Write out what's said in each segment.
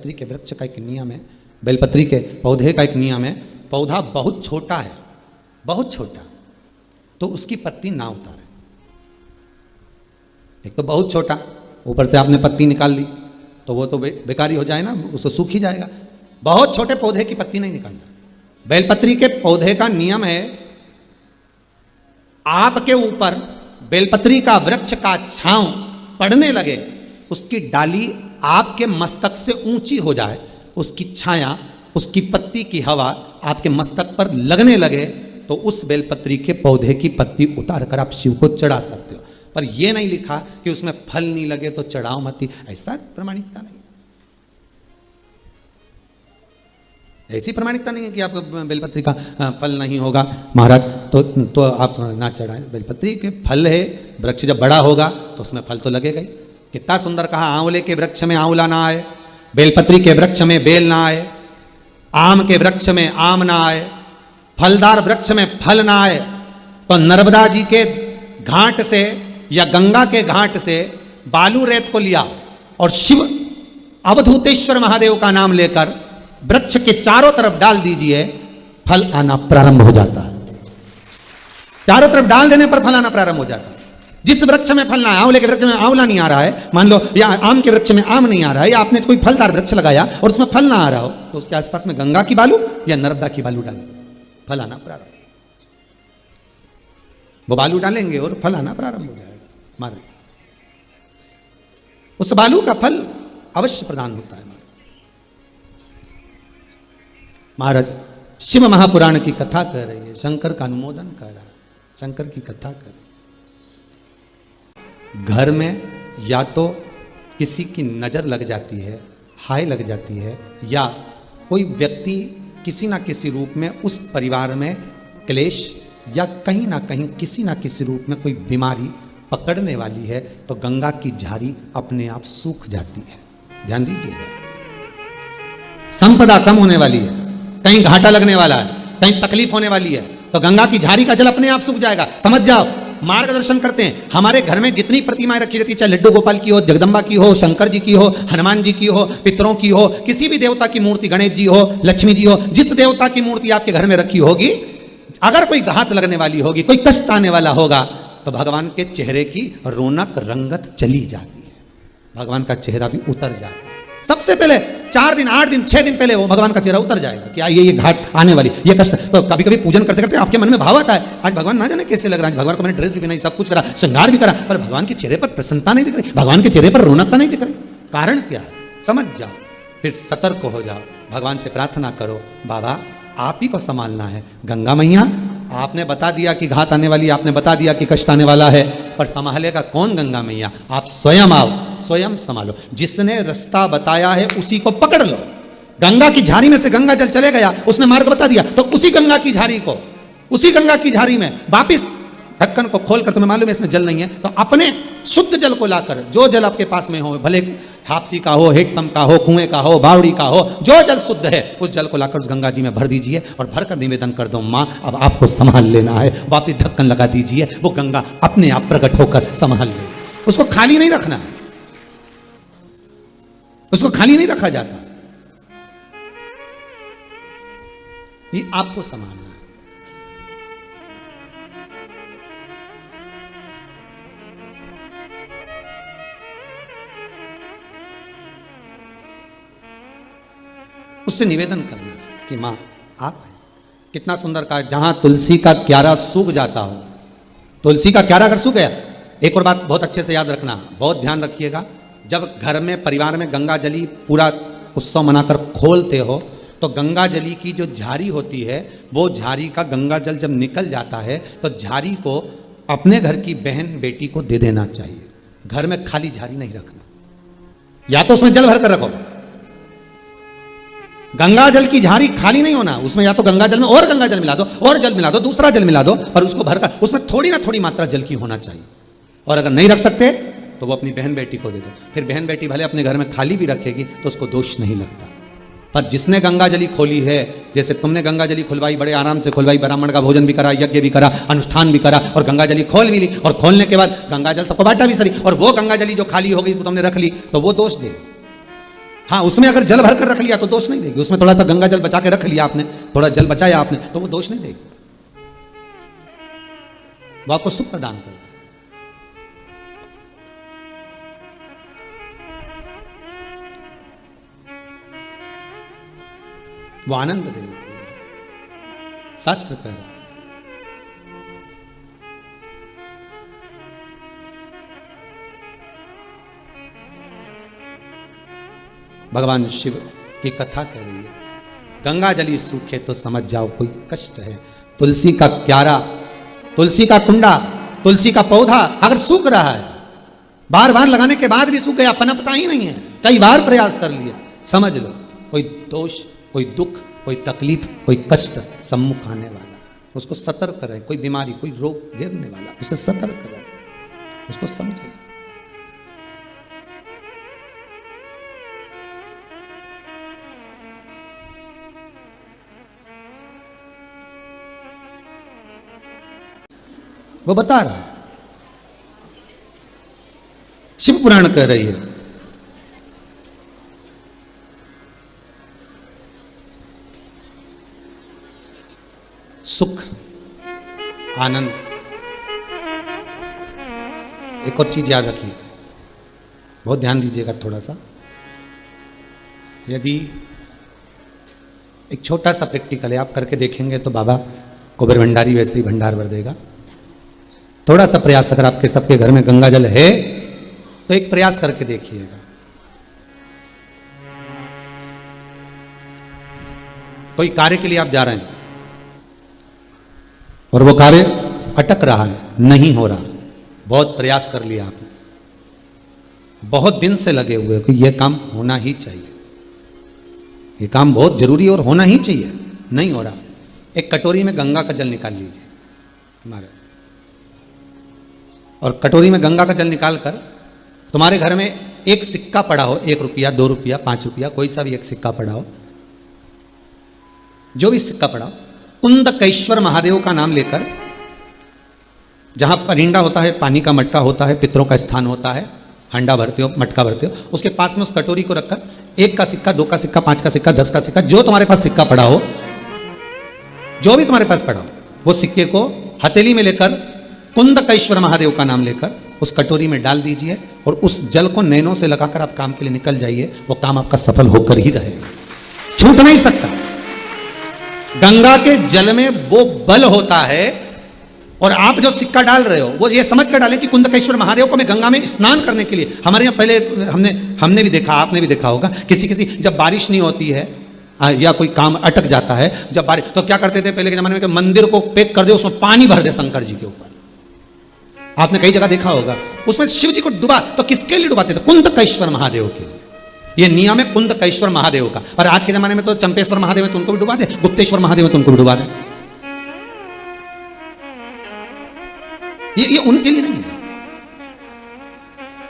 बेलपत्री के वृक्ष का एक नियम है, बेलपत्री के पौधे का एक नियम है, पौधा बहुत छोटा है, बहुत छोटा, तो उसकी पत्ती ना उतारे। एक तो बहुत छोटा, ऊपर से आपने पत्ती निकाल ली तो वो तो बेकारी हो जाए ना, उसको सूख ही जाएगा। बहुत छोटे पौधे की पत्ती नहीं निकालना। बेलपत्री के पौधे का नियम है, आपके ऊपर बेलपत्री का वृक्ष का छांव पड़ने लगे, उसकी डाली आपके मस्तक से ऊंची हो जाए, उसकी छाया, उसकी पत्ती की हवा आपके मस्तक पर लगने लगे, तो उस बेलपत्री के पौधे की पत्ती उतार कर आप शिव को चढ़ा सकते हो। पर यह नहीं लिखा कि उसमें फल नहीं लगे तो चढ़ाओ मत, ऐसा प्रमाणिकता नहीं, ऐसी प्रमाणिकता नहीं है कि आपको बेलपत्री का फल नहीं होगा महाराज तो आप ना चढ़ाएं। बेलपत्री के फल है, वृक्ष जब बड़ा होगा तो उसमें फल तो लगेगा ही। कितना सुंदर कहा, आंवले के वृक्ष में आंवला ना आए, बेलपत्री के वृक्ष में बेल ना आए, आम के वृक्ष में आम ना आए, फलदार वृक्ष में फल ना आए, तो नर्मदा जी के घाट से या गंगा के घाट से बालू रेत को लिया और शिव अवधूतेश्वर महादेव का नाम लेकर वृक्ष के चारों तरफ डाल दीजिए, फल आना प्रारंभ हो जाता है। चारों तरफ डाल देने पर फल आना प्रारंभ हो जाता है। जिस वृक्ष में फल ना है, आंवले के वृक्ष में आंवला नहीं आ रहा है मान लो, या आम के वृक्ष में आम नहीं आ रहा है, या आपने कोई फलदार वृक्ष लगाया और उसमें फल ना आ रहा हो, तो उसके आसपास में गंगा की बालू या नर्मदा की बालू डाल, फल आना प्रारंभ। वो बालू डालेंगे और फल आना प्रारंभ हो जाएगा महाराज। उस बालू का फल अवश्य प्रदान होता है महाराज। शिव महापुराण की कथा कर रही है, शंकर का अनुमोदन कर रहा है, शंकर की कथा कर रही है। घर में या तो किसी की नजर लग जाती है, हाय लग जाती है, या कोई व्यक्ति किसी ना किसी रूप में उस परिवार में क्लेश या कहीं ना कहीं किसी ना किसी रूप में कोई बीमारी पकड़ने वाली है, तो गंगा की झारी अपने आप सूख जाती है। ध्यान दीजिएगा, संपदा कम होने वाली है, कहीं घाटा लगने वाला है, कहीं तकलीफ होने वाली है, तो गंगा की झारी का जल अपने आप सूख जाएगा। समझ जाओ, मार्गदर्शन करते हैं। हमारे घर में जितनी प्रतिमाएं रखी रहती है, चाहे लड्डू गोपाल की हो, जगदम्बा की हो, शंकर जी की हो, हनुमान जी की हो, पितरों की हो, किसी भी देवता की मूर्ति, गणेश जी हो, लक्ष्मी जी हो, जिस देवता की मूर्ति आपके घर में रखी होगी, अगर कोई घात लगने वाली होगी, कोई कष्ट आने वाला होगा, तो भगवान के चेहरे की रौनक रंगत चली जाती है, भगवान का चेहरा भी उतर जाता है। सबसे पहले 4 दिन 8 दिन 6 दिन पहले वो भगवान का चेहरा उतर जाएगा कि ये घाट आने वाली, ये कष्ट। तो कभी कभी पूजन करते करते आपके मन में भाव आता है, आज भगवान ना जाने कैसे लग रहा है, भगवान को मैंने ड्रेस भी पहनाई, सब कुछ करा, श्रृंगार भी करा, पर भगवान के चेहरे पर प्रसन्नता नहीं दिख रही, भगवान के चेहरे पर रौनकता नहीं दिख रही। कारण क्या है, समझ जाओ, फिर सतर्क हो जाओ, भगवान से प्रार्थना करो, बाबा आप ही को संभालना है। गंगा मैया आपने बता दिया कि घात आने वाली, आपने बता दिया कि कष्ट आने वाला है, पर संभालेगा कौन गंगा मैया? आप स्वयं आओ, स्वयं संभालो। जिसने रास्ता बताया है उसी को पकड़ लो। गंगा की झारी में से गंगा जल चले गया, उसने मार्ग बता दिया, तो उसी गंगा की झारी को, उसी गंगा की झारी में वापिस ढक्कन को खोलकर, तुम्हें मालूम है इसमें जल नहीं है, तो अपने शुद्ध जल को लाकर, जो जल आपके पास में हो, भले हापसी का हो, हेडपंप का हो, कुएं का हो, बावड़ी का हो, जो जल शुद्ध है उस जल को लाकर उस गंगा जी में भर दीजिए और भरकर निवेदन कर दो, माँ अब आपको संभाल लेना है। वापिस ढक्कन लगा दीजिए, वो गंगा अपने आप प्रकट होकर संभाल ले। उसको खाली नहीं रखना, उसको खाली नहीं रखा जाता, ये आपको संभालना है। उससे निवेदन करना कि माँ आप हैं। कितना सुंदर कहा, जहां तुलसी का क्यारा सूख जाता हो, तुलसी का क्यारा अगर सूख गया, एक और बात बहुत अच्छे से याद रखना, बहुत ध्यान रखिएगा, जब घर में परिवार में गंगा जली पूरा उत्सव मनाकर खोलते हो, तो गंगा जली की जो झारी होती है, वो झारी का गंगा जल जब निकल जाता है तो झारी को अपने घर की बहन बेटी को दे देना चाहिए। घर में खाली झारी नहीं रखना, या तो उसमें जल भर कर रखो। गंगा जल की झारी खाली नहीं होना, उसमें या तो गंगा जल में और गंगा जल मिला दो, और जल मिला दो, दूसरा जल मिला दो, और उसको भरकर उसमें थोड़ी ना थोड़ी मात्रा जल की होना चाहिए। और अगर नहीं रख सकते तो वो अपनी बहन बेटी को दे दो, फिर बहन बेटी भले अपने घर में खाली भी रखेगी तो उसको दोष नहीं लगता। पर जिसने गंगा जली खोली है, जैसे तुमने गंगा जली खुलवाई, बड़े आराम से खुलवाई, ब्राह्मण का भोजन भी करा, यज्ञ भी करा, अनुष्ठान भी करा, और गंगा जली खोल भी ली, और खोलने के बाद गंगा जल सबको बांटा भी सही, और वो गंगा जली जो खाली हो गई तो तुमने रख ली, तो वो दोष दे। हाँ, उसमें अगर जल भर कर रख लिया तो दोष नहीं देगी। उसमें थोड़ा सा गंगा जल बचा के रख लिया आपने, थोड़ा जल बचाया आपने, तो वो दोष नहीं देगी, वो आपको सुख प्रदान करेगा। वो आनंद देगी, शास्त्र कह रहा है। भगवान शिव की कथा कह रही है, गंगा जली सूखे तो समझ जाओ कोई कष्ट है। तुलसी का क्यारा, तुलसी का कुंडा, तुलसी का पौधा अगर सूख रहा है, बार बार लगाने के बाद भी सूख गया, पनपता ही नहीं है, कई बार प्रयास कर लिया, समझ लो कोई दोष, कोई दुख, कोई तकलीफ, कोई कष्ट सम्मुख आने वाला है। उसको सतर्क रहे, कोई बीमारी, कोई रोग घेरने वाला, उसे सतर्क रहे, उसको समझे। वो बता रहा है, शिव पुराण कह रही है, सुख, आनंद। एक और चीज याद रखिए, बहुत ध्यान दीजिएगा थोड़ा सा। यदि एक छोटा सा प्रैक्टिकल है, आप करके देखेंगे तो बाबा कुबेर भंडारी वैसे ही भंडार भर देगा। थोड़ा सा प्रयास, अगर आपके सबके घर में गंगा जल है तो एक प्रयास करके देखिएगा। कोई कार्य के लिए आप जा रहे हैं और वो कार्य अटक रहा है, नहीं हो रहा, बहुत प्रयास कर लिया आपने, बहुत दिन से लगे हुए कि ये काम होना ही चाहिए, ये काम बहुत जरूरी और होना ही चाहिए, नहीं हो रहा। एक कटोरी में गंगा का जल निकाल लीजिए महाराज, और कटोरी में गंगा का जल निकाल कर तुम्हारे घर में एक सिक्का पड़ा हो, 1 रुपया, 2 रुपया, 5 रुपया, कोई सा भी एक सिक्का पड़ा हो, जो भी सिक्का पड़ा, कुंदकेश्वर महादेव का नाम लेकर, जहां परिंडा होता है, पानी का मटका होता है, पितरों का स्थान होता है, हंडा भरते हो, मटका भरते हो, उसके पास में उस कटोरी को रखकर 1 का सिक्का, 2 का सिक्का, 5 का सिक्का, 10 का सिक्का, जो तुम्हारे पास सिक्का पड़ा हो, जो भी तुम्हारे पास पड़ा हो, वो सिक्के को हथेली में लेकर कुंदकेश्वर महादेव का नाम लेकर उस कटोरी में डाल दीजिए और उस जल को नैनों से लगाकर आप काम के लिए निकल जाइए। वो काम आपका सफल होकर ही रहेगा, छूट नहीं सकता। गंगा के जल में वो बल होता है, और आप जो सिक्का डाल रहे हो वो ये समझ कर डालें कि कुंदकेश्वर महादेव को मैं गंगा में स्नान करने के लिए। हमारे यहाँ पहले हमने भी देखा, आपने भी देखा होगा, किसी जब बारिश नहीं होती है या कोई काम अटक जाता है, जब बारिश, तो क्या करते थे पहले के जमाने में कि मंदिर को पैक कर दे, उसमें पानी भर दे शंकर जी के ऊपर। आपने कई जगह देखा होगा, उसमें शिव जी को डुबा, तो किसके लिए डुबाते थे? कुंदकेश्वर महादेव के लिए। ये नियम है कुंदकेश्वर महादेव का। और आज के जमाने में तो चंपेश्वर महादेव है तो उनको भी डुबा दे, गुप्तेश्वर महादेव है तो उनको भी डुबा दे। ये उनके लिए नहीं है।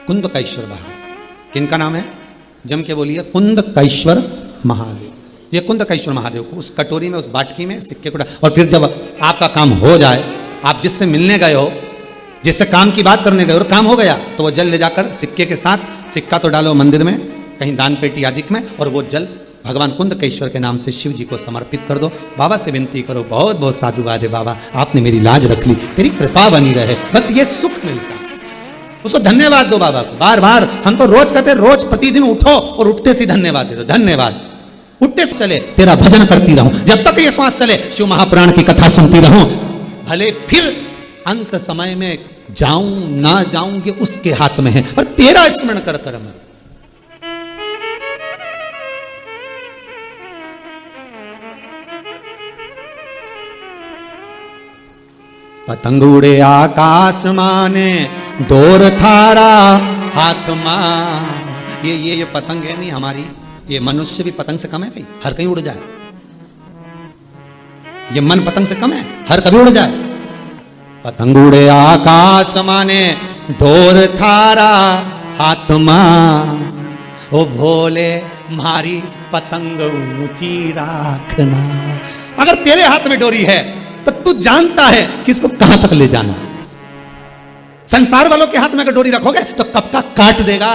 कुंदकेश्वर महादेव किनका नाम है? जम के बोलिए, कुंदकेश्वर महादेव। ये कुंदकेश्वर महादेव को उस कटोरी में, उस बाटकी में सिक्के को, और फिर जब आपका काम हो जाए, आप जिससे मिलने गए हो, जिससे काम की बात करने गए और काम हो गया, तो वो जल ले जाकर सिक्के के साथ, सिक्का तो डालो मंदिर में, कहीं दान पेटी आदि में, और वो जल भगवान कुंदकेश्वर के नाम से शिव जी को समर्पित कर दो। बाबा से विनती करो, बहुत बहुत साधुवाद है बाबा, आपने मेरी लाज रख ली, तेरी कृपा बनी रहे, बस ये सुख मिलता है। उसको धन्यवाद दो बाबा को बार बार। हम तो रोज कहते, रोज प्रतिदिन उठो और उठते से धन्यवाद दे दो, धन्यवाद। उठते से चले तेरा भजन करती रहूं, जब तक ये श्वास चले शिव महापुराण की कथा सुनती रहूं, भले फिर अंत समय में जाऊं ना जाऊं ये उसके हाथ में है, पर तेरा स्मरण कर कर मर। पतंग उड़े आकाश माने, डोर थारा हाथ मां। ये पतंग है नहीं हमारी, ये मनुष्य भी पतंग से कम है भाई, हर कहीं उड़ जाए। ये मन पतंग से कम है, हर कभी उड़ जाए। पतंग उड़े आकाश माने, डोर थारा हाथ मां। ओ भोले मारी पतंग ऊंची राखना। अगर तेरे हाथ में डोरी है तो तू जानता है कि इसको कहां तक ले जाना। संसार वालों के हाथ में अगर डोरी रखोगे तो कब तक काट देगा।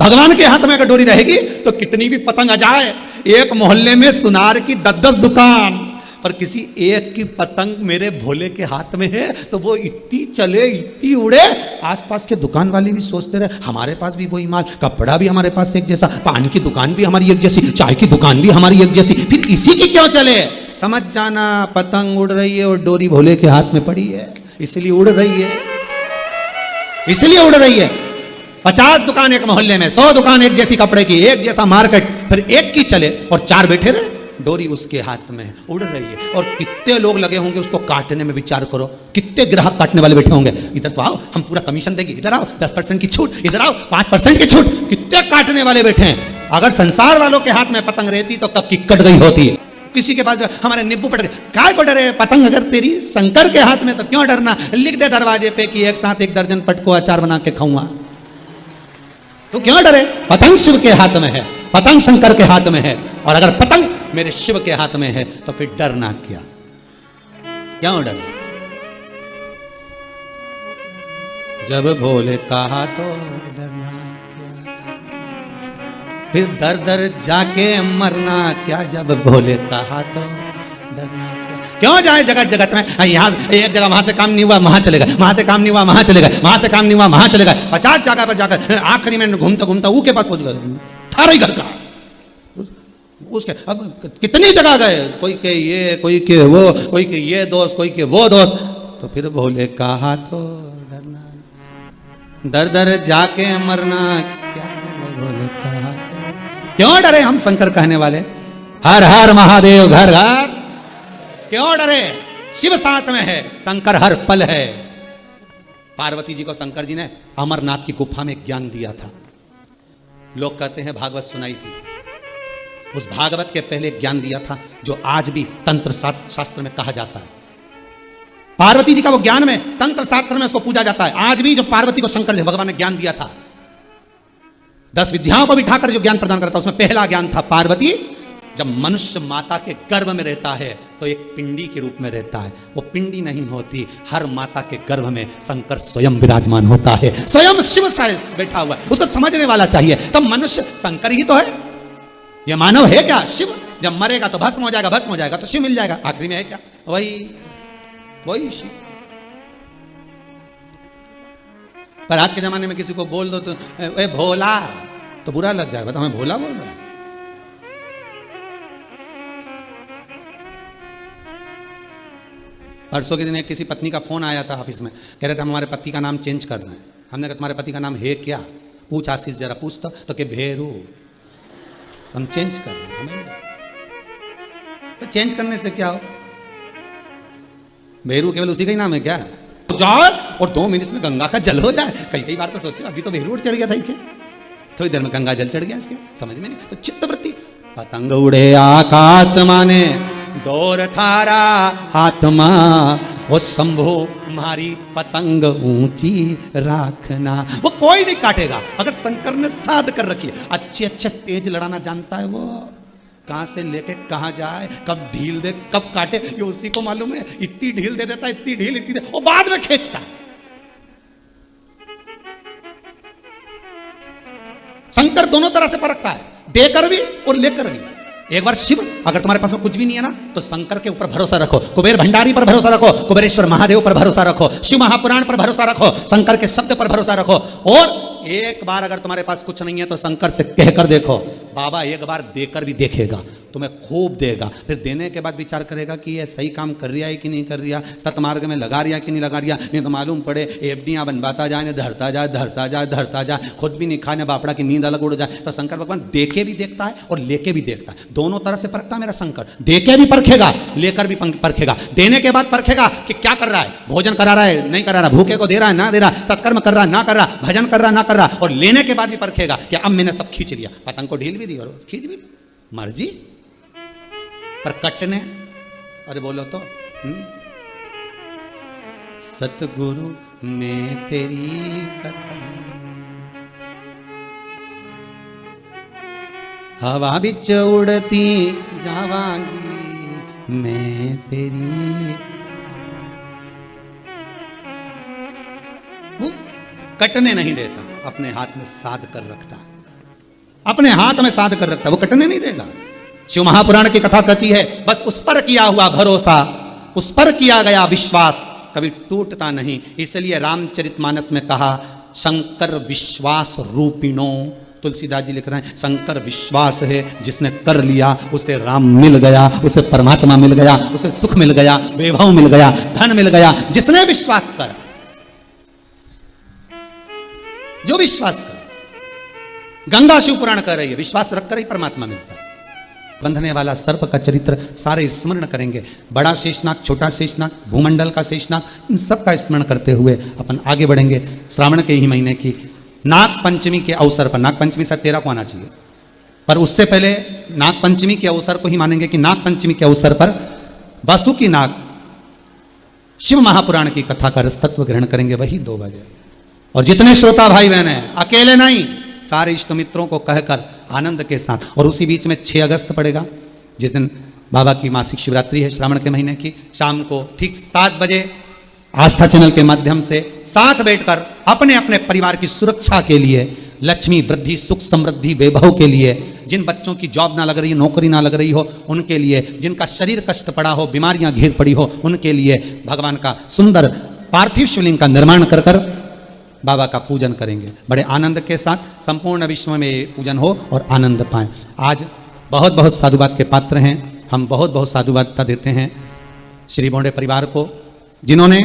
भगवान के हाथ में अगर डोरी रहेगी तो कितनी भी पतंग आ जाए, एक मोहल्ले में सुनार की 10-10 दुकान, पर किसी एक की पतंग मेरे भोले के हाथ में है तो वो इतनी चले इतनी उड़े, आसपास के दुकान वाले भी सोचते रहे हमारे पास भी वही माल, कपड़ा भी हमारे पास एक जैसा, पान की दुकान भी हमारी एक जैसी, चाय की दुकान भी हमारी एक जैसी, फिर इसी की क्यों चले। समझ जाना पतंग उड़ रही है और डोरी भोले के हाथ में पड़ी है, इसलिए उड़ रही है, इसलिए उड़ रही है। 50 दुकान एक मोहल्ले में, 100 दुकान एक जैसी कपड़े की, एक जैसा मार्केट, फिर एक की चले और 4 बैठे रहे, डोरी उसके हाथ में उड़ रही है। और कितने लोग लगे होंगे उसको काटने में, विचार करो कितने ग्राहक काटने वाले बैठे होंगे, इधर तो आओ हम पूरा कमीशन देंगे, इधर आओ 10% की छूट, इधर आओ 5% की छूट, कितने काटने वाले बैठे हैं। अगर संसार वालों के हाथ में पतंग रहती तो कब की कट गई होती। किसी के पास हमारे नींबू पड़ गए, काय को डरे, पतंग अगर तेरी शंकर के हाथ में तो क्यों डरना, लिख दे दरवाजे पे कि एक साथ 1 दर्जन पटको अचार बना के खाऊंगा, तो क्यों डरे। पतंग शिव के हाथ में है, पतंग शंकर के हाथ में है, और अगर पतंग मेरे शिव के हाथ में है तो फिर डरना क्या, क्यों डरे। जब भोले कहा तो डरना क्या, फिर दर दर जाके मरना क्या, जब भोले कहा तो डरना क्या। क्यों जाए जगत जगत में, यहाँ एक जगह वहां से काम नहीं हुआ वहां चले गए, वहां से काम नहीं हुआ वहां चले गए, वहां से काम नहीं हुआ वहां चले गए, 50 जगह पर जाकर आखिरी में घूमता घूमता वो के पास पहुंच गए, थारा ही घर का उसके। अब कितनी जगह गए, कोई के ये, कोई के वो, कोई के ये दोस्त, कोई के वो दोस्त, तो फिर भोले कहा तो डरना, दर दर जाके मरना क्या, भोले कहा तो क्यों डरे। हम शंकर कहने वाले हर हर महादेव घर घर, क्यों डरे। शिव साथ में है, शंकर हर पल है। पार्वती जी को शंकर जी ने अमरनाथ की गुफा में ज्ञान दिया था। लोग कहते हैं भागवत सुनाई थी, उस भागवत के पहले ज्ञान दिया था जो आज भी तंत्र शास्त्र में कहा जाता है। पार्वती जी का वो ज्ञान में तंत्र शास्त्र में उसको पूजा जाता है। आज भी जो पार्वती को शंकर भगवान ने ज्ञान दिया था, 10 विद्याओं को बिठाकर जो ज्ञान प्रदान करता, उसमें पहला ज्ञान था पार्वती जब मनुष्य माता के गर्भ में रहता है तो एक पिंडी के रूप में रहता है। वो पिंडी नहीं होती, हर माता के गर्भ में शंकर स्वयं विराजमान होता है, स्वयं शिव बैठा हुआ है। उसको समझने वाला चाहिए। तब मनुष्य शंकर ही तो है, ये मानव है क्या शिव। जब मरेगा तो भस्म हो जाएगा, भस्म हो जाएगा तो शिव मिल जाएगा, आखिरी में है क्या वही शिव। पर आज के जमाने में किसी को बोल दो तो ए भोला, तो बुरा लग जाएगा, तो हमें भोला बोल रहा है। परसों के दिन एक किसी पत्नी का फोन आया था ऑफिस में, कह रहे थे हम हमारे पति का नाम चेंज कर रहे हैं। हमने कहा तुम्हारे पति का नाम है क्या, पूछ आशीष जरा पूछ तो कि भेरू, हम चेंज कर रहे हैं। हमें तो चेंज करने से क्या हो, भेरू केवल उसी का ही नाम है क्या, जाए और 2 मिनट में गंगा का जल हो जाए। कई बार तो सोचे अभी तो भेरू चढ़ गया था इसके, थोड़ी देर में गंगा जल चढ़ गया इसके, समझ में नहीं। तो चित्तवृत्ति, पतंग उड़े आकाश माने डोर थारा हाथ मां, वो शंभो मारी पतंग ऊंची राखना। वो कोई नहीं काटेगा अगर शंकर ने साध कर रखी है। अच्छे तेज लड़ाना जानता है वो, कहां से लेके कहां जाए, कब ढील दे कब काटे, ये उसी को मालूम है। इतनी ढील दे देता है, इतनी ढील इतनी दे, वो बाद में खींचता है। शंकर दोनों तरह से परखता है, देकर भी और लेकर भी। एक बार शिव, अगर तुम्हारे पास में कुछ भी नहीं है ना तो शंकर के ऊपर भरोसा रखो, कुबेर भंडारी पर भरोसा रखो, कुबेरेश्वर महादेव पर भरोसा रखो, शिव महापुराण पर भरोसा रखो, शंकर के शब्द पर भरोसा रखो। और एक बार अगर तुम्हारे पास कुछ नहीं है तो शंकर से कहकर देखो, बाबा एक बार देकर भी देखेगा, तुम्हें खूब देगा। फिर देने के बाद विचार करेगा कि ये सही काम कर रहा है कि नहीं कर रहा, सतमार्ग में लगा रिया कि नहीं लगा रिया। नहीं तो मालूम पड़े एफडियां बनवाता जाए, धरता जाए धरता जाए धरता जाए, खुद भी नहीं खाने बापड़ा की नींद अलग उड़ जाए। तो शंकर भगवान देके भी देखता है और लेके भी देखता है, दोनों तरह से परखता है मेरा शंकर। देके भी परखेगा, लेकर भी परखेगा। देने के बाद परखेगा कि क्या कर रहा है, भोजन करा रहा है नहीं करा रहा, भूखे को दे रहा है ना दे रहा, सत्कर्म कर रहा ना कर रहा, भजन कर रहा ना कर रहा। और लेने के बाद भी परखेगा कि अब मैंने सब खींच लिया, पतंग को ढील भी दी और खींच भी दी, मर्जी। पर कटने अरे बोलो तो नहीं। सतगुरु में तेरी पतंग हवा बिच उड़ती जावांगी, मैं तेरी वो कटने नहीं देता, अपने हाथ में साध कर रखता। अपने हाथ में साध कर रखता है, वो कटने नहीं देगा। शिव महापुराण की कथा कहती है बस उस पर किया हुआ भरोसा, उस पर किया गया विश्वास कभी टूटता नहीं। इसलिए रामचरितमानस में कहा शंकर विश्वास रूपिणो, तुलसीदास जी लिख रहे हैं शंकर विश्वास है, जिसने कर लिया उसे राम मिल गया, उसे परमात्मा मिल गया, उसे सुख मिल गया, वैभव मिल गया, धन मिल गया। जिसने विश्वास कर, जो विश्वास कर, गंगा शिव पुराण कह रही है विश्वास रखकर ही परमात्मा मिलता है। बंधने वाला सर्प का चरित्र सारे स्मरण करेंगे, बड़ा शेषनाग, छोटा शेषनाग, भूमंडल का शेषनाग, इन सब का स्मरण करते हुए अपन आगे बढ़ेंगे। श्रावण के ही महीने की नाग पंचमी के अवसर पर, नाग पंचमी शायद 13 को आना चाहिए, पर उससे पहले नाग पंचमी के अवसर को ही मानेंगे कि नाग पंचमी के अवसर पर वासुकी नाग शिव महापुराण की कथा का रसतत्व ग्रहण करेंगे वही 2 बजे। और जितने श्रोता भाई बहन हैं अकेले नहीं, सारे इष्ट मित्रों को कहकर आनंद के साथ। और उसी बीच में 6 अगस्त पड़ेगा, जिस दिन बाबा की मासिक शिवरात्रि है श्रावण के महीने की, शाम को ठीक 7 बजे आस्था चैनल के माध्यम से साथ बैठकर अपने अपने परिवार की सुरक्षा के लिए, लक्ष्मी वृद्धि, सुख समृद्धि, वैभव के लिए, जिन बच्चों की जॉब ना लग रही, नौकरी ना लग रही हो उनके लिए, जिनका शरीर कष्ट पड़ा हो, बीमारियां घेर पड़ी हो उनके लिए भगवान का सुंदर पार्थिव शिवलिंग का निर्माण कर कर बाबा का पूजन करेंगे बड़े आनंद के साथ। संपूर्ण विश्व में ये पूजन हो और आनंद पाएं। आज बहुत बहुत साधुवाद के पात्र हैं, हम बहुत बहुत साधुवादता देते हैं श्री बोंडे परिवार को, जिन्होंने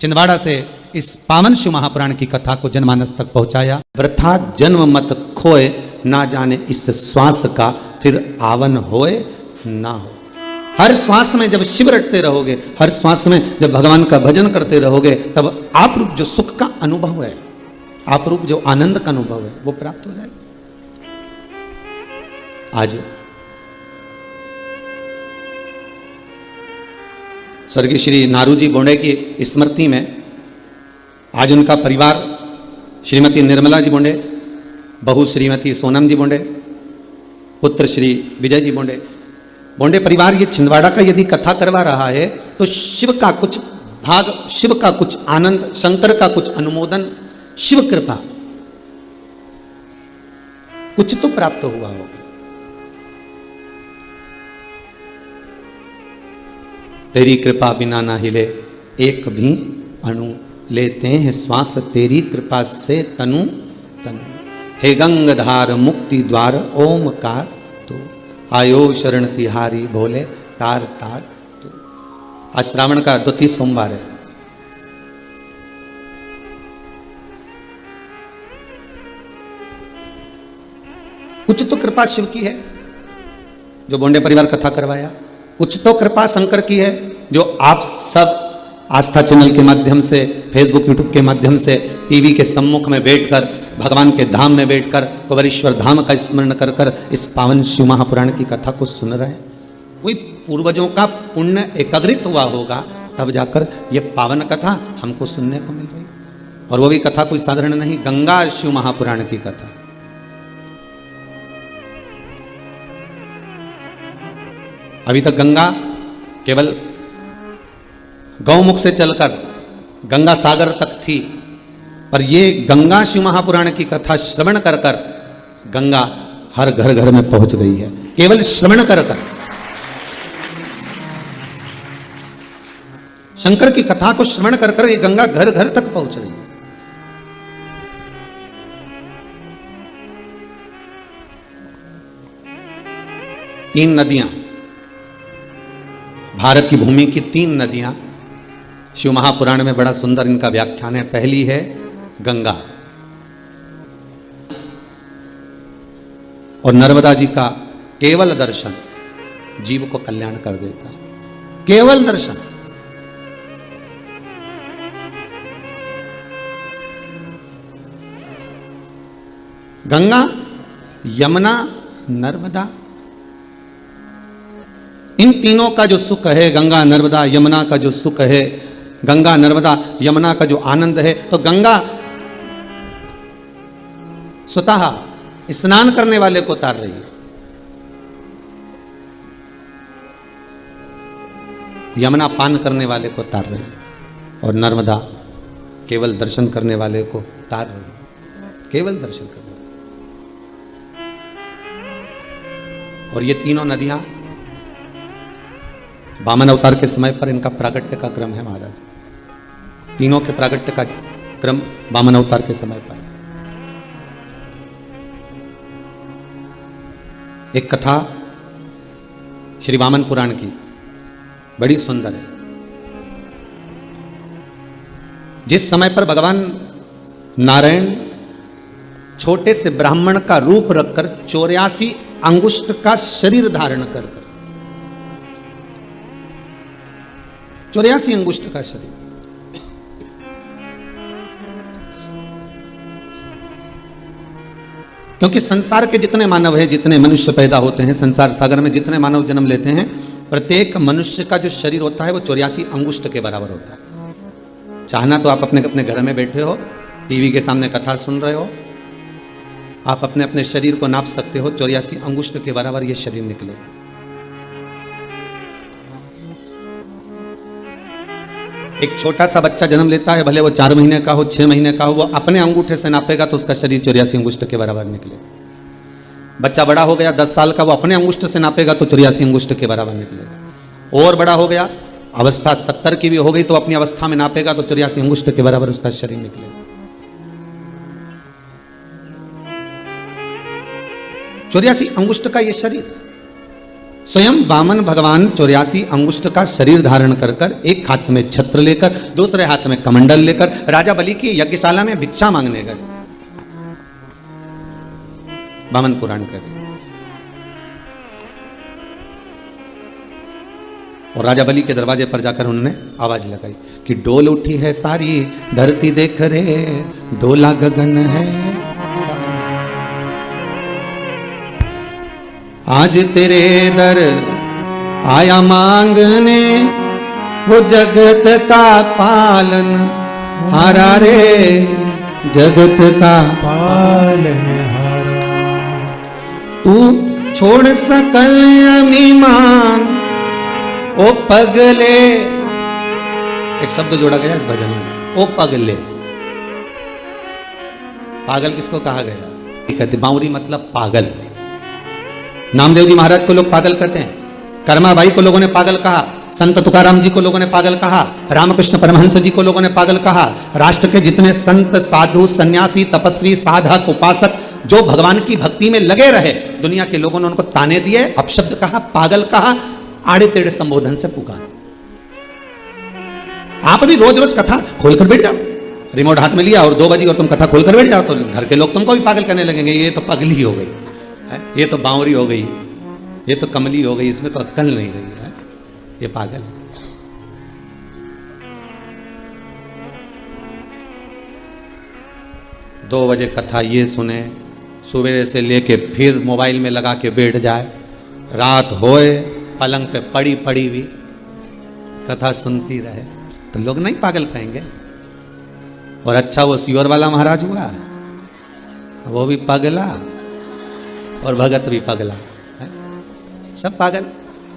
छिंदवाड़ा से इस पावन शिव महापुराण की कथा को जनमानस तक पहुंचाया। वृथा जन्म मत खोए, ना जाने इस श्वास का फिर आवन होए ना हो। हर श्वास में जब शिव रटते रहोगे, हर श्वास में जब भगवान का भजन करते रहोगे, तब आप रूप जो सुख का अनुभव है, आप रूप जो आनंद का अनुभव है, वो प्राप्त हो जाएगा। आज स्वर्गीय श्री नारूजी बोंडे की स्मृति में आज उनका परिवार, श्रीमती निर्मला जी बोंडे, बहू श्रीमती सोनम जी बोंडे, पुत्र श्री विजय जी बोंडे, बोंडे परिवार ये छिंदवाड़ा का यदि कथा करवा रहा है तो शिव का कुछ भाग, शिव का कुछ आनंद, शंकर का कुछ अनुमोदन, शिव कृपा कुछ तो प्राप्त हुआ होगा। तेरी कृपा बिना ना हिले एक भी अणु, लेते हैं श्वास तेरी कृपा से तनु तनु। हे गंगाधार मुक्ति द्वार ओमकार तो, आयो शरण तिहारी भोले तार तार तो। आज श्रावण का 32 सोमवार है। कुछ तो कृपा शिव की है जो बोंडे परिवार कथा करवाया, कुछ तो कृपा शंकर की है जो आप सब आस्था चैनल के माध्यम से, फेसबुक यूट्यूब के माध्यम से, टीवी के सम्मुख में बैठकर, भगवान के धाम में बैठकर, कुबेरेश्वर धाम का स्मरण कर कर इस पावन शिव महापुराण की कथा को सुन रहे हैं। वही पूर्वजों का पुण्य एकाग्रित हुआ होगा, तब जाकर ये पावन कथा हमको सुनने को मिल रही। और वो भी कथा कोई साधारण नहीं, गंगा शिव महापुराण की कथा। अभी तक गंगा केवल गौमुख से चलकर गंगा सागर तक थी, पर ये गंगा शिव महापुराण की कथा श्रवण कर कर गंगा हर घर घर में पहुंच गई है। केवल श्रवण कर कर शंकर की कथा को श्रवण कर कर ये गंगा घर घर तक पहुंच रही है। तीन नदियां, भारत की भूमि की 3 नदियां शिव महापुराण में बड़ा सुंदर इनका व्याख्यान है। पहली है गंगा, और नर्मदा जी का केवल दर्शन जीव को कल्याण कर देता है। केवल दर्शन। गंगा, यमुना, नर्मदा, इन तीनों का जो सुख है, गंगा नर्मदा यमुना का जो सुख है, गंगा नर्मदा यमुना का जो आनंद है, तो गंगा स्वतः स्नान करने वाले को तार रही है, यमुना पान करने वाले को तार रही है, और नर्मदा केवल दर्शन करने वाले को तार रही है। केवल दर्शन करने वाले। और ये तीनों नदियां वामन अवतार के समय पर इनका प्रागट्य का क्रम है महाराज। तीनों के प्रागट्य का क्रम वामन अवतार के समय पर। एक कथा श्री वामन पुराण की बड़ी सुंदर है। जिस समय पर भगवान नारायण छोटे से ब्राह्मण का रूप रखकर 84 अंगुष्ठ का शरीर धारण कर 84 अंगुष्ठ का शरीर, क्योंकि संसार के जितने मानव हैं, जितने मनुष्य पैदा होते हैं, संसार सागर में जितने मानव जन्म लेते हैं, प्रत्येक मनुष्य का जो शरीर होता है वो 84 अंगुष्ठ के बराबर होता है। चाहना तो आप अपने अपने घर में बैठे हो, टीवी के सामने कथा सुन रहे हो, आप अपने अपने शरीर को नाप सकते हो। 84 अंगुष्ठ के बराबर ये शरीर निकलेगा। एक छोटा सा बच्चा जन्म लेता है, भले वो 4 महीने का हो, 6 महीने का हो, वो अपने अंगूठे से नापेगा तो उसका शरीर 84 अंगुष्ठ के बराबर निकलेगा। बच्चा बड़ा हो गया 10 साल का, वो अपने अंगुष्ठ से नापेगा तो 84 अंगुष्ठ के बराबर निकलेगा। और बड़ा हो गया, अवस्था 70 की भी हो गई, तो अपनी अवस्था में नापेगा तो 84 अंगुष्ठ के बराबर उसका शरीर निकलेगा। 84 अंगुष्ठ का ये शरीर, स्वयं वामन भगवान 84 अंगुष्ठ का शरीर धारण कर कर, एक हाथ में छत्र लेकर, दूसरे हाथ में कमंडल लेकर राजा बलि की यज्ञशाला में भिक्षा मांगने गए। वामन पुराण करे। और राजा बलि के दरवाजे पर जाकर उन्होंने आवाज लगाई कि डोल उठी है सारी धरती देख रे, डोला गगन है आज तेरे दर आया मांगने, वो जगत का पालन हारा रे, जगत का पालन हारा। तू छोड़ सकल अभिमान ओ पगले, एक शब्द जोड़ा गया इस भजन में, ओ पगले। पागल किसको कहा गया? कहते बावरी मतलब पागल। नामदेव जी महाराज को लोग पागल कहते हैं, कर्माबाई को लोगों ने पागल कहा, संत तुकाराम जी को लोगों ने पागल कहा, रामकृष्ण परमहंस जी को लोगों ने पागल कहा। राष्ट्र के जितने संत, साधु, सन्यासी, तपस्वी, साधक, उपासक जो भगवान की भक्ति में लगे रहे, दुनिया के लोगों ने उनको ताने दिए, अपशब्द कहा, पागल कहा, आड़े टेढ़े संबोधन से पुकारा। आप भी रोज रोज कथा खोलकर बैठ जाओ, रिमोट हाथ में लिया और 2 बजे और तुम कथा खोलकर बैठ जाओ, तो घर के लोग तुमको भी पागल करने लगेंगे। ये तो पगली हो गई, ये तो बावरी हो गई, ये तो कमली हो गई, इसमें तो अक्कल नहीं रही है, ये पागल है। दो बजे कथा ये सुने, सवेरे से लेके फिर मोबाइल में लगा के बैठ जाए, रात होए पलंग पे पड़ी पड़ी भी कथा सुनती रहे, तो लोग नहीं पागल कहेंगे? और अच्छा वो सियोर वाला महाराज हुआ, वो भी पगला और भगत भी पगला है? सब पागल।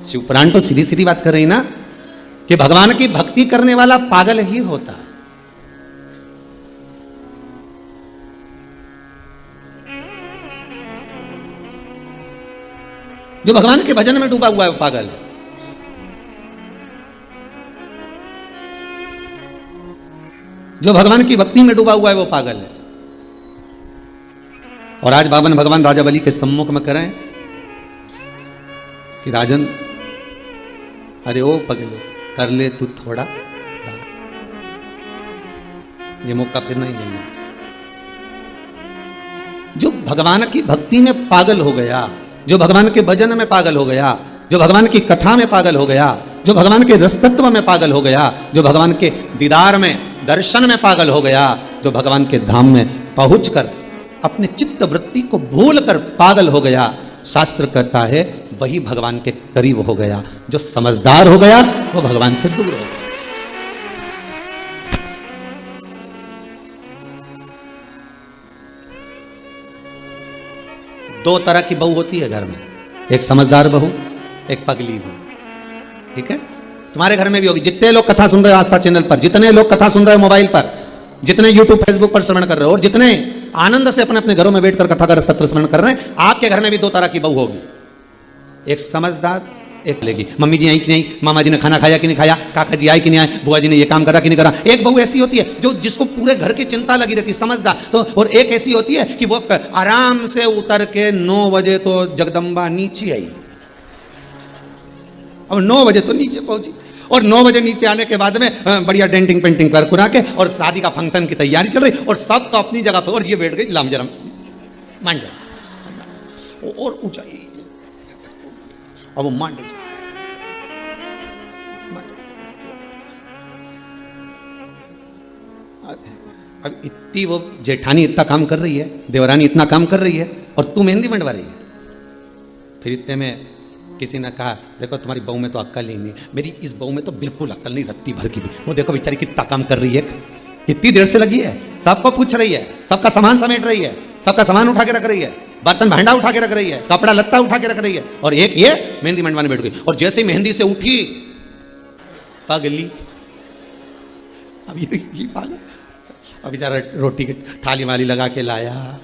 शिवपुराण तो सीधी सीधी बात कर रही ना कि भगवान की भक्ति करने वाला पागल ही होता है। जो भगवान के भजन में डूबा हुआ है वो पागल है। जो भगवान की भक्ति में डूबा हुआ है वो पागल है। और आज बावन भगवान राजा बलि के सम्मुख में करें कि राजन, अरे ओ पगले, कर ले तू थोड़ा दान, ये मौका फिर नहीं मिलना। जो भगवान की भक्ति में पागल हो गया, जो भगवान के भजन में पागल हो गया, जो भगवान की कथा में पागल हो गया, जो भगवान के रसतत्व में पागल हो गया, जो भगवान के दीदार में, दर्शन में पागल हो गया, जो भगवान के धाम में पहुंचकर अपने चित्त वृत्ति को भूलकर पागल हो गया, शास्त्र कहता है वही भगवान के करीब हो गया। जो समझदार हो गया वो भगवान से दूर हो गया। दो तरह की बहू होती है घर में, एक समझदार बहू, एक पगली बहू। ठीक है, तुम्हारे घर में भी होगी। जितने लोग कथा सुन रहे हो आस्था चैनल पर, जितने लोग कथा सुन रहे हो मोबाइल पर, जितने यूट्यूब फेसबुक पर श्रवण कर रहे हो, और जितने आनंद से अपने अपने घरों में बैठकर कथा का रसतत्व श्रवण कर रहे हैं, आपके घर में भी दो तरह की बहू होगी। एक समझदार, एक लेगी मम्मी जी आई कि नहीं, मामा जी ने खाना खाया कि नहीं खाया, काका जी आए कि नहीं आए, बुआ जी ने ये काम करा कि नहीं करा। एक बहू ऐसी होती है जो जिसको पूरे घर की चिंता लगी रहती, समझदार। तो और एक ऐसी होती है कि वो आराम से उतर के 9 बजे तो जगदम्बा नीचे आई, अब 9 बजे तो नीचे पहुंची, और 9 बजे नीचे आने के बाद में बढ़िया डेंटिंग पेंटिंग कर कुरा के और शादी का फंक्शन की तैयारी चल रही, और सब तो अपनी जगह पर, और ये बैठ गई लाम जरम मान जा और ऊंचाई, अब वो मान जा। अब इतनी वो जेठानी इतना काम कर रही है, देवरानी इतना काम कर रही है, और तू मेहंदी मंडवा रही है। फिर इतने में किसी ने कहा, देखो तुम्हारी बहू में तो अक्ल ही नहीं, मेरी इस बहू में तो बिल्कुल अक्ल नहीं, रत्ती भर की भी। वो देखो बेचारी कितना काम कर रही है, कितनी देर से लगी है, सबको पूछ रही है, सबका सामान समेट रही है, सबका सामान उठा के रख रही है, बर्तन भांडा उठा के रख रही है, कपड़ा लत्ता उठा के रख रही है, और एक ये मेहंदी मंडवाने बैठ गई। और जैसे मेहंदी से उठी पगली, अब ये पागल, अब बेचारा रोटी की थाली वाली लगा के लाया,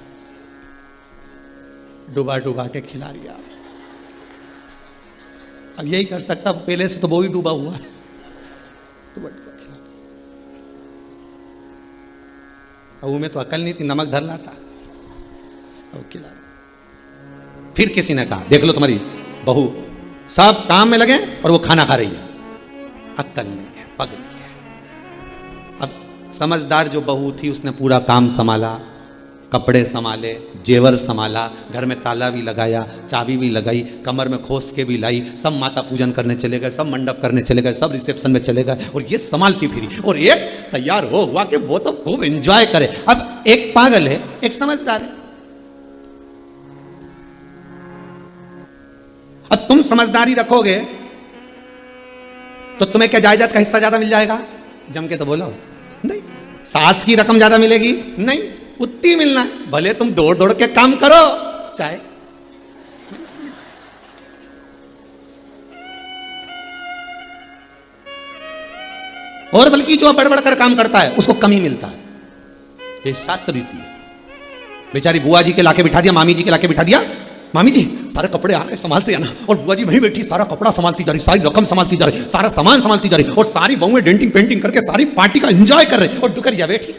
डुबा डुबा के खिला दिया। अब यही कर सकता, पहले से तो वो ही डूबा हुआ है, डुबा डुबा खिला। अब में तो अकल नहीं थी, नमक धर लाता, अब खिला। फिर किसी ने कहा, देख लो तुम्हारी बहू सब काम में लगे और वो खाना खा रही है, अक्ल नहीं है, पगली है। अब समझदार जो बहू थी उसने पूरा काम संभाला, कपड़े संभाले, जेवर संभाला, घर में ताला भी लगाया, चाबी भी लगाई, कमर में खोस के भी लाई, सब माता पूजन करने चले गए, सब मंडप करने चले गए, सब रिसेप्शन में चले गए, और ये संभालती फिरी, और एक तैयार हो हुआ कि वो तो खूब एंजॉय करे। अब एक पागल है, एक समझदार है। अब तुम समझदारी रखोगे तो तुम्हें क्या जायदाद का हिस्सा ज्यादा मिल जाएगा? जम के तो बोलो नहीं। सास की रकम ज्यादा मिलेगी? नहीं, उतनी मिलना है, भले तुम दौड़ दौड़ के काम करो चाहे। और बल्कि जो बढ़ कर काम करता है उसको कम ही मिलता है, ये शास्त्र रीति है। बेचारी बुआ जी के लाके बिठा दिया, मामी जी के लाके बिठा दिया, मामी जी सारे कपड़े आ रहे संभालते हैं ना, और बुआ जी वहीं बैठी सारा कपड़ा संभालती जा रही, सारी रकम संभालती जा रही, सारा सामान संभालती जा रही, और सारी बहुएं डेंटिंग पेंटिंग करके सारी पार्टी का एंजॉय कर रहे, और दुकरिया बैठी।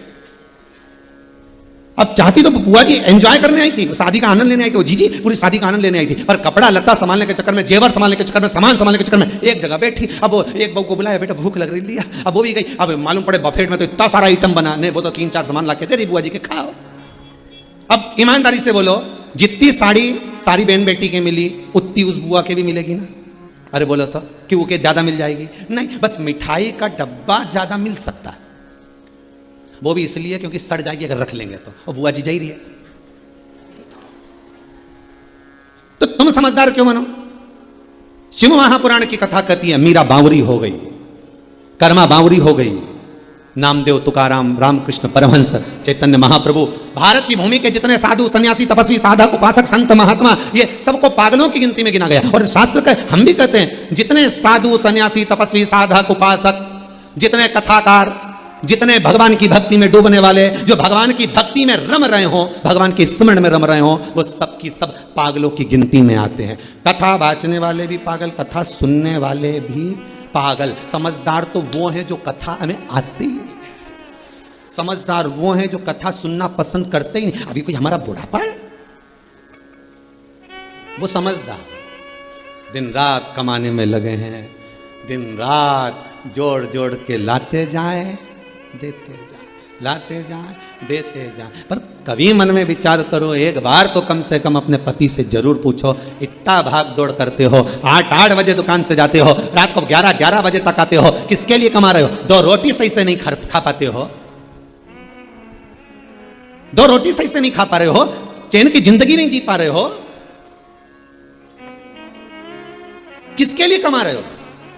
अब चाहती तो बुआ जी एंजॉय करने आई थी, शादी का आनंद लेने आई थी, वो जीजी पूरी शादी का आनंद लेने आई थी, पर कपड़ा लत्ता संभालने के चक्कर में, जेवर संभालने के चक्कर में, सामान संभालने के चक्कर में एक जगह बैठी। अब वो एक बहू को बुलाया, बेटा भूख लग रही, लिया, अब वो भी गई। अब मालूम पड़े बफेट में तो इतना सारा आइटम बना, नहीं वो तो 3-4 सामान ला के दे दी बुआ जी के, खाओ। अब ईमानदारी से बोलो, जितनी साड़ी सारी बहन बेटी के मिली उतनी उस बुआ के भी मिलेगी ना? अरे बोलो तो कि वो के ज्यादा मिल जाएगी? नहीं, बस मिठाई का डब्बा ज्यादा मिल सकता है, वो भी इसलिए क्योंकि सड़ जाएगी अगर रख लेंगे तो, और बुआ जी जा ही रही है। तो तुम समझदार क्यों बनो? शिव महापुराण की कथा कहती है, मीरा बावरी हो गई, कर्मा बावरी हो गई, नामदेव, तुकाराम, रामकृष्ण परमहंस, चैतन्य महाप्रभु, भारत की भूमि के जितने साधु सन्यासी तपस्वी साधक उपासक संत महात्मा, ये सबको पागलों की गिनती में गिना गया। और शास्त्र का हम भी कहते हैं, जितने साधु सन्यासी तपस्वी साधक उपासक, जितने कथाकार, जितने भगवान की भक्ति में डूबने वाले, जो भगवान की भक्ति में रम रहे हो, भगवान के स्मरण में रम रहे हो, वो सब की सब पागलों की गिनती में आते हैं। कथा बाचने वाले भी पागल, कथा सुनने वाले भी पागल। समझदार तो वो है जो कथा हमें आती ही नहीं, समझदार वो है जो कथा सुनना पसंद करते ही नहीं। अभी कोई हमारा बुढ़ापा है, वो समझदार दिन रात कमाने में लगे हैं, दिन रात जोड़ जोड़ के लाते जाए देते जाए, लाते जाए देते जाए। पर कभी मन में विचार करो, एक बार तो कम से कम अपने पति से जरूर पूछो, इतना भाग दौड़ करते हो, 8-8 बजे दुकान से जाते हो, रात को 11-11 बजे तक आते हो, किसके लिए कमा रहे हो? 2 रोटी सही से नहीं खा पाते हो, 2 रोटी सही से नहीं खा पा रहे हो, चैन की जिंदगी नहीं जी पा रहे हो, किसके लिए कमा रहे हो?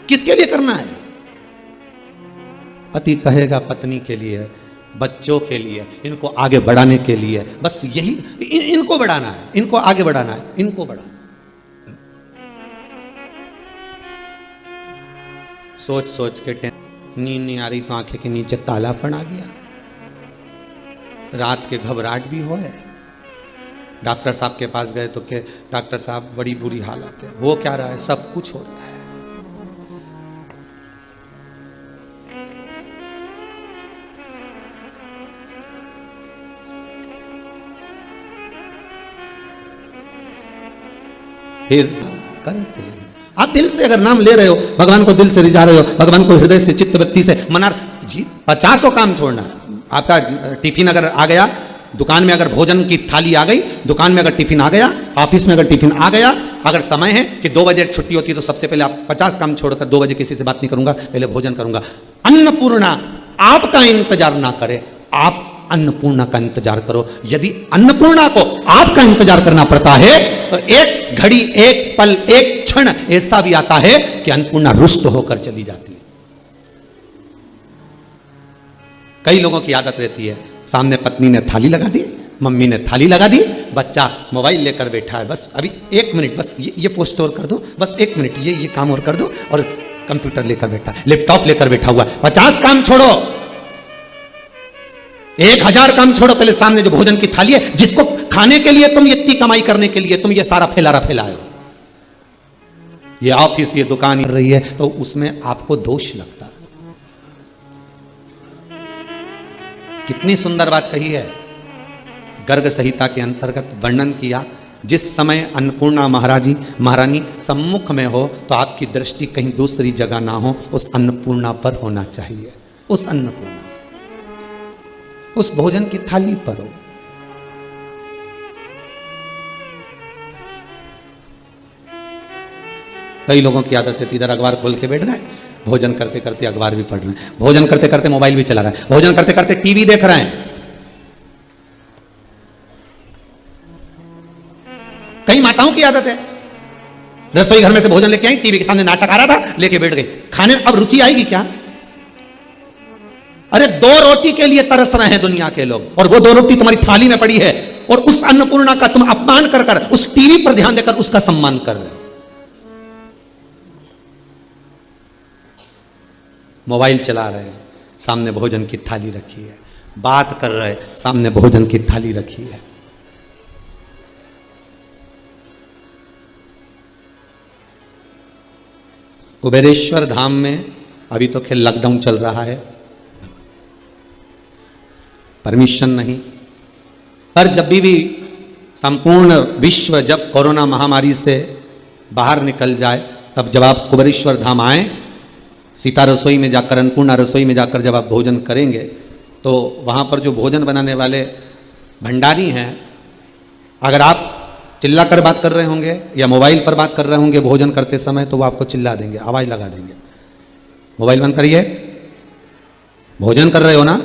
किसके लिए करना है? पति कहेगा पत्नी के लिए, बच्चों के लिए, इनको आगे बढ़ाने के लिए, बस यही इनको बढ़ाना है, इनको आगे बढ़ाना है, इनको बढ़ाना। सोच सोच के नींद नहीं आ रही तो आंखें के नीचे कालापन आ गया, रात के घबराहट भी हो है, डॉक्टर साहब के पास गए तो के डॉक्टर साहब बड़ी बुरी हालत है। वो क्या रहा है, सब कुछ हो रहा है। फिर करते हैं। आप दिल से अगर नाम ले रहे हो, भगवान को दिल से रिझा रहे हो, भगवान को हृदय से चित्त वृत्ति से मना जी, 50 काम छोड़ना है। आपका टिफिन अगर आ गया, दुकान में अगर भोजन की थाली आ गई, दुकान में अगर टिफिन आ गया, ऑफिस में अगर टिफिन आ गया, अगर समय है कि 2 बजे छुट्टी होती है तो सबसे पहले आप 50 काम छोड़कर 2 बजे किसी से बात नहीं करूंगा, पहले भोजन करूंगा। अन्नपूर्णा आपका इंतजार ना करे, आप अन्नपूर्णा का इंतजार करो। यदि अन्नपूर्णा को आपका इंतजार करना पड़ता है तो एक घड़ी, एक पल, एक क्षण ऐसा भी आता है कि अन्नपूर्णा रुष्ट होकर चली जाती है। कई लोगों की आदत रहती है, सामने पत्नी ने थाली लगा दी, मम्मी ने थाली लगा दी, बच्चा मोबाइल लेकर बैठा है, बस अभी 1 मिनट, बस ये पोस्ट और कर दो, बस 1 मिनट ये काम और कर दो, और कंप्यूटर लेकर बैठा है, लैपटॉप लेकर बैठा हुआ है। 50 काम छोड़ो, 1000 काम छोड़ो, पहले सामने जो भोजन की थाली है, जिसको खाने के लिए तुम इतनी कमाई करने के लिए तुम ये सारा फैलारा फैलाए हो, ये ऑफिस, ये दुकान कर रही है, तो उसमें आपको दोष लगता है। कितनी सुंदर बात कही है, गर्ग संहिता के अंतर्गत वर्णन किया। जिस समय अन्नपूर्णा महारानी सम्मुख में हो तो आपकी दृष्टि कहीं दूसरी जगह ना हो, उस अन्नपूर्णा पर होना चाहिए, उस अन्नपूर्णा, उस भोजन की थाली पर हो। कई लोगों की आदत है, इधर अखबार खोल के बैठ गए, भोजन करते करते अखबार भी पढ़ रहे हैं, भोजन करते करते मोबाइल भी चला रहे हैं, भोजन करते करते टीवी देख रहे हैं। कई माताओं की आदत है, रसोई घर में से भोजन लेके आई, टीवी के सामने नाटक आ रहा था, लेके बैठ गई खाने में। अब रुचि आएगी क्या? अरे 2 रोटी के लिए तरस रहे हैं दुनिया के लोग, और वो 2 रोटी तुम्हारी थाली में पड़ी है, और उस अन्नपूर्णा का तुम अपमान कर कर, उस टीवी पर ध्यान देकर उसका सम्मान कर रहे हो। मोबाइल चला रहे हैं, सामने भोजन की थाली रखी है, बात कर रहे हैं, सामने भोजन की थाली रखी है। कुबेरेश्वर धाम में अभी तो खेल लॉकडाउन चल रहा है, परमिशन नहीं, पर जब भी संपूर्ण विश्व जब कोरोना महामारी से बाहर निकल जाए, तब जब आप कुबेरेश्वर धाम आए, सीता रसोई में जाकर, अन्नपूर्णा रसोई में जाकर जब आप भोजन करेंगे, तो वहाँ पर जो भोजन बनाने वाले भंडारी हैं, अगर आप चिल्ला कर बात कर रहे होंगे या मोबाइल पर बात कर रहे होंगे भोजन करते समय, तो वो आपको चिल्ला देंगे, आवाज़ लगा देंगे, मोबाइल बंद करिए, भोजन कर रहे हो ना।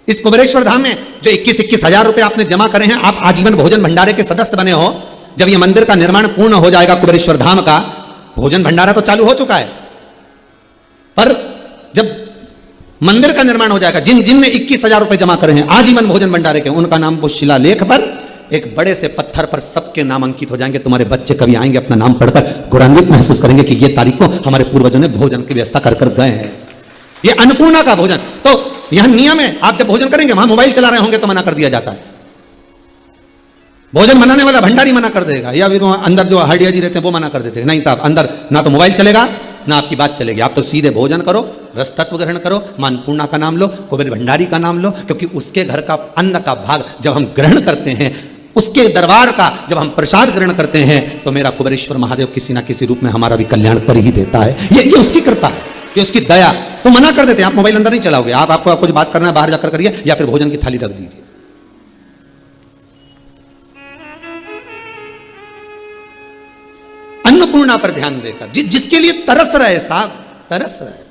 इस कुबेरेश्वर धाम में जो 21-21 हजार रुपए आपने जमा करे हैं, आप आजीवन भोजन भंडारे के सदस्य बने हो। जब ये मंदिर का निर्माण पूर्ण हो जाएगा कुबेरेश्वर धाम का, भोजन भंडारा तो चालू हो चुका है, पर जब मंदिर का निर्माण हो जाएगा, जिनने 21,000 रुपए जमा करे हैं आजीवन भोजन भंडारे के, उनका नाम वो शिलालेख पर एक बड़े से पत्थर पर सबके नाम अंकित हो जाएंगे। तुम्हारे बच्चे कभी आएंगे, अपना नाम पढ़कर गौरवान्वित महसूस करेंगे कि ये तारीख को हमारे पूर्वजों ने भोजन की व्यवस्था कर कर गए हैं। ये अन्नपूर्णा का भोजन। तो यहां नियम है, आप जब भोजन करेंगे, वहां मोबाइल चला रहे होंगे तो मना कर दिया जाता है। भोजन बनाने वाला भंडारी मना कर देगा, या फिर अंदर जो हड्डिया जी रहते हैं वो मना कर देते हैं, नहीं साहब, अंदर ना तो मोबाइल चलेगा ना आपकी बात चलेगी, आप तो सीधे भोजन करो, रस तत्व ग्रहण करो, मां अन्नपूर्णा का नाम लो, कुबेर भंडारी का नाम लो, क्योंकि उसके घर का अन्न का भाग जब हम ग्रहण करते हैं, उसके दरबार का जब हम प्रसाद ग्रहण करते हैं, तो मेरा कुबेरेश्वर महादेव किसी ना किसी रूप में हमारा भी कल्याण कर ही देता है। ये उसकी कृपा, ये उसकी दया। तो मना कर देते हैं, आप मोबाइल अंदर नहीं चलाओगे, आपको कुछ बात करना है बाहर जाकर करिए, या फिर भोजन की थाली रख दीजिए। अन्नपूर्णा पर ध्यान देकर, जिसके लिए तरस रहे साहब, तरस रहे,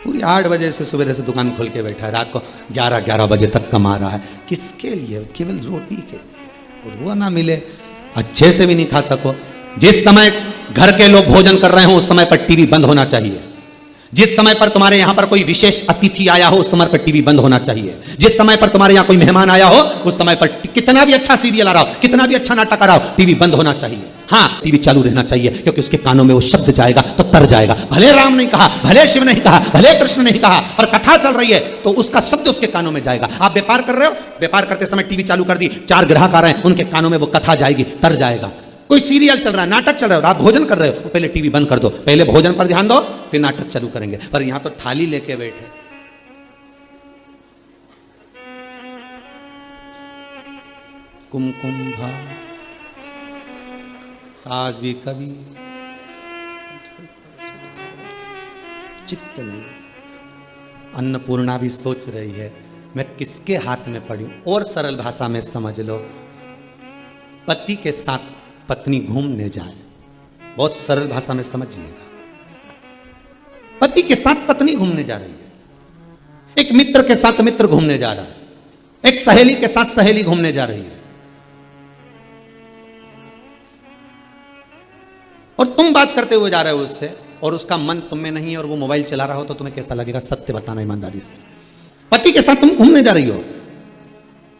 पूरी 8 बजे से सुबह से दुकान खोल के बैठा है, रात को 11 बजे तक कमा रहा है, किसके लिए? केवल रोटी के लिए, और वो ना मिले, अच्छे से भी नहीं खा सको। जिस समय घर के लोग भोजन कर रहे हो उस समय पर टीवी बंद होना चाहिए। जिस समय पर तुम्हारे यहां पर कोई विशेष अतिथि आया हो उस समय पर टीवी बंद होना चाहिए। जिस समय पर तुम्हारे यहां कोई मेहमान आया हो उस समय पर कितना भी अच्छा सीरियल आ रहा हो, कितना भी अच्छा नाटक आ रहा हो, टीवी बंद होना चाहिए। हाँ, टीवी चालू रहना चाहिए, क्योंकि उसके कानों में वो शब्द जाएगा तो तर जाएगा। भले राम नहीं कहा, भले शिव नहीं कहा, भले कृष्ण नहीं कहा, पर कथा चल रही है तो उसका शब्द उसके कानों में जाएगा। आप व्यापार कर रहे हो, व्यापार करते समय टीवी चालू कर दी, 4 ग्राहक आ रहे हैं, उनके कानों में वो कथा जाएगी, तर जाएगा। कोई सीरियल चल रहा है, नाटक चल रहा है, आप भोजन कर रहे हो, तो पहले टीवी बंद कर दो, पहले भोजन पर ध्यान दो, फिर नाटक चालू करेंगे। पर यहां तो थाली लेके बैठे, कुमकुम भा सास भी कभी चित्त नहीं। अन्नपूर्णा भी सोच रही है मैं किसके हाथ में पड़ी। और सरल भाषा में समझ लो, पति के साथ पत्नी घूमने जाए, बहुत सरल भाषा में समझिएगा। पति के साथ पत्नी घूमने जा रही है, एक मित्र के साथ मित्र घूमने जा रहा है, एक सहेली के साथ सहेली घूमने जा रही है, और तुम बात करते हुए जा रहे हो उससे, और उसका मन तुम में नहीं है और वो मोबाइल चला रहा हो, तो तुम्हें कैसा लगेगा? सत्य बताना ईमानदारी से। पति के साथ तुम घूमने जा रही हो,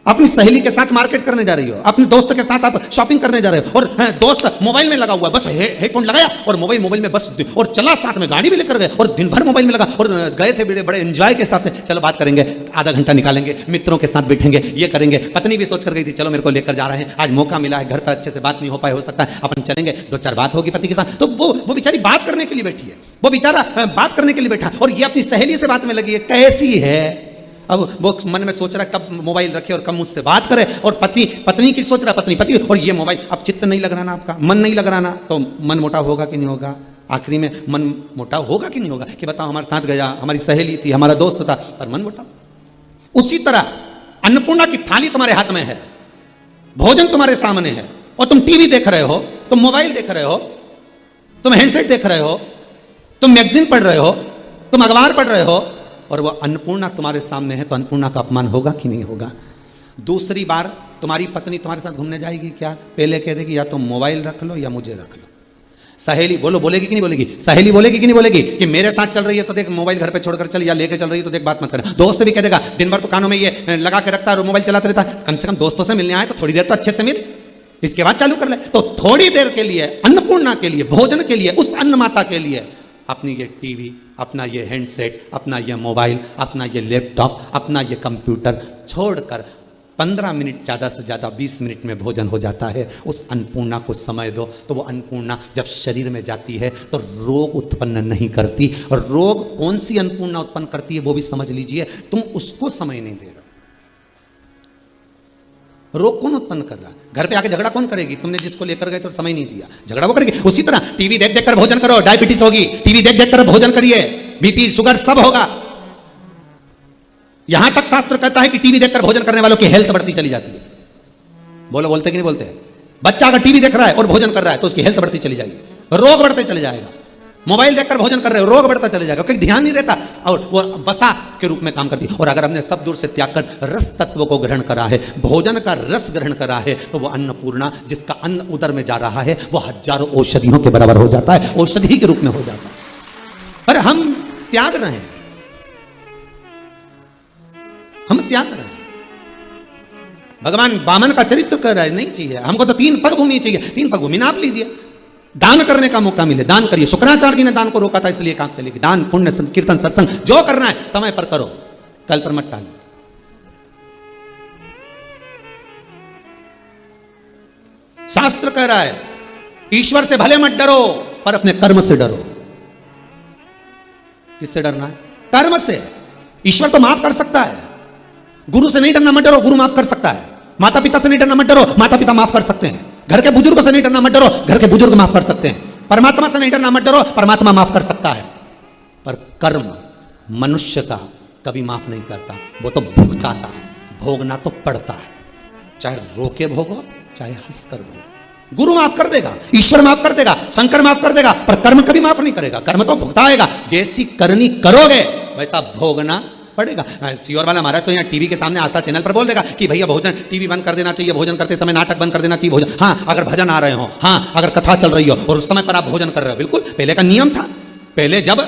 अपनी सहेली के साथ मार्केट करने जा रही हो, अपने दोस्त के साथ आप शॉपिंग करने जा रहे हो, और दोस्त मोबाइल में लगा हुआ, बस हेडफोन लगाया और मोबाइल में बस, और चला, साथ में गाड़ी भी लेकर गए, और दिन भर मोबाइल में लगा, और गए थे बड़े एंजॉय के हिसाब से, चलो बात करेंगे, आधा घंटा निकालेंगे, मित्रों के साथ बैठेंगे, ये करेंगे। पत्नी भी सोच कर गई थी, चलो मेरे को लेकर जा रहे हैं, आज मौका मिला है, घर पर अच्छे से बात नहीं हो पाए, हो सकता है अपन चलेंगे, 2-4 बात होगी पति के साथ। तो वो बेचारी बात करने के लिए बैठी है, वो बेचारा बात करने के लिए बैठा, और ये अपनी सहेली से बात में लगी है। कैसी है? अब वो मन में सोच रहा है कब मोबाइल रखे और कब मुझसे बात करे, और पत्नी की सोच रहा है, पति, और ये मोबाइल। अब चित्त नहीं लग रहा ना आपका, मन नहीं लग रहा ना, तो मन मोटा होगा कि नहीं होगा? आखिरी में मन मोटा होगा कि नहीं होगा? कि बताओ, हमारे साथ गया, हमारी सहेली थी, हमारा दोस्त था, पर मन मोटा। उसी तरह अन्नपूर्णा की थाली तुम्हारे हाथ में है, भोजन तुम्हारे सामने है, और तुम टीवी देख रहे हो, तुम मोबाइल देख रहे हो, तुम हैंडसेट देख रहे हो, तुम मैगजीन पढ़ रहे हो, तुम अखबार पढ़ रहे हो, और वह अन्नपूर्णा तुम्हारे सामने है, तो अन्नपूर्णा का अपमान होगा कि नहीं होगा? दूसरी बार तुम्हारी पत्नी तुम्हारे साथ घूमने जाएगी क्या? पहले कह देगी या तो मोबाइल रख लो या मुझे रख लो। सहेली बोलेगी कि नहीं बोलेगी? सहेली बोलेगी कि नहीं बोलेगी कि मेरे साथ चल रही है तो देख मोबाइल घर पे छोड़कर चल, या लेके चल रही है तो देख बात मत कर। दोस्त भी कह देगा, दिन भर तो कानों में ये लगा के रखता है और मोबाइल चलाता रहता है, कम से कम दोस्तों से मिलने आए तो थोड़ी देर तो अच्छे से मिल, इसके बाद चालू कर ले। तो थोड़ी देर के लिए, अन्नपूर्णा के लिए, भोजन के लिए, उस अन्न माता के लिए अपनी ये टीवी, अपना ये हैंडसेट, अपना ये मोबाइल, अपना ये लैपटॉप, अपना ये कंप्यूटर छोड़कर 15 मिनट, ज़्यादा से ज़्यादा 20 मिनट में भोजन हो जाता है। उस अन्नपूर्णा को समय दो। तो वो अन्नपूर्णा जब शरीर में जाती है तो रोग उत्पन्न नहीं करती। और रोग कौन सी अन्नपूर्णा उत्पन्न करती है वो भी समझ लीजिए, तुम उसको समय नहीं दे रहे। रोग कौन उत्पन्न कर रहा है? घर पे आके झगड़ा कौन करेगी? तुमने जिसको लेकर गए तो समय नहीं दिया, झगड़ा वो करेगी। उसी तरह टीवी देख देख कर भोजन करो, डायबिटीज होगी। टीवी देख देख कर भोजन करिए, बीपी शुगर सब होगा। यहां तक शास्त्र कहता है कि टीवी देखकर भोजन करने वालों की हेल्थ बढ़ती चली जाती है। बोलते कि नहीं बोलते? बच्चा अगर टीवी देख रहा है और भोजन कर रहा है तो उसकी हेल्थ बढ़ती चली जाएगी, रोग बढ़ते चले जाएगा। मोबाइल देखकर भोजन कर रहे हो, रोग बढ़ता चले जाएगा, क्योंकि ध्यान नहीं रहता, और वो वसा के रूप में काम करती है। और अगर हमने सब दूर से त्याग कर रस तत्व को ग्रहण करा है, भोजन का रस ग्रहण करा है, तो वो अन्नपूर्णा, जिसका अन्न उदर में जा रहा है, वो हजारों औषधियों के बराबर हो जाता है, औषधि के रूप में हो जाता है। पर हम त्याग रहे हैं, हम त्याग रहे हैं। भगवान वामन का चरित्र कर रहा है, नहीं चाहिए हमको तो 3 पग भूमि चाहिए। 3 पग भूमि नाप लीजिए, दान करने का मौका मिले दान करिए। शुक्राचार्य जी ने दान को रोका था, इसलिए काम चलेगी। दान, पुण्य, कीर्तन, सत्संग जो करना है समय पर करो, कल पर मत टालो। शास्त्र कह रहा है ईश्वर से भले मत डरो, पर अपने कर्म से डरो। किससे डरना है? कर्म से। ईश्वर तो माफ कर सकता है, गुरु से नहीं डरना, मत डरो, गुरु माफ कर सकता है। माता पिता से नहीं डरना, मत डरो, माता पिता माफ कर सकते हैं। घर के बुजुर्गों से नहीं डरना, मत डरो, घर के बुजुर्ग माफ कर सकते हैं। परमात्मा से नहीं डरना, मत डरो, परमात्मा माफ कर सकता है। पर कर्म मनुष्य का कभी माफ नहीं करता, वो तो भुगताता है, भोगना तो पड़ता है, चाहे रोके भोगो, चाहे हंस कर भोगो। गुरु माफ कर देगा, ईश्वर माफ कर देगा, शंकर माफ कर देगा, पर कर्म कभी माफ नहीं करेगा, कर्म तो भुगताएगा। जैसी करनी करोगे वैसा भोगना पड़ेगा। सियोर वाला महाराज तो यहाँ टीवी के सामने आस्था चैनल पर बोल देगा कि भैया भोजन, टीवी बंद कर देना चाहिए, भोजन करते समय नाटक बंद कर देना चाहिए, भोजन, हाँ अगर भजन आ रहे हो, हाँ अगर कथा चल रही हो और उस समय पर आप भोजन कर रहे हो, बिल्कुल पहले का नियम था। पहले जब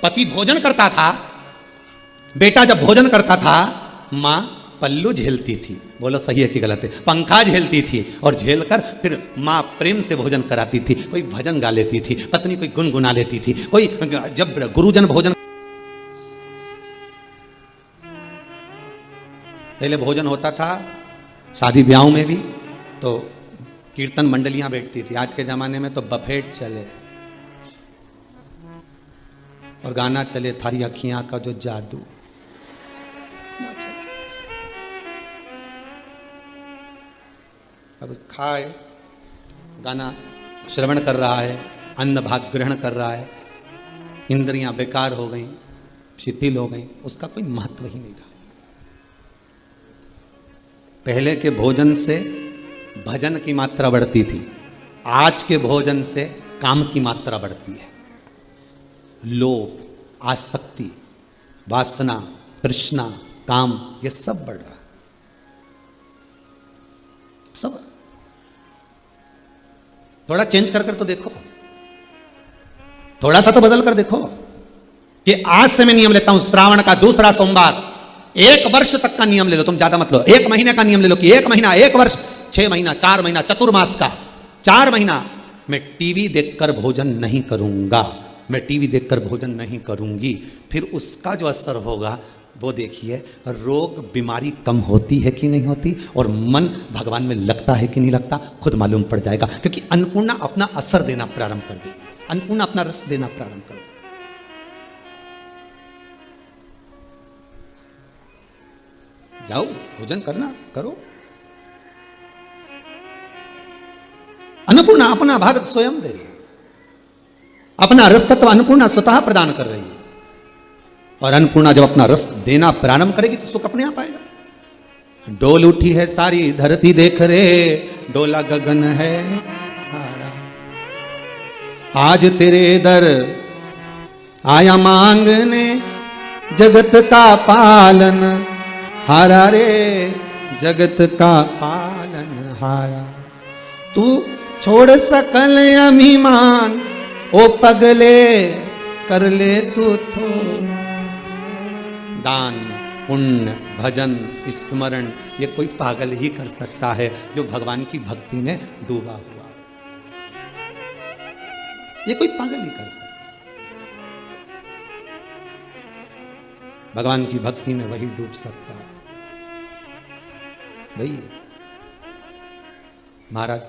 पति भोजन करता था, बेटा जब भोजन करता था, माँ पल्लू झेलती थी, बोलो सही है कि गलत है? पंखा झेलती थी और झेलकर फिर माँ प्रेम से भोजन कराती थी। कोई भजन गा लेती थी, पत्नी कोई गुनगुना लेती थी, कोई जब गुरुजन भोजन, पहले भोजन होता था शादी ब्याहों में भी तो कीर्तन मंडलियां बैठती थी। आज के जमाने में तो बफेट चले और गाना चले, थारी अखियां का जो जादू। अब खाए, गाना श्रवण कर रहा है, अन्न भाग ग्रहण कर रहा है, इंद्रियां बेकार हो गई, शिथिल हो गई, उसका कोई महत्व ही नहीं रहा। पहले के भोजन से भजन की मात्रा बढ़ती थी, आज के भोजन से काम की मात्रा बढ़ती है। लोभ, आसक्ति, वासना, तृष्णा, काम, ये सब बढ़ रहा है, सब। थोड़ा चेंज कर तो देखो, थोड़ा सा तो बदल कर देखो कि आज से मैं नियम लेता हूं, श्रावण का दूसरा सोमवार 1 वर्ष तक का नियम ले लो, तुम ज्यादा मत लो, 1 महीने का नियम ले लो कि 1 महीना, 1 वर्ष, 6 महीना, 4 महीना, चतुर्मास का 4 महीना मैं टीवी देखकर भोजन नहीं करूंगा, मैं टीवी देखकर भोजन नहीं करूंगी। फिर उसका जो असर होगा वो देखिए, रोग बीमारी कम होती है कि नहीं होती, और मन भगवान में लगता है कि नहीं लगता, खुद मालूम पड़ जाएगा। क्योंकि अन्नपूर्णा अपना असर देना प्रारंभ कर देगी, अन्नपूर्णा अपना रस देना प्रारंभ कर देगी। जाओ भोजन करना, करो। अन्नपूर्णा अपना भाग स्वयं दे रही है, अपना रस तत्व अन्नपूर्णा स्वतः प्रदान कर रही है। और अन्नपूर्णा जब अपना रस देना प्रारंभ करेगी तो सुख अपने आप आएगा। डोल उठी है सारी धरती देख रे, डोला गगन है सारा, आज तेरे दर आया मांगने, जगत का पालन हारा रे, जगत का पालन हारा। तू छोड़ सकल अभिमान, ओ पगले कर ले तू थोड़ा। दान, पुण्य, भजन, स्मरण, ये कोई पागल ही कर सकता है जो भगवान की भक्ति में डूबा हुआ, ये कोई पागल ही कर सकता है। भगवान की भक्ति में वही डूब सकता है। भाई महाराज,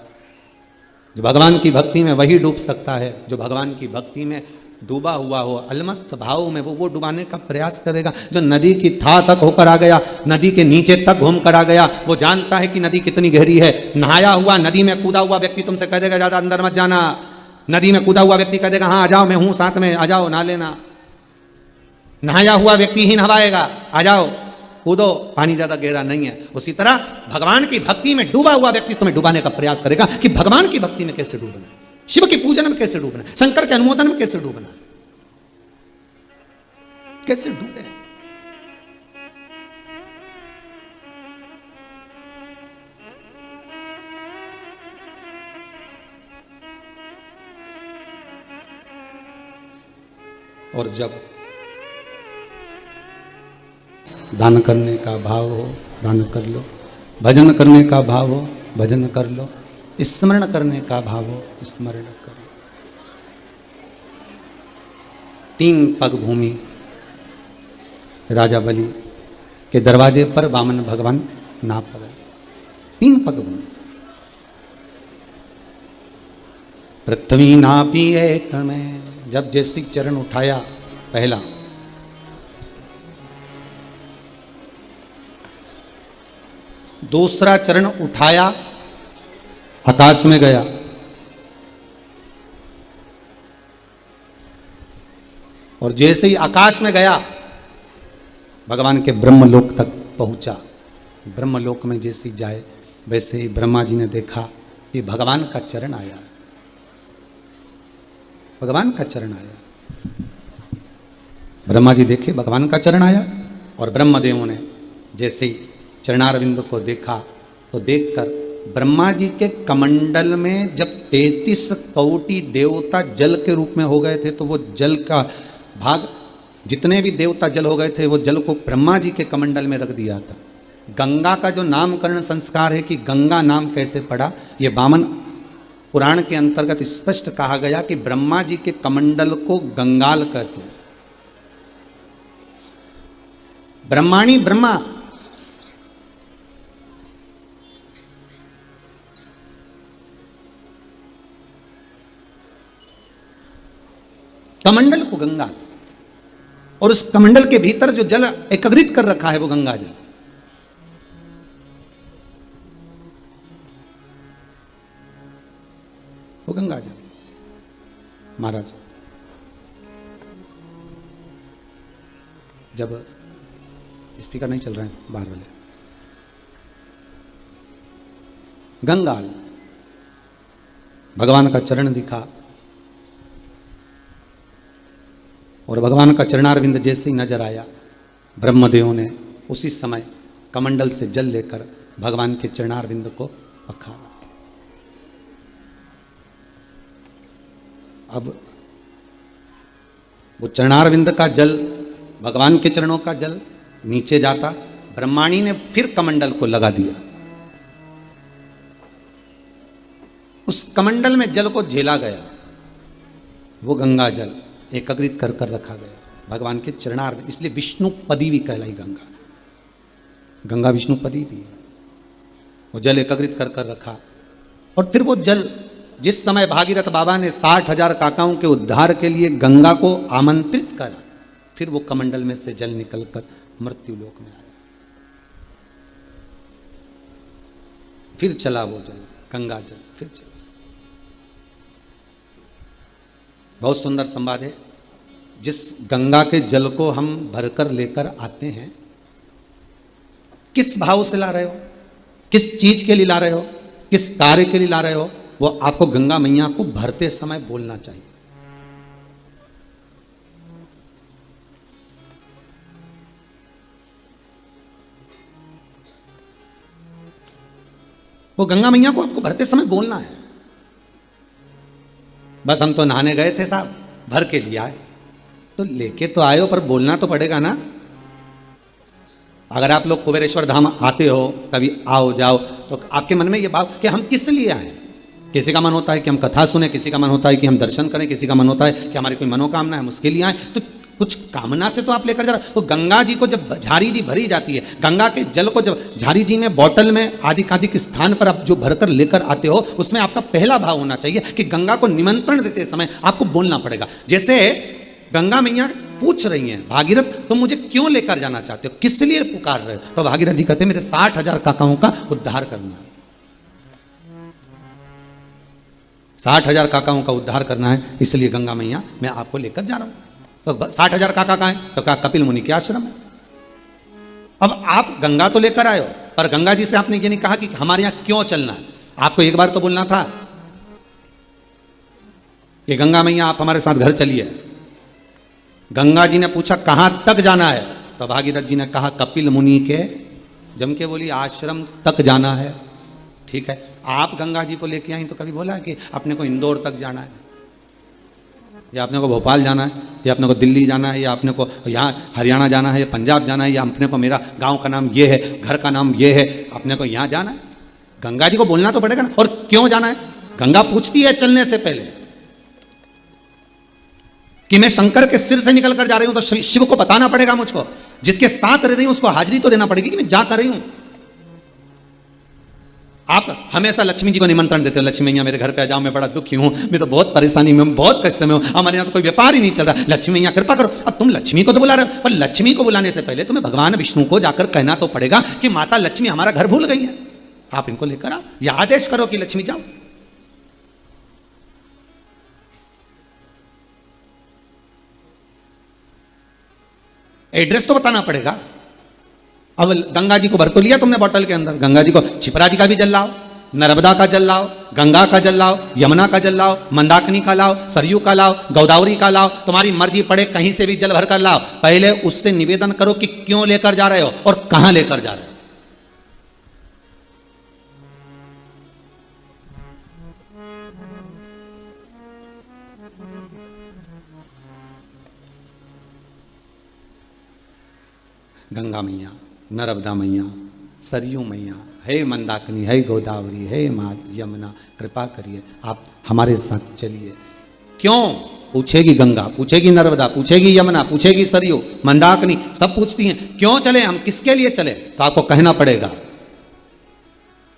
जो भगवान की भक्ति में वही डूब सकता है जो भगवान की भक्ति में डूबा हुआ हो, अलमस्त भाव में वो डुबाने का प्रयास करेगा। जो नदी की था तक होकर आ गया, नदी के नीचे तक घूम कर आ गया, वो जानता है कि नदी कितनी गहरी है। नहाया हुआ, नदी में कूदा हुआ व्यक्ति तुमसे कह देगा ज्यादा अंदर मत जाना, नदी में कूदा हुआ व्यक्ति कह देगा हाँ आ जाओ, मैं हूं साथ में, आ जाओ नहा लेना। नहाया हुआ व्यक्ति ही नहवाएगा, आ जाओ कूदो, पानी ज्यादा गहरा नहीं है। उसी तरह भगवान की भक्ति में डूबा हुआ व्यक्ति तुम्हें डुबाने का प्रयास करेगा कि भगवान की भक्ति में कैसे डूबना, शिव के पूजन में कैसे डूबना, शंकर के अनुमोदन में कैसे डूबना, कैसे डूबे। और जब दान करने का भाव हो, दान कर लो, भजन करने का भाव हो, भजन कर लो, स्मरण करने का भाव हो, स्मरण कर लो। 3 पग भूमि राजा बलि के दरवाजे पर वामन भगवान नाप रहे, 3 पग भूमि। पृथ्वी नापी एक में, जब जैसी चरण उठाया पहला, दूसरा चरण उठाया आकाश में गया, और जैसे ही आकाश में गया भगवान के ब्रह्मलोक तक पहुंचा। ब्रह्मलोक में जैसे ही जाए वैसे ही ब्रह्मा जी ने देखा कि भगवान का चरण आया, भगवान का चरण आया। ब्रह्मा जी देखे भगवान का चरण आया, और ब्रह्मदेवों ने जैसे ही चरणारविंद को देखा तो देखकर ब्रह्मा जी के कमंडल में जब 33 कोटि देवता जल के रूप में हो गए थे, तो वो जल का भाग, जितने भी देवता जल हो गए थे, वो जल को ब्रह्मा जी के कमंडल में रख दिया था। गंगा का जो नामकरण संस्कार है कि गंगा नाम कैसे पड़ा, ये वामन पुराण के अंतर्गत स्पष्ट कहा गया कि ब्रह्मा जी के कमंडल को गंगाल कहते हैं। ब्रह्माणी ब्रह्मा, कमंडल को गंगाल, और उस कमंडल के भीतर जो जल एकत्रित कर रखा है वो गंगा जल। वो गंगा जल। महाराज जब स्पीकर नहीं चल रहे हैं बाहर वाले, गंगाल भगवान का चरण दिखा और भगवान का चरणारविंद जैसे ही नजर आया, ब्रह्मदेव ने उसी समय कमंडल से जल लेकर भगवान के चरणारविंद को पखारा। अब वो चरणारविंद का जल, भगवान के चरणों का जल नीचे जाता, ब्रह्माणी ने फिर कमंडल को लगा दिया। उस कमंडल में जल को झेला गया, वो गंगा जल एकत्रित कर कर रखा गया भगवान के चरणारविंद, इसलिए विष्णुपदी भी कहलाई गंगा। गंगा विष्णुपदी भी है। वो जल एकत्रित कर कर रखा, और फिर वो जल जिस समय भागीरथ बाबा ने 60,000 काकाओं के उद्धार के लिए गंगा को आमंत्रित करा, फिर वो कमंडल में से जल निकलकर मृत्यु लोक में आया। फिर चला वो जल, गंगा जल फिर चला। बहुत सुंदर संवाद है। जिस गंगा के जल को हम भरकर लेकर आते हैं, किस भाव से ला रहे हो, किस चीज के लिए ला रहे हो, किस कार्य के लिए ला रहे हो, वो आपको गंगा मैया को भरते समय बोलना चाहिए। वो गंगा मैया को आपको भरते समय बोलना है। बस हम तो नहाने गए थे साहब, भर के लिए आए, तो लेके तो आए हो, पर बोलना तो पड़ेगा ना। अगर आप लोग कुबेरेश्वर धाम आते हो, कभी आओ जाओ, तो आपके मन में ये बात कि हम किस लिए आए। किसी का मन होता है कि हम कथा सुने, किसी का मन होता है कि हम दर्शन करें, किसी का मन होता है कि हमारी कोई मनोकामना है, हम उसके लिए आए। तो कुछ कामना से तो आप लेकर जा रहे। तो गंगा जी को जब झारी जी भरी जाती है, गंगा के जल को जब झारी जी में बॉटल में आदि स्थान पर आप जो भरकर लेकर आते हो, उसमें आपका पहला भाव होना चाहिए कि गंगा को निमंत्रण देते समय आपको बोलना पड़ेगा। जैसे गंगा मैया पूछ रही हैं, भागीरथ तुम मुझे क्यों लेकर जाना चाहते हो, किस लिए पुकार रहे हो, तो भागीरथ जी कहते हैं मेरे 60,000 काकाओं का उद्धार करना है। 60,000 काकाओं का उद्धार करना है, इसलिए गंगा मैया मैं आपको लेकर जा रहा हूं। तो 60,000 काका कहाँ है, तो कहा कपिल मुनि के आश्रम है। अब आप गंगा तो लेकर आए हो, पर गंगा जी से आपने ये नहीं कहा कि हमारे यहां क्यों चलना है। आपको एक बार तो बोलना था कि गंगा मैया आप हमारे साथ घर चलिए। गंगा जी ने पूछा कहां तक जाना है, तो भागीरथ जी ने कहा कपिल मुनि के, जम के बोली आश्रम तक जाना है। ठीक है, आप गंगा जी को लेके आई तो कभी बोला कि अपने को इंदौर तक जाना है, या अपने को भोपाल जाना है, या अपने को दिल्ली जाना है, या अपने को यहाँ हरियाणा जाना है, या पंजाब जाना है, या अपने को मेरा गांव का नाम ये है, घर का नाम ये है, अपने को यहाँ जाना है। गंगा जी को बोलना तो पड़ेगा ना। और क्यों जाना है, गंगा पूछती है चलने से पहले कि मैं शंकर के सिर से निकल कर जा रही हूं, तो शिव को बताना पड़ेगा मुझको। जिसके साथ रह रही हूं उसको हाजिरी तो देना पड़ेगी कि मैं जा कर रही हूं। आप हमेशा लक्ष्मी जी को निमंत्रण देते हो, लक्ष्मी मैया मेरे घर पे आ जाओ, मैं बड़ा दुखी हूं, मैं तो बहुत परेशानी में हूं, बहुत कष्ट में हूं, हमारे यहाँ तो कोई व्यापार ही नहीं चल रहा, लक्ष्मी मैया कृपा करो। अब तुम लक्ष्मी को तो बुला रहे हो, पर लक्ष्मी को बुलाने से पहले तुम्हें भगवान विष्णु को जाकर कहना तो पड़ेगा कि माता लक्ष्मी हमारा घर भूल गई है, आप इनको लेकर आओ, या आदेश करो कि लक्ष्मी जाओ। एड्रेस तो बताना पड़ेगा। अब गंगा जी को भर तो लिया तुमने बॉटल के अंदर, गंगा जी को छिपरा जी का भी जल लाओ, नर्मदा का जल लाओ, गंगा का जल लाओ, यमुना का जल लाओ, मंदाकिनी का लाओ, सरयू का लाओ, गोदावरी का लाओ, तुम्हारी मर्जी पड़े कहीं से भी जल भर कर लाओ। पहले उससे निवेदन करो कि क्यों लेकर जा रहे हो और कहां लेकर जा रहे हो। गंगा मैया, नर्मदा मैया, सरयू मैया, हे मंदाकिनी, हे गोदावरी, हे माँ यमुना, कृपा करिए आप हमारे साथ चलिए। क्यों? पूछेगी गंगा, पूछेगी नर्मदा, पूछेगी यमुना, पूछेगी सरयू, मंदाकिनी, सब पूछती हैं क्यों चले, हम किसके लिए चले। तो आपको कहना पड़ेगा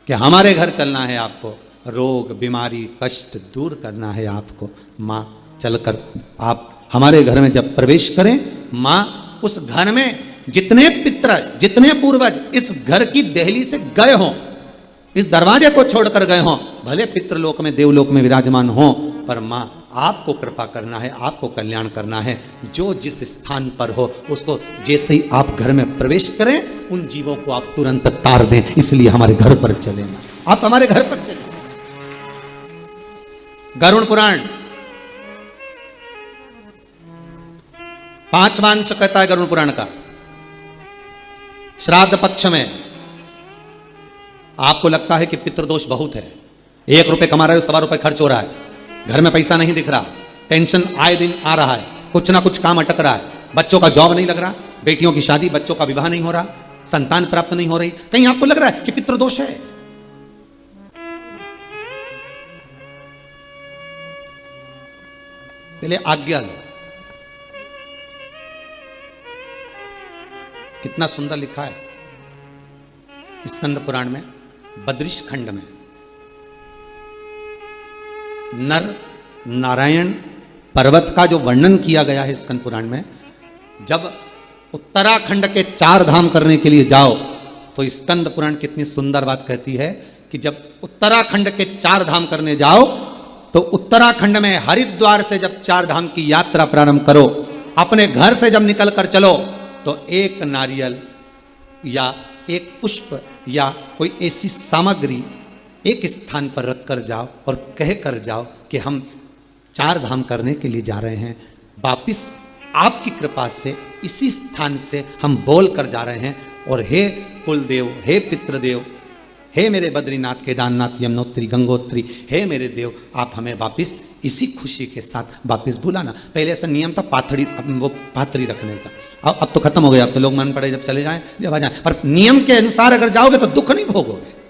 कि हमारे घर चलना है, आपको रोग बीमारी कष्ट दूर करना है आपको। माँ चलकर आप हमारे घर में जब प्रवेश करें, माँ उस घर में जितने पितर जितने पूर्वज इस घर की देहली से गए हों, इस दरवाजे को छोड़कर गए हों, भले पितृलोक में देवलोक में विराजमान हों, पर माँ आपको कृपा करना है, आपको कल्याण करना है। जो जिस स्थान पर हो उसको जैसे ही आप घर में प्रवेश करें, उन जीवों को आप तुरंत तार दें। इसलिए हमारे घर पर चलें, आप हमारे घर पर चलें। गरुड़ पुराण 5वां अंश कहता है गरुड़ पुराण का, श्राद्ध पक्ष में आपको लगता है कि पितृदोष बहुत है, 1 रुपए कमा रहे हो, 1.25 रुपए खर्च हो रहा है, घर में पैसा नहीं दिख रहा, टेंशन आए दिन आ रहा है, कुछ ना कुछ काम अटक रहा है, बच्चों का जॉब नहीं लग रहा, बेटियों की शादी, बच्चों का विवाह नहीं हो रहा, संतान प्राप्त नहीं हो रही, कहीं आपको लग रहा है कि पितृदोष है। पहले आज्ञा लो। कितना सुंदर लिखा है स्कंद पुराण में, बद्रिश खंड में, नर नारायण पर्वत का जो वर्णन किया गया है स्कंद पुराण में। जब उत्तराखंड के 4 धाम करने के लिए जाओ तो स्कंद पुराण कितनी सुंदर बात कहती है कि जब उत्तराखंड के 4 धाम करने जाओ तो उत्तराखंड में हरिद्वार से जब 4 धाम की यात्रा प्रारंभ करो, अपने घर से जब निकल कर चलो तो एक नारियल या एक पुष्प या कोई ऐसी सामग्री एक स्थान पर रख कर जाओ और कह कर जाओ कि हम 4 धाम करने के लिए जा रहे हैं, वापिस आपकी कृपा से इसी स्थान से हम बोल कर जा रहे हैं, और हे कुलदेव, हे पितृदेव, हे मेरे बद्रीनाथ केदारनाथ यमुनोत्री गंगोत्री, हे मेरे देव, आप हमें वापिस इसी खुशी के साथ वापिस बुलाना। पहले ऐसा नियम था वो पाथरी रखने का, अब तो खत्म हो गया, अब तो लोग मन पड़े जब चले जाएं जब आ जाएं, पर नियम के अनुसार अगर जाओगे तो दुख नहीं भोगोगे।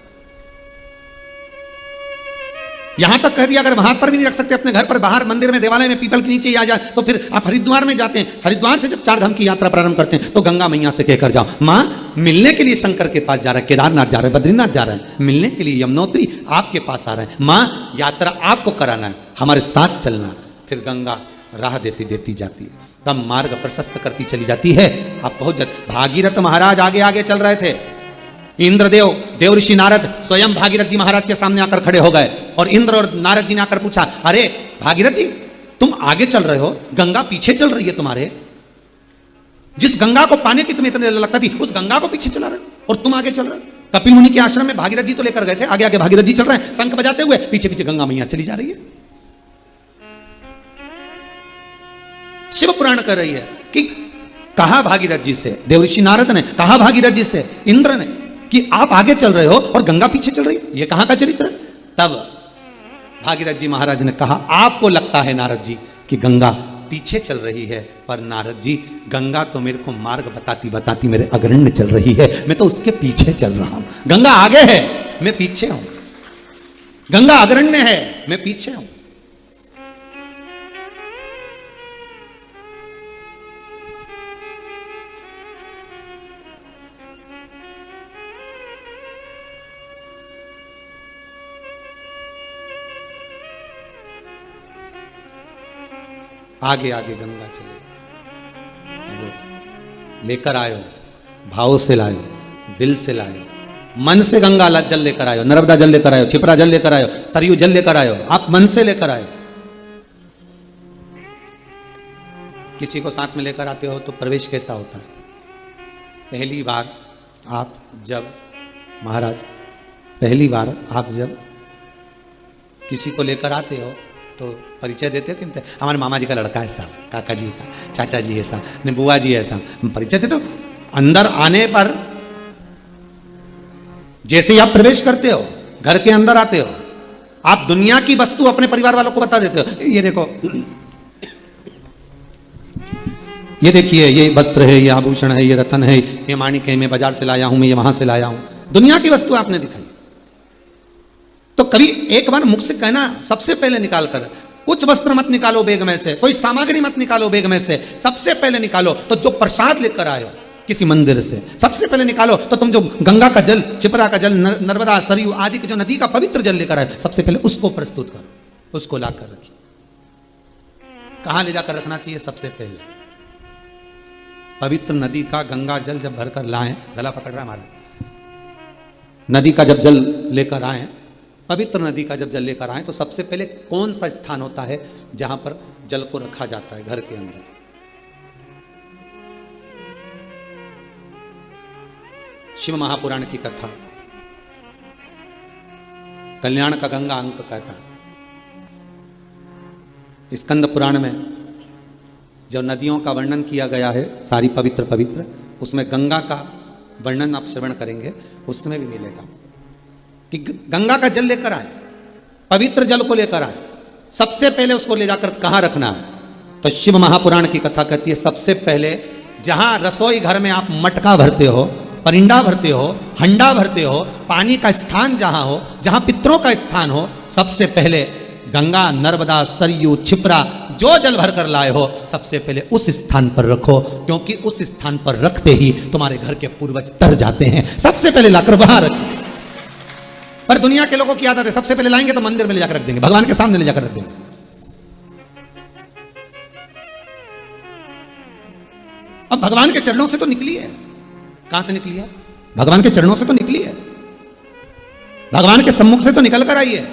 यहां तक कह दिया अगर वहां पर भी नहीं रख सकते अपने घर पर, बाहर मंदिर में देवालय में पीपल के नीचे ही आ जाए, तो फिर आप हरिद्वार में जाते हैं, हरिद्वार से जब 4 धाम की यात्रा प्रारंभ करते हैं तो गंगा मैया से कहकर जाओ, माँ मिलने के लिए शंकर के पास जा रहे हैं, केदारनाथ जा रहे हैं, बद्रीनाथ जा रहे हैं, मिलने के लिए यमुनोत्री आपके पास आ रहे हैं, माँ यात्रा आपको कराना है, हमारे साथ चलना। फिर गंगा राह देती देती जाती है, तब मार्ग प्रशस्त करती चली जाती है। आप पहुंच जाते। भागीरथ महाराज आगे आगे चल रहे थे, इंद्रदेव देव ऋषि नारद स्वयं भागीरथ जी महाराज के सामने आकर खड़े हो गए, और इंद्र और नारद जी ने आकर पूछा, अरे भागीरथ जी तुम आगे चल रहे हो, गंगा पीछे चल रही है तुम्हारे, जिस गंगा को पाने की तुम्हें इतनी लगता थी उस गंगा को पीछे चला रहे और तुम आगे चल रहे हो। कपिल मुनि के आश्रम में भागीरथ जी तो लेकर गए थे, आगे आगे भागीरथ जी चल रहे हैं शंख बजाते हुए, पीछे पीछे गंगा मैया चली जा रही है। शिव पुराण कर रही है कि कहा भागीरथ जी से, देव ऋषि नारद ने कहा भागीरथ जी से, इंद्र ने, कि आप आगे चल रहे हो और गंगा पीछे चल रही है, ये कहां का चरित्र है। तब भागीरथ जी महाराज ने कहा, आपको लगता है नारद जी कि गंगा पीछे चल रही है, पर नारद जी गंगा तो मेरे को मार्ग बताती बताती मेरे अग्रण्य चल रही है, मैं तो उसके पीछे चल रहा हूं। गंगा आगे है, मैं पीछे हूं, गंगा अग्रण्य है, मैं पीछे हूं। आगे आगे गंगा चले, अब लेकर आयो, भाव से लायो, दिल से लायो, मन से गंगा जल लेकर आयो, नर्मदा जल लेकर आयो, छिपरा जल लेकर आयो, सरयू जल लेकर आयो, आप मन से लेकर आयो। किसी को साथ में लेकर आते हो तो प्रवेश कैसा होता है? पहली बार आप जब महाराज पहली बार आप जब किसी को लेकर आते हो तो परिचय देते हो कि हमारे मामा जी का लड़का है साहब, काका जी का, चाचा जी है साहब, बुआ जी है साहब, परिचय देते हो। अंदर आने पर जैसे ही आप प्रवेश करते हो, घर के अंदर आते हो, आप दुनिया की वस्तु अपने परिवार वालों को बता देते हो, ये देखो, ये देखिए, ये वस्त्र है, ये आभूषण है, ये रतन है, ये माणिक है, मैं बाजार से लाया हूं, मैं ये वहां से लाया हूं, दुनिया की वस्तु आपने दिखाई। तो कभी एक बार मुख से कहना, सबसे पहले निकाल कर, कुछ वस्त्र मत निकालो बैग में से, कोई सामग्री मत निकालो बैग में से, सबसे पहले निकालो तो जो प्रसाद लेकर आए हो किसी मंदिर से, सबसे पहले निकालो तो तुम जो गंगा का जल, चिपरा का जल, नर्मदा, सरयू आदि की जो नदी का पवित्र जल लेकर आए, सबसे पहले उसको प्रस्तुत करो, उसको लाकर रखिए। कहां ले जाकर रखना चाहिए? सबसे पहले पवित्र नदी का गंगा जल जब भरकर लाएं, गला पकड़ रहा हमारा, नदी का जब जल लेकर आए, पवित्र नदी का जब जल लेकर आए, तो सबसे पहले कौन सा स्थान होता है जहां पर जल को रखा जाता है? घर के अंदर। शिव महापुराण की कथा, कल्याण का गंगा अंक कहता है, स्कंद पुराण में जो नदियों का वर्णन किया गया है, सारी पवित्र पवित्र, उसमें गंगा का वर्णन आप श्रवण करेंगे, उसमें भी मिलेगा कि गंगा का जल लेकर आए, पवित्र जल को लेकर आए, सबसे पहले उसको ले जाकर कहां रखना है? तो शिव महापुराण की कथा कहती है, सबसे पहले जहां रसोई घर में आप मटका भरते हो, परिंडा भरते हो, हंडा भरते हो, पानी का स्थान जहां हो, जहां पितरों का स्थान हो, सबसे पहले गंगा, नर्मदा, सरयू, छिपरा जो जल भर कर लाए हो, सबसे पहले उस स्थान पर रखो, क्योंकि उस स्थान पर रखते ही तुम्हारे घर के पूर्वज तर जाते हैं। सबसे पहले लाकर वहां रखो। पर दुनिया के लोगों की आदत है, सबसे पहले लाएंगे तो मंदिर में ले जाकर रख देंगे, भगवान के सामने ले जाकर रख देंगे। अब भगवान के चरणों से तो निकली है, कहां से निकली है? भगवान के चरणों से तो निकली है, भगवान के सम्मुख से तो निकल कर आई है,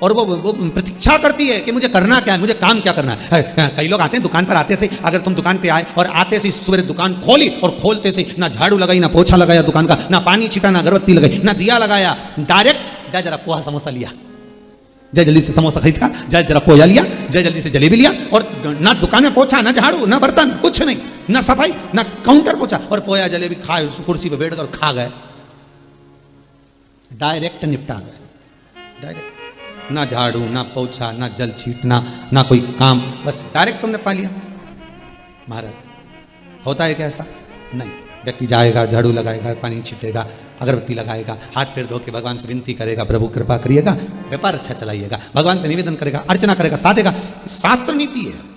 और वो प्रतीक्षा करती है कि मुझे करना क्या है, मुझे काम क्या करना है। कई लोग आते हैं दुकान पर, आते से अगर तुम दुकान पे आए और आते से सुबह दुकान खोली और खोलते से ना झाड़ू लगाई, ना पोछा लगाया दुकान का, ना पानी छीटा, ना अगरबत्ती लगाई, ना दिया लगाया, डायरेक्ट जा जरा पोहा समोसा लिया, जय जल्दी से समोसा खरीद का, जय जरा पोहा लिया, जय जल्दी से जलेबी लिया, और ना दुकान में पोछा, ना झाड़ू, ना बर्तन, कुछ नहीं, ना सफाई, ना काउंटर पोछा, और पोया जलेबी खाए, कुर्सी पे बैठ कर खा गए, डायरेक्ट निपटा गए, डायरेक्ट, ना झाड़ू, ना पोछा, ना जल छीटना, ना कोई काम, बस डायरेक्ट तुमने पा लिया। महाराज होता है क्या ऐसा? नहीं, व्यक्ति जाएगा, झाड़ू लगाएगा, पानी छीटेगा, अगरबत्ती लगाएगा, हाथ पैर धो के भगवान से विनती करेगा, प्रभु कृपा करिएगा, व्यापार अच्छा चलाइएगा, भगवान से निवेदन करेगा, अर्चना करेगा, साधेगा। शास्त्र नीति है,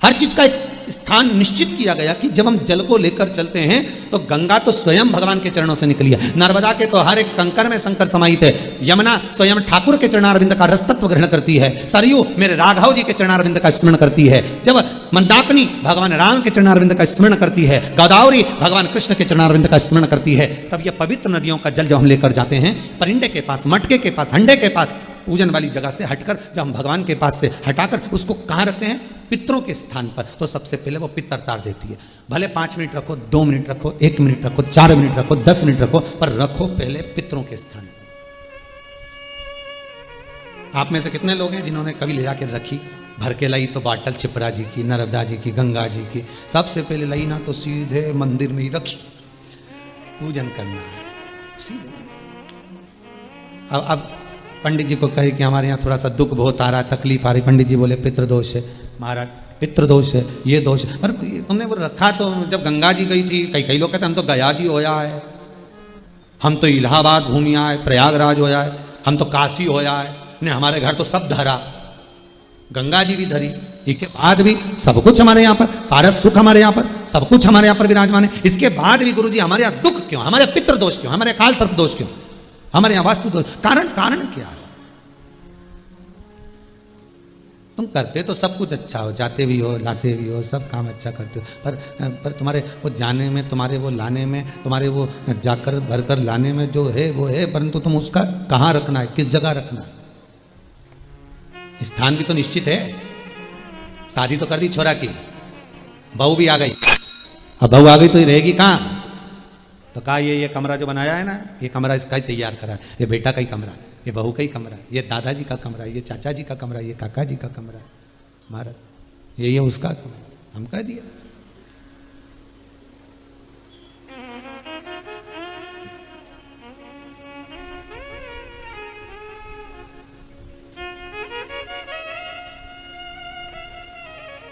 हर चीज का एक स्थान निश्चित किया गया कि जब हम जल को लेकर चलते हैं तो गंगा तो स्वयं भगवान के चरणों से निकली है, नर्मदा के तो हर एक कंकर में शंकर समाहित है, यमुना स्वयं ठाकुर के चरणारविंद का रसतत्व ग्रहण करती है, सरयू मेरे राघव जी के चरणारविंद का स्मरण करती है, जब मंदाकिनी भगवान राम के चरणारविंद का स्मरण करती है, गोदावरी भगवान कृष्ण के चरणारविंद का स्मरण करती है, तब यह पवित्र नदियों का जल जब हम लेकर जाते हैं, परिंडे के पास, मटके के पास, हंडे के पास, पूजन वाली जगह से हटकर जब हम भगवान के पास से हटाकर उसको कहाँ रखते हैं? पितरों के स्थान पर। तो सबसे पहले वो पितर तार देती है, भले 5 मिनट रखो, 2 मिनट रखो, 1 मिनट रखो, 4 मिनट रखो, 10 मिनट रखो, पर रखो पहले पितरों के स्थान पर। आप में से कितने लोग हैं जिन्होंने कभी ले जाकर रखी, भर के लाई तो बाटल चिपरा जी की, नर्मदा जी की, गंगा जी की, सबसे पहले लाई ना तो सीधे मंदिर में ही रखी, पूजन करना है सीधे। अब पंडित जी को कहे कि हमारे यहाँ थोड़ा सा दुख बहुत आ रहा है, तकलीफ आ रही, पंडित जी बोले पितृदोष है। महाराज पितृदोष है, ये दोष है, पर तुमने वो रखा तो जब गंगा जी गई थी, कई लोग कहते हैं हम तो गया जी होया है, हम तो इलाहाबाद घूमी आए, प्रयागराज होया है, हम तो काशी होया है, ने हमारे घर तो सब धरा, गंगा जी भी धरी, इसके बाद भी सब कुछ हमारे यहाँ पर, सारा सुख हमारे यहाँ पर, सब कुछ हमारे यहाँ पर विराजमान है, इसके बाद भी गुरु जी हमारे यहाँ दुख क्यों, हमारे पितृदोष क्यों, हमारे काल सर्प दोष क्यों, हमारे यहाँ वास्तु दोष, कारण क्या है? तुम करते तो सब कुछ अच्छा हो, जाते भी हो, लाते भी हो, सब काम अच्छा करते हो, पर तुम्हारे वो जाने में, तुम्हारे वो लाने में, तुम्हारे वो जाकर भरकर लाने में जो है वो है, परंतु तुम उसका कहाँ रखना है, किस जगह रखना है? स्थान भी तो निश्चित है। शादी तो कर दी छोरा की, बहू भी आ गई, अब बहू आ गई तो रहेगी कहाँ? तो कहा ये कमरा जो बनाया है ना, ये कमरा इसका ही तैयार करा है, ये बेटा का ही कमरा है, ये बहू का ही कमरा है, ये दादाजी का कमरा है, ये चाचा जी का कमरा है, ये काका जी का कमरा है, महाराज ये उसका कमरा, हम कह दिया।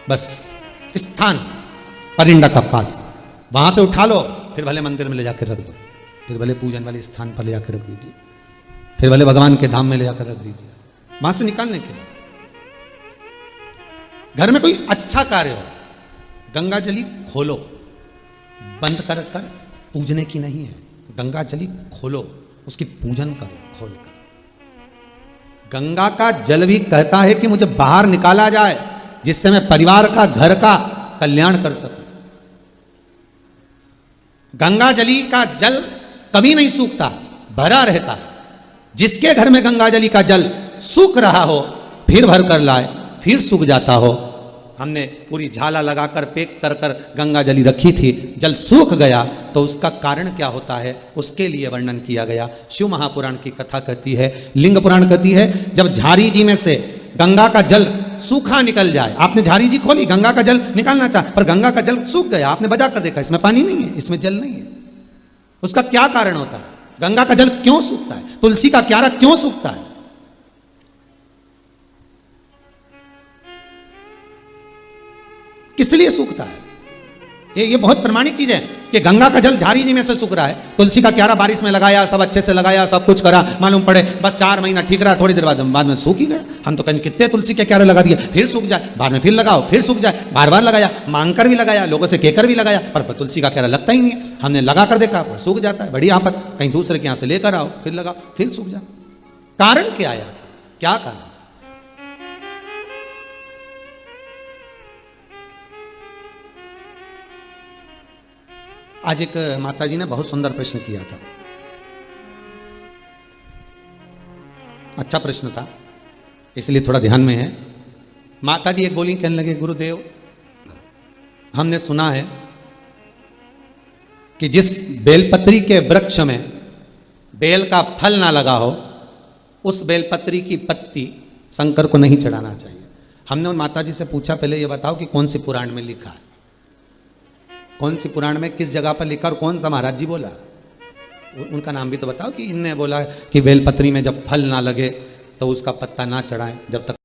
बस स्थान परिंडा का पास, वहां से उठा लो, फिर भले मंदिर में ले जाकर रख दो, फिर भले पूजन वाले स्थान पर ले जाकर रख दीजिए, फिर भले भगवान के धाम में ले जाकर रख दीजिए, वहां से निकालने के लिए। घर में कोई अच्छा कार्य हो, गंगा जली खोलो, बंद कर कर पूजने की नहीं है। गंगा जली खोलो, उसकी पूजन करो खोल कर। गंगा का जल भी कहता है कि मुझे बाहर निकाला जाए, जिससे मैं परिवार का, घर का कल्याण कर सकूं। गंगा जली का जल कभी नहीं सूखता, भरा रहता है। जिसके घर में गंगा जली का जल सूख रहा हो, फिर भर कर लाए, फिर सूख जाता हो। हमने पूरी झाला लगाकर पैक कर कर गंगा जली रखी थी, जल सूख गया तो उसका कारण क्या होता है, उसके लिए वर्णन किया गया। शिव महापुराण की कथा कहती है, लिंग पुराण कहती है, जब झारी जी में से गंगा का जल सूखा निकल जाए, आपने झारी जी खोली, गंगा का जल निकालना चाहा, पर गंगा का जल सूख गया, आपने बजा कर देखा इसमें पानी नहीं है, इसमें जल नहीं है। उसका क्या कारण होता है? गंगा का जल क्यों सूखता है? तुलसी का क्यारा क्यों सूखता है? किस लिए सूखता है? ये बहुत प्रमाणिक चीज है कि गंगा का जल झारी जी में से सूख रहा है, तुलसी का क्यारा बारिश में लगाया, सब अच्छे से लगाया, सब कुछ करा, मालूम पड़े बस 4 महीना ठीक रहा, थोड़ी देर बाद में सूख ही गया। हम तो कहीं कितने तुलसी के क्यारे लगा दिए, फिर सूख जाए, बाद में फिर लगाओ, फिर सूख जाए, बार बार लगाया, मांगकर भी लगाया, लोगों से कहकर भी लगाया, पर तुलसी का क्यारा लगता ही नहीं है। हमने लगा कर देखा, पर सूख जाता है। बड़ी आफत, कहीं दूसरे के यहाँ से लेकर आओ, फिर लगाओ, फिर सूख जाए। कारण क्या आया? क्या कारण? आज एक माता जी ने बहुत सुंदर प्रश्न किया था, अच्छा प्रश्न था, इसलिए थोड़ा ध्यान में है। माता जी एक बोली, कहने लगे, गुरुदेव हमने सुना है कि जिस बेलपत्री के वृक्ष में बेल का फल ना लगा हो, उस बेलपत्री की पत्ती शंकर को नहीं चढ़ाना चाहिए। हमने उन माता जी से पूछा, पहले ये बताओ कि कौन सी पुराण में लिखा है, कौन सी पुराण में किस जगह पर लिखा, और कौन सा महाराज जी बोला, उनका नाम भी तो बताओ कि इनने बोला कि बेलपत्री में जब फल ना लगे तो उसका पत्ता ना चढ़ाएं जब तक।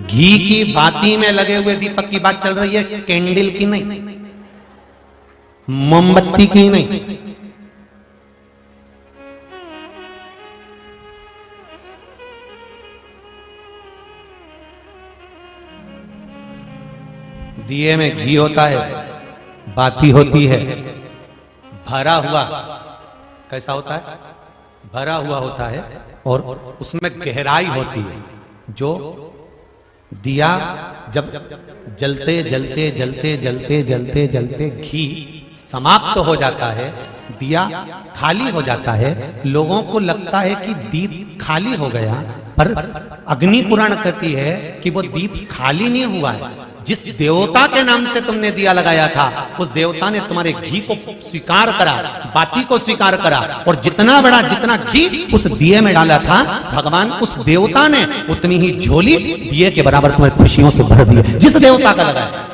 घी की बाती में लगे हुए दीपक की बात चल रही है, कैंडल की नहीं, मोमबत्ती की नहीं। दिए में घी होता है, बाती होती है, भरा हुआ, कैसा होता है? भरा हुआ होता है, और उसमें गहराई होती है। जो दिया जब जलते जलते जलते जलते जलते जलते घी समाप्त हो जाता है, दिया खाली हो जाता है, लोगों को लगता है कि दीप खाली हो गया, पर अग्नि पुराण कहती है कि वो दीप खाली नहीं हुआ है। जिस देवता के नाम से तुमने दिया लगाया था, उस देवता ने तुम्हारे घी को स्वीकार करा, बाती को स्वीकार करा, और जितना बड़ा जितना घी उस दिए में डाला था, भगवान उस देवता ने उतनी ही झोली दिए के बराबर तुम्हें खुशियों से भर दिए, जिस देवता का लगाया।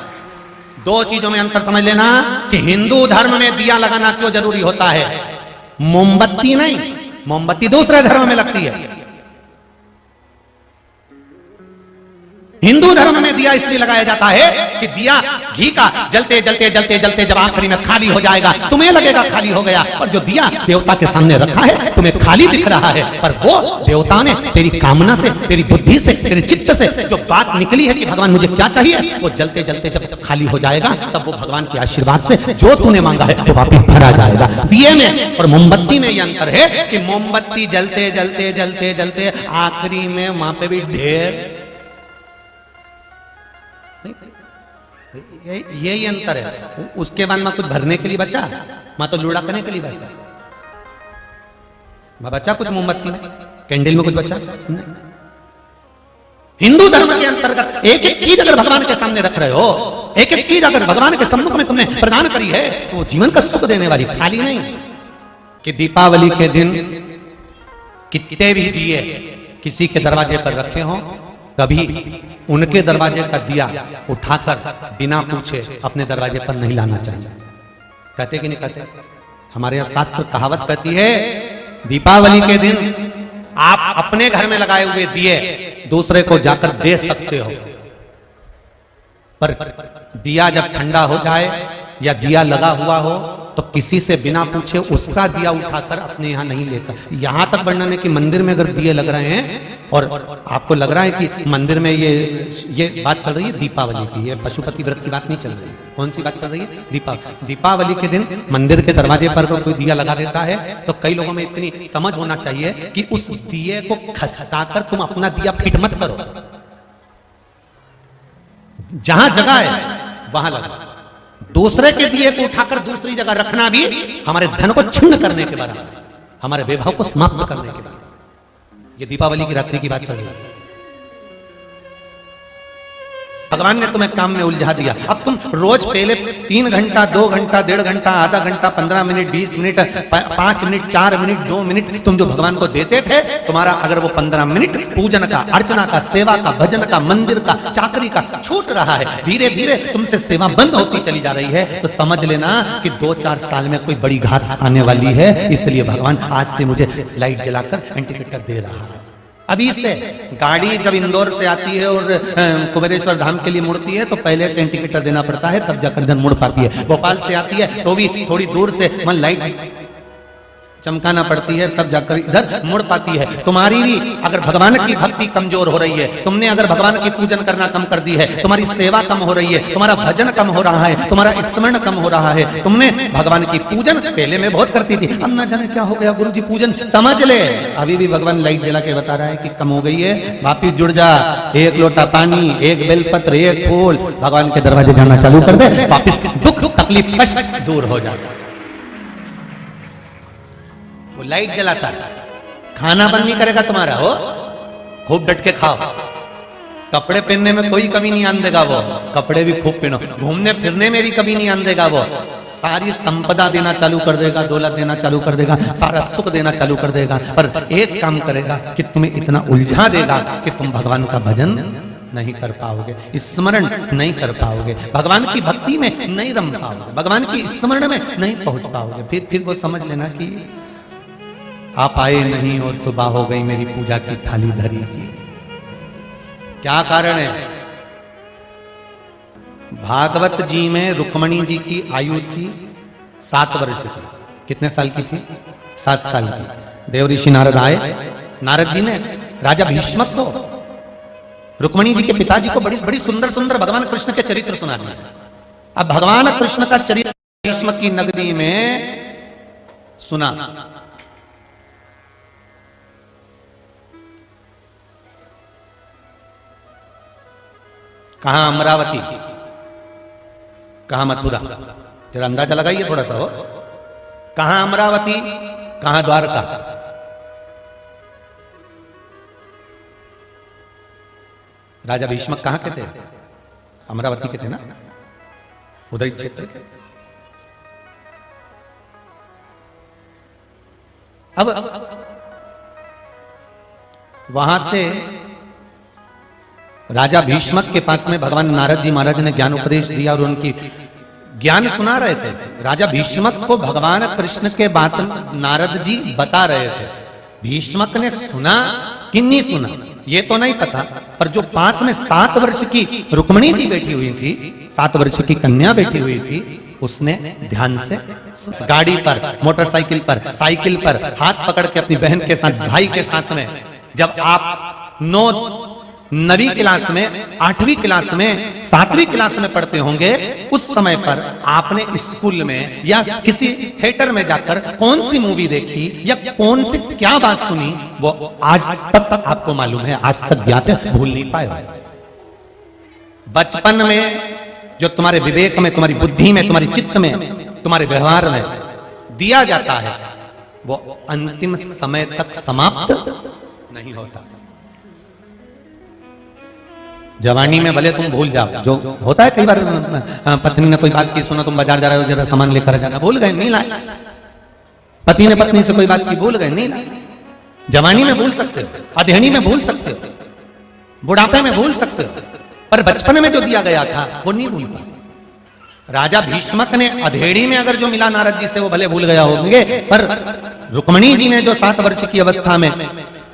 दो चीजों में अंतर समझ लेना कि हिंदू धर्म में दिया लगाना क्यों जरूरी होता है, मोमबत्ती नहीं। मोमबत्ती दूसरे धर्म में लगती है, हिंदू धर्म में दिया इसलिए लगाया जाता है कि दिया घी का जलते जलते जलते जलते जब आखिरी में खाली हो जाएगा, तुम्हें लगेगा खाली हो गया, और जो दिया देवता के सामने रखा है तुम्हें खाली दिख रहा है, पर वो देवता ने तेरी कामना से, तेरी बुद्धि से, तेरे चित्त से जो बात निकली है कि भगवान मुझे क्या चाहिए, वो जलते जलते जब खाली हो जाएगा, तब वो भगवान के आशीर्वाद से जो तूने मांगा है वो वापिस भरा जाएगा। दिए में और मोमबत्ती में ये अंतर है कि मोमबत्ती जलते जलते जलते जलते आखिरी में वहां पे भी ढेर, यही अंतर है। उसके बाद में कुछ भरने के लिए बचा, मां तो लुढ़कने के लिए बचा, बचा कुछ मोमबत्ती में, कैंडल में कुछ बचा नहीं। हिंदू धर्म के अंतर्गत एक एक चीज अगर भगवान के सामने रख रहे हो, एक एक चीज अगर भगवान के सम्मुख में तुमने प्रदान करी है, तो वो जीवन का सुख देने वाली, खाली नहीं। कि दीपावली के दिन कितने भी दिए किसी के दरवाजे पर रखे हो, कभी उनके दरवाजे का दिया उठाकर बिना पूछे अपने दरवाजे पर नहीं लाना चाहिए। कहते कि नहीं कहते? हमारे यहाँ शास्त्र कहावत कहती है, दीपावली के दिन आप अपने घर में लगाए हुए दिए दूसरे को जाकर दे सकते हो, पर दिया जब ठंडा हो जाए या दिया लगा हुआ हो तो किसी से बिना पूछे उसका दिया उठाकर अपने यहाँ नहीं लेकर, यहां तक वर्णन है कि मंदिर में अगर दिए लग रहे हैं और आपको लग रहा है कि मंदिर में ये बात चल रही है दीपावली की, ये पशुपति व्रत की बात नहीं चल रही है। कौन सी बात चल रही है? दीपावली के दिन मंदिर के दरवाजे पर कोई दिया लगा देता है तो कई लोगों में इतनी समझ होना चाहिए कि उस दिए को खसकाकर तुम अपना दिया फिट मत करो, जहां जगह है वहां लगा। दूसरे के दिए को उठाकर दूसरी जगह रखना भी हमारे धन को छीन करने के बराबर, हमारे वैभव को समाप्त करने के बराबर। ये दीपावली की रात्रि की बात चल रही है। भगवान ने तुम्हें काम में उलझा दिया। अब तुम रोज पहले 3 घंटा, 2 घंटा, 1.5 घंटा, आधा घंटा, 15 minute, 20 minute, 5 minute, 4 minute, 2 minute तुम जो भगवान को देते थे, तुम्हारा अगर वो 15 मिनट पूजन का, अर्चना का, सेवा का, भजन का, मंदिर का, चाकरी का छूट रहा है, धीरे धीरे तुमसे सेवा बंद होती चली जा रही है, तो समझ लेना कि 2-4 साल में कोई बड़ी घात आने वाली है। इसलिए भगवान आज से मुझे लाइट जलाकर इंडिकेटर दे रहा है। अभी से गाड़ी जब इंदौर से आती है और कुबेरेश्वर धाम के लिए मुड़ती है तो पहले से इंडिकेटर देना पड़ता है, तब जाकर इधर मुड़ पाती है। भोपाल से आती है तो भी थोड़ी दूर से मन लाइट चमकाना पड़ती है, तब जाकर इधर मुड़ पाती है। तुम्हारी भी अगर भगवान की भक्ति कमजोर हो रही है, तुमने अगर भगवान की पूजन करना कम कर दी है, तुम्हारी सेवा कम हो रही है, तुम्हारा भजन कम हो रहा है, तुम्हारा स्मरण कम हो रहा है, तुमने भगवान की पूजन पहले में बहुत करती थी, अब ना जाने क्या हो गया गुरुजी पूजन, समझ ले अभी भी भगवान लाइट जला के बता रहा है कि कम हो गई है, वापिस जुड़ जा, 1 लोटा पानी, 1 बेलपत्र, 1 फूल, भगवान के दरवाजे जाना चालू कर दे, वापिस दुख तकलीफ कष्ट दूर हो जाए। वो लाइट जलाता है, खाना बंद नहीं करेगा तुम्हारा, हो खूब डट के खाओ, कपड़े पहनने में कोई कमी नहीं आन देगा, वो कपड़े भी खूब पहनो, घूमने फिरने में भी कमी नहीं आन देगा, वो सारी संपदा देना चालू कर देगा, दौलत देना चालू कर देगा, सारा सुख देना चालू कर देगा, पर एक काम करेगा कि तुम्हें इतना उलझा देगा कि तुम भगवान का भजन नहीं कर पाओगे, स्मरण नहीं कर पाओगे, भगवान की भक्ति में नहीं रम पाओगे, भगवान की स्मरण में नहीं पहुंच पाओगे। फिर वो समझ लेना कि आप आए नहीं और सुबह हो गई मेरी पूजा की थाली धरी की। क्या कारण है? भागवत जी में रुक्मणी जी की आयु थी 7 वर्ष की। कितने साल की थी? 7 साल की। देव ऋषि नारद आए, नारद जी ने राजा भीष्मक को, रुक्मणी जी के पिताजी को बड़ी बड़ी सुंदर सुंदर भगवान कृष्ण के चरित्र सुना दिए। अब भगवान कृष्ण का चरित्र भीष्मक की नगरी में सुना। कहां अमरावती, कहां मथुरा, जरा अंदाजा लगाइए थोड़ा सा हो। कहां अमरावती, कहां द्वारका। राजा भीष्मक कहां के थे? अमरावती के थे ना, उदय क्षेत्र के। अब वहां से राजा भीष्मक के पास में भगवान नारद जी महाराज ने ज्ञान उपदेश दिया और उनकी ज्ञान सुना रहे थे। राजा भीष्मक को भगवान कृष्ण के बात नारद जी बता रहे थे। भीष्मक ने सुना कि नहीं सुना ये तो नहीं पता, पर जो पास में 7 वर्ष की रुक्मणी जी बैठी हुई थी, 7 वर्ष की कन्या बैठी हुई थी, उसने ध्यान से गाड़ी पर, मोटरसाइकिल पर, साइकिल पर हाथ पकड़ के अपनी बहन के साथ, भाई के साथ में, जब आप 9वीं क्लास में, 8वीं क्लास में, 7वीं क्लास में पढ़ते होंगे, उस समय पर आपने स्कूल में या किसी थिएटर में जाकर कौन सी मूवी देखी या कौन सी क्या बात सुनी, वो आज तक आपको मालूम है, आज तक ज्ञात है, भूल नहीं पाए। बचपन में जो तुम्हारे विवेक में, तुम्हारी बुद्धि में, तुम्हारी चित्त में, तुम्हारे व्यवहार में दिया जाता है, वो अंतिम समय तक समाप्त नहीं होता। जवानी में भले तुम भूल जाओ, जो होता है कई बार, पत्नी ने कोई बात की, सुना तुम बाजार जा रहे हो, जरा सामान लेकर जाना, भूल गए, नहीं लाए। पति ने पत्नी से कोई बात की, भूल गए, नहीं लाए। जवानी में भूल सकते हो, अध्ययनी में भूल सकते हो, बुढ़ापे में भूल सकते हो, पर बचपन में जो दिया गया था वो नहीं भूल पाए। राजा भीष्मक ने अधेड़ी में अगर जो मिला नारद जी से वो भले भूल गया होंगे, पर रुक्मणी जी ने जो 7 वर्ष की अवस्था में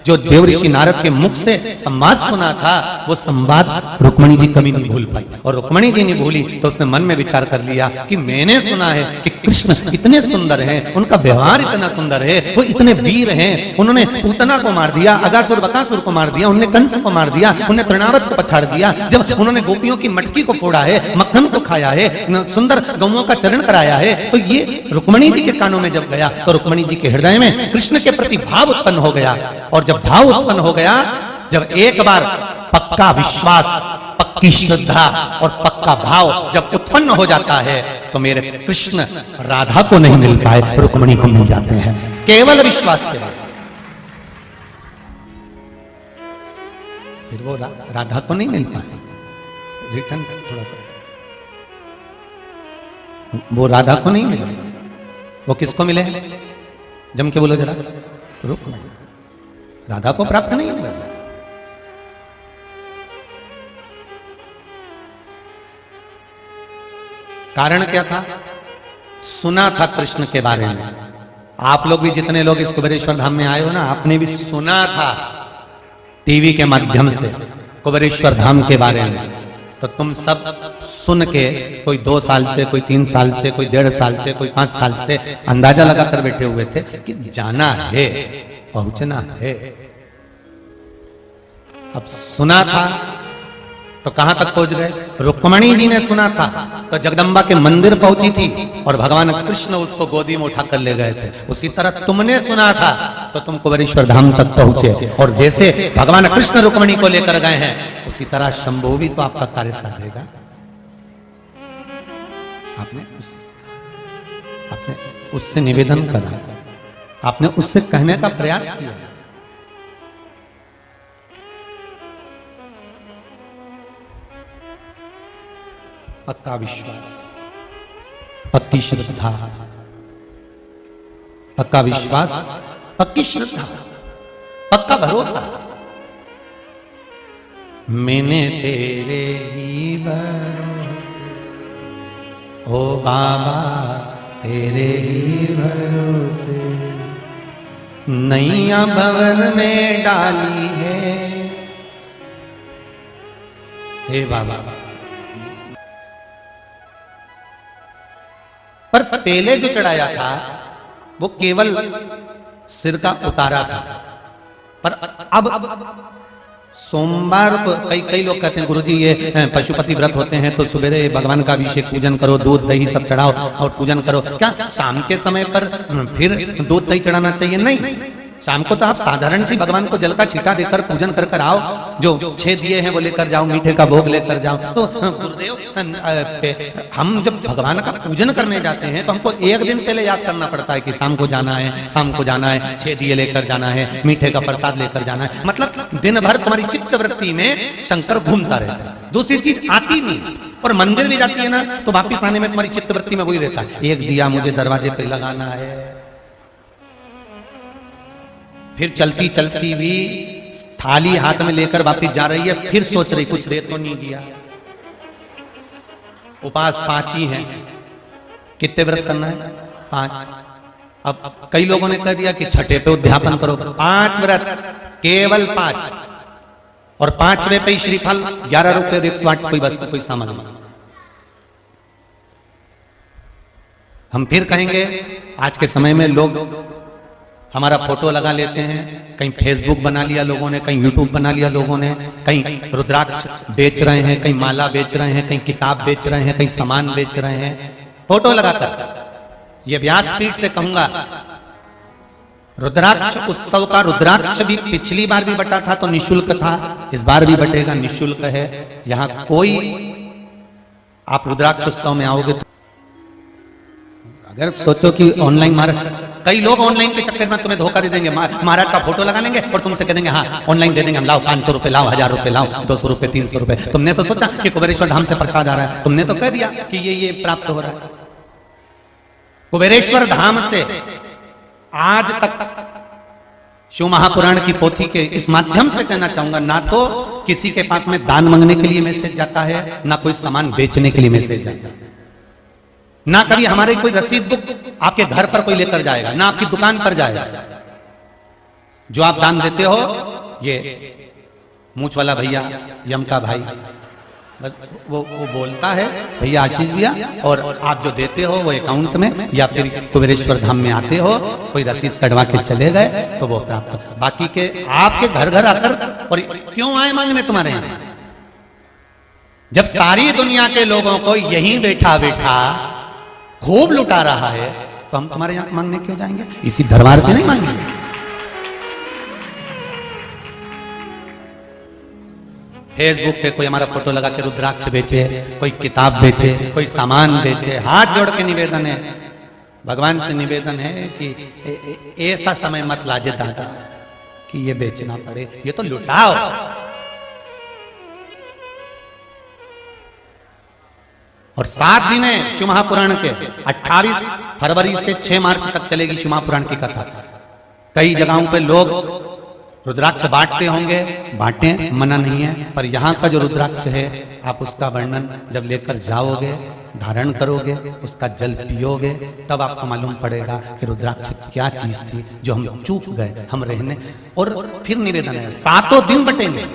जो देव ऋषि नारद के मुख से संवाद सुना था, वो संवाद रुक्मणी जी कभी नहीं भूल पाई। और रुक्मणी जी नहीं भूली तो उसने मन में विचार कर लिया कि मैंने सुना है कि कृष्ण इतने सुंदर हैं, उनका व्यवहार इतना सुंदर है, वो इतने वीर हैं, उन्होंने पूतना को मार दिया, अगासुर बकासुर को मार दिया, उन्होंने कंस को मार दिया, उन्होंने तृणावत को पछाड़ दिया, जब उन्होंने गोपियों की मटकी को फोड़ा है, मक्खन को खाया है, सुंदर गौओं का चरण कराया है, तो ये रुक्मणी जी के कानों में जब गया तो रुक्मणी जी के हृदय में कृष्ण के प्रति भाव उत्पन्न हो गया। और जब भाव उत्पन्न हो गया, जब एक बार पक्का विश्वास, पक्की श्रद्धा और पक्का भाव जब उत्पन्न हो जाता है तो मेरे कृष्ण राधा को नहीं मिल पाए, रुक्मणी को मिल जाते हैं, केवल विश्वास के बाद। फिर वो राधा को नहीं मिल पाए, रिटर्न थोड़ा सा, वो राधा को नहीं मिले, वो किसको मिले? जम के बोलो जरा, रुक्मणी, राधा को प्राप्त नहीं हुआ। कारण क्या था? सुना था कृष्ण के बारे में। आप लोग भी, जितने लोग इस कुबेरेश्वर धाम में आए हो ना, आपने भी सुना था टीवी के माध्यम से कुबेरेश्वर धाम के बारे में। तो तुम सब सुन के, कोई 2 साल से, कोई 3 साल से, कोई 1.5 साल से, कोई 5 साल से अंदाजा लगाकर बैठे हुए थे कि जाना है, पहुंचना है। अब सुना था तो कहां तक पहुंच गए? रुक्मणी जी ने सुना था तो जगदम्बा के मंदिर पहुंची थी और भगवान कृष्ण उसको गोदी में उठाकर ले गए थे। उसी तरह तुमने सुना था तो तुम कुबेरेश्वर धाम तक पहुंचे, और जैसे भगवान कृष्ण रुक्मणी को लेकर गए हैं, उसी तरह शंभु भी तो आपका कार्य साधेगा। आपने उससे निवेदन करा, आपने उससे कहने का प्रयास किया। पक्का विश्वास, पक्की श्रद्धा, पक्का विश्वास, पक्की श्रद्धा, पक्का भरोसा। मैंने तेरे ही भरोसे, ओ बाबा तेरे ही भरोसे, नैया भवन में डाली है, हे बाबा। पर पहले जो चढ़ाया था वो केवल सिर का उतारा था, पर अब सोमवार को कई लोग कहते हैं गुरुजी ये पशुपति व्रत होते हैं तो सवेरे भगवान का अभिषेक पूजन करो, दूध दही सब चढ़ाओ और पूजन करो। क्या शाम के समय पर फिर दूध दही चढ़ाना चाहिए? नहीं, शाम को तो आप साधारण सी भगवान को जल का छींटा देकर पूजन कर कर आओ, जो 6 दिए हैं वो लेकर जाओ, मीठे का भोग लेकर जाओ। तो गुरुदेव, हम जब भगवान का पूजन करने जाते हैं तो हमको एक दिन पहले याद करना पड़ता है कि शाम को जाना है, शाम को जाना है, 6 दिए लेकर जाना है, मीठे का प्रसाद लेकर जाना है। मतलब दिन भर तुम्हारी चित्तवृत्ति में शंकर घूमता रहता है, दूसरी चीज आती नहीं। और मंदिर भी जाती है ना तो वापिस आने में तुम्हारी चित्तवृत्ति में वही रहता है, एक दिया मुझे दरवाजे पे लगाना है। फिर चलती चलती भी थाली हाथ में लेकर वापिस जा रही है, फिर सोच रही कुछ दे तो नहीं दिया। उपास 5 ही हैं, कितने व्रत करना है? 5। अब कई लोगों ने कह दिया कि छठे पे उद्यापन करो। 5 व्रत, केवल 5, और 5वें पे श्रीफल 11 रुपये 108 कोई वस्तु कोई सामान। हम फिर कहेंगे आज के समय में लोग हमारा फोटो लगा लेते हैं, कहीं फेसबुक बना लिया लोगों ने, कहीं यूट्यूब बना लिया लोगों ने, कहीं रुद्राक्ष बेच रहे हैं, कहीं माला बेच रहे हैं, कहीं किताब बेच रहे हैं, कहीं सामान बेच रहे हैं, फोटो लगाकर। ये व्यासपीठ से कहूंगा, रुद्राक्ष उत्सव का रुद्राक्ष भी पिछली बार भी बटा था तो निशुल्क था, इस बार भी बटेगा, निशुल्क है। यहां कोई, आप रुद्राक्ष उत्सव में आओगे तो अगर सोचो कि ऑनलाइन कई लोग ऑनलाइन के चक्कर में तुम्हें धोखा दे देंगे, महाराज का फोटो लगा लेंगे और तुमसे कह देंगे हाँ ऑनलाइन दे देंगे हम, लाओ 500 रुपए लाओ, 1000 रुपए लाओ, 200 रुपए, 300 रुपए। तुमने तो सोचा कि कुबेरेश्वर धाम से प्रसाद आ रहा है, तुमने तो कह दिया कि ये प्राप्त हो रहा है। कुबेरेश्वर धाम से आज तक शिव महापुराण की पोथी के इस माध्यम से कहना चाहूंगा, ना तो किसी के पास में दान मांगने के लिए मैसेज जाता है, ना कोई सामान बेचने के लिए मैसेज जाता है, ना कभी हमारे कोई रसीद बुक आपके घर पर कोई लेकर जाएगा, ना आपकी दुकान पर जाएगा। जो आप दान देते हो, ये मूछ वाला भैया, यम का भाई, बस वो बोलता है भैया आशीष भैया, और आप जो देते हो वो अकाउंट में या फिर कुबेरेश्वर धाम में आते हो, कोई रसीद कटवा के चले गए तो वो प्राप्त हो। बाकी के आपके घर घर आकर और क्यों आए मांगने तुम्हारे यहाँ? जब सारी दुनिया के लोगों को यहीं बैठा बैठा खूब लुटा रहा है तो हम तुम्हारे यहाँ मांगने क्यों जाएंगे? इसी दरबार से नहीं मांगेंगे। फेसबुक पे कोई हमारा फोटो लगा के रुद्राक्ष बेचे, कोई किताब बेचे, कोई सामान बेचे, हाथ जोड़ के निवेदन है, भगवान से निवेदन है कि ऐसा समय मत लाजे दादा कि ये बेचना पड़े, ये तो लुटाओ। और 7 दिन है शिव महापुराण के, 28 फरवरी से 6 मार्च तक चलेगी शिव महापुराण की कथा। कई जगहों पे लोग रुद्राक्ष बांटते होंगे, बांटे, मना नहीं है, पर यहाँ का जो रुद्राक्ष है आप उसका वर्णन जब लेकर जाओगे, धारण करोगे, उसका जल पियोगे, तब आपको मालूम पड़ेगा कि रुद्राक्ष क्या चीज थी जो हम चूक गए, हम रहने। और फिर निवेदन है 7 दिन बटेंगे,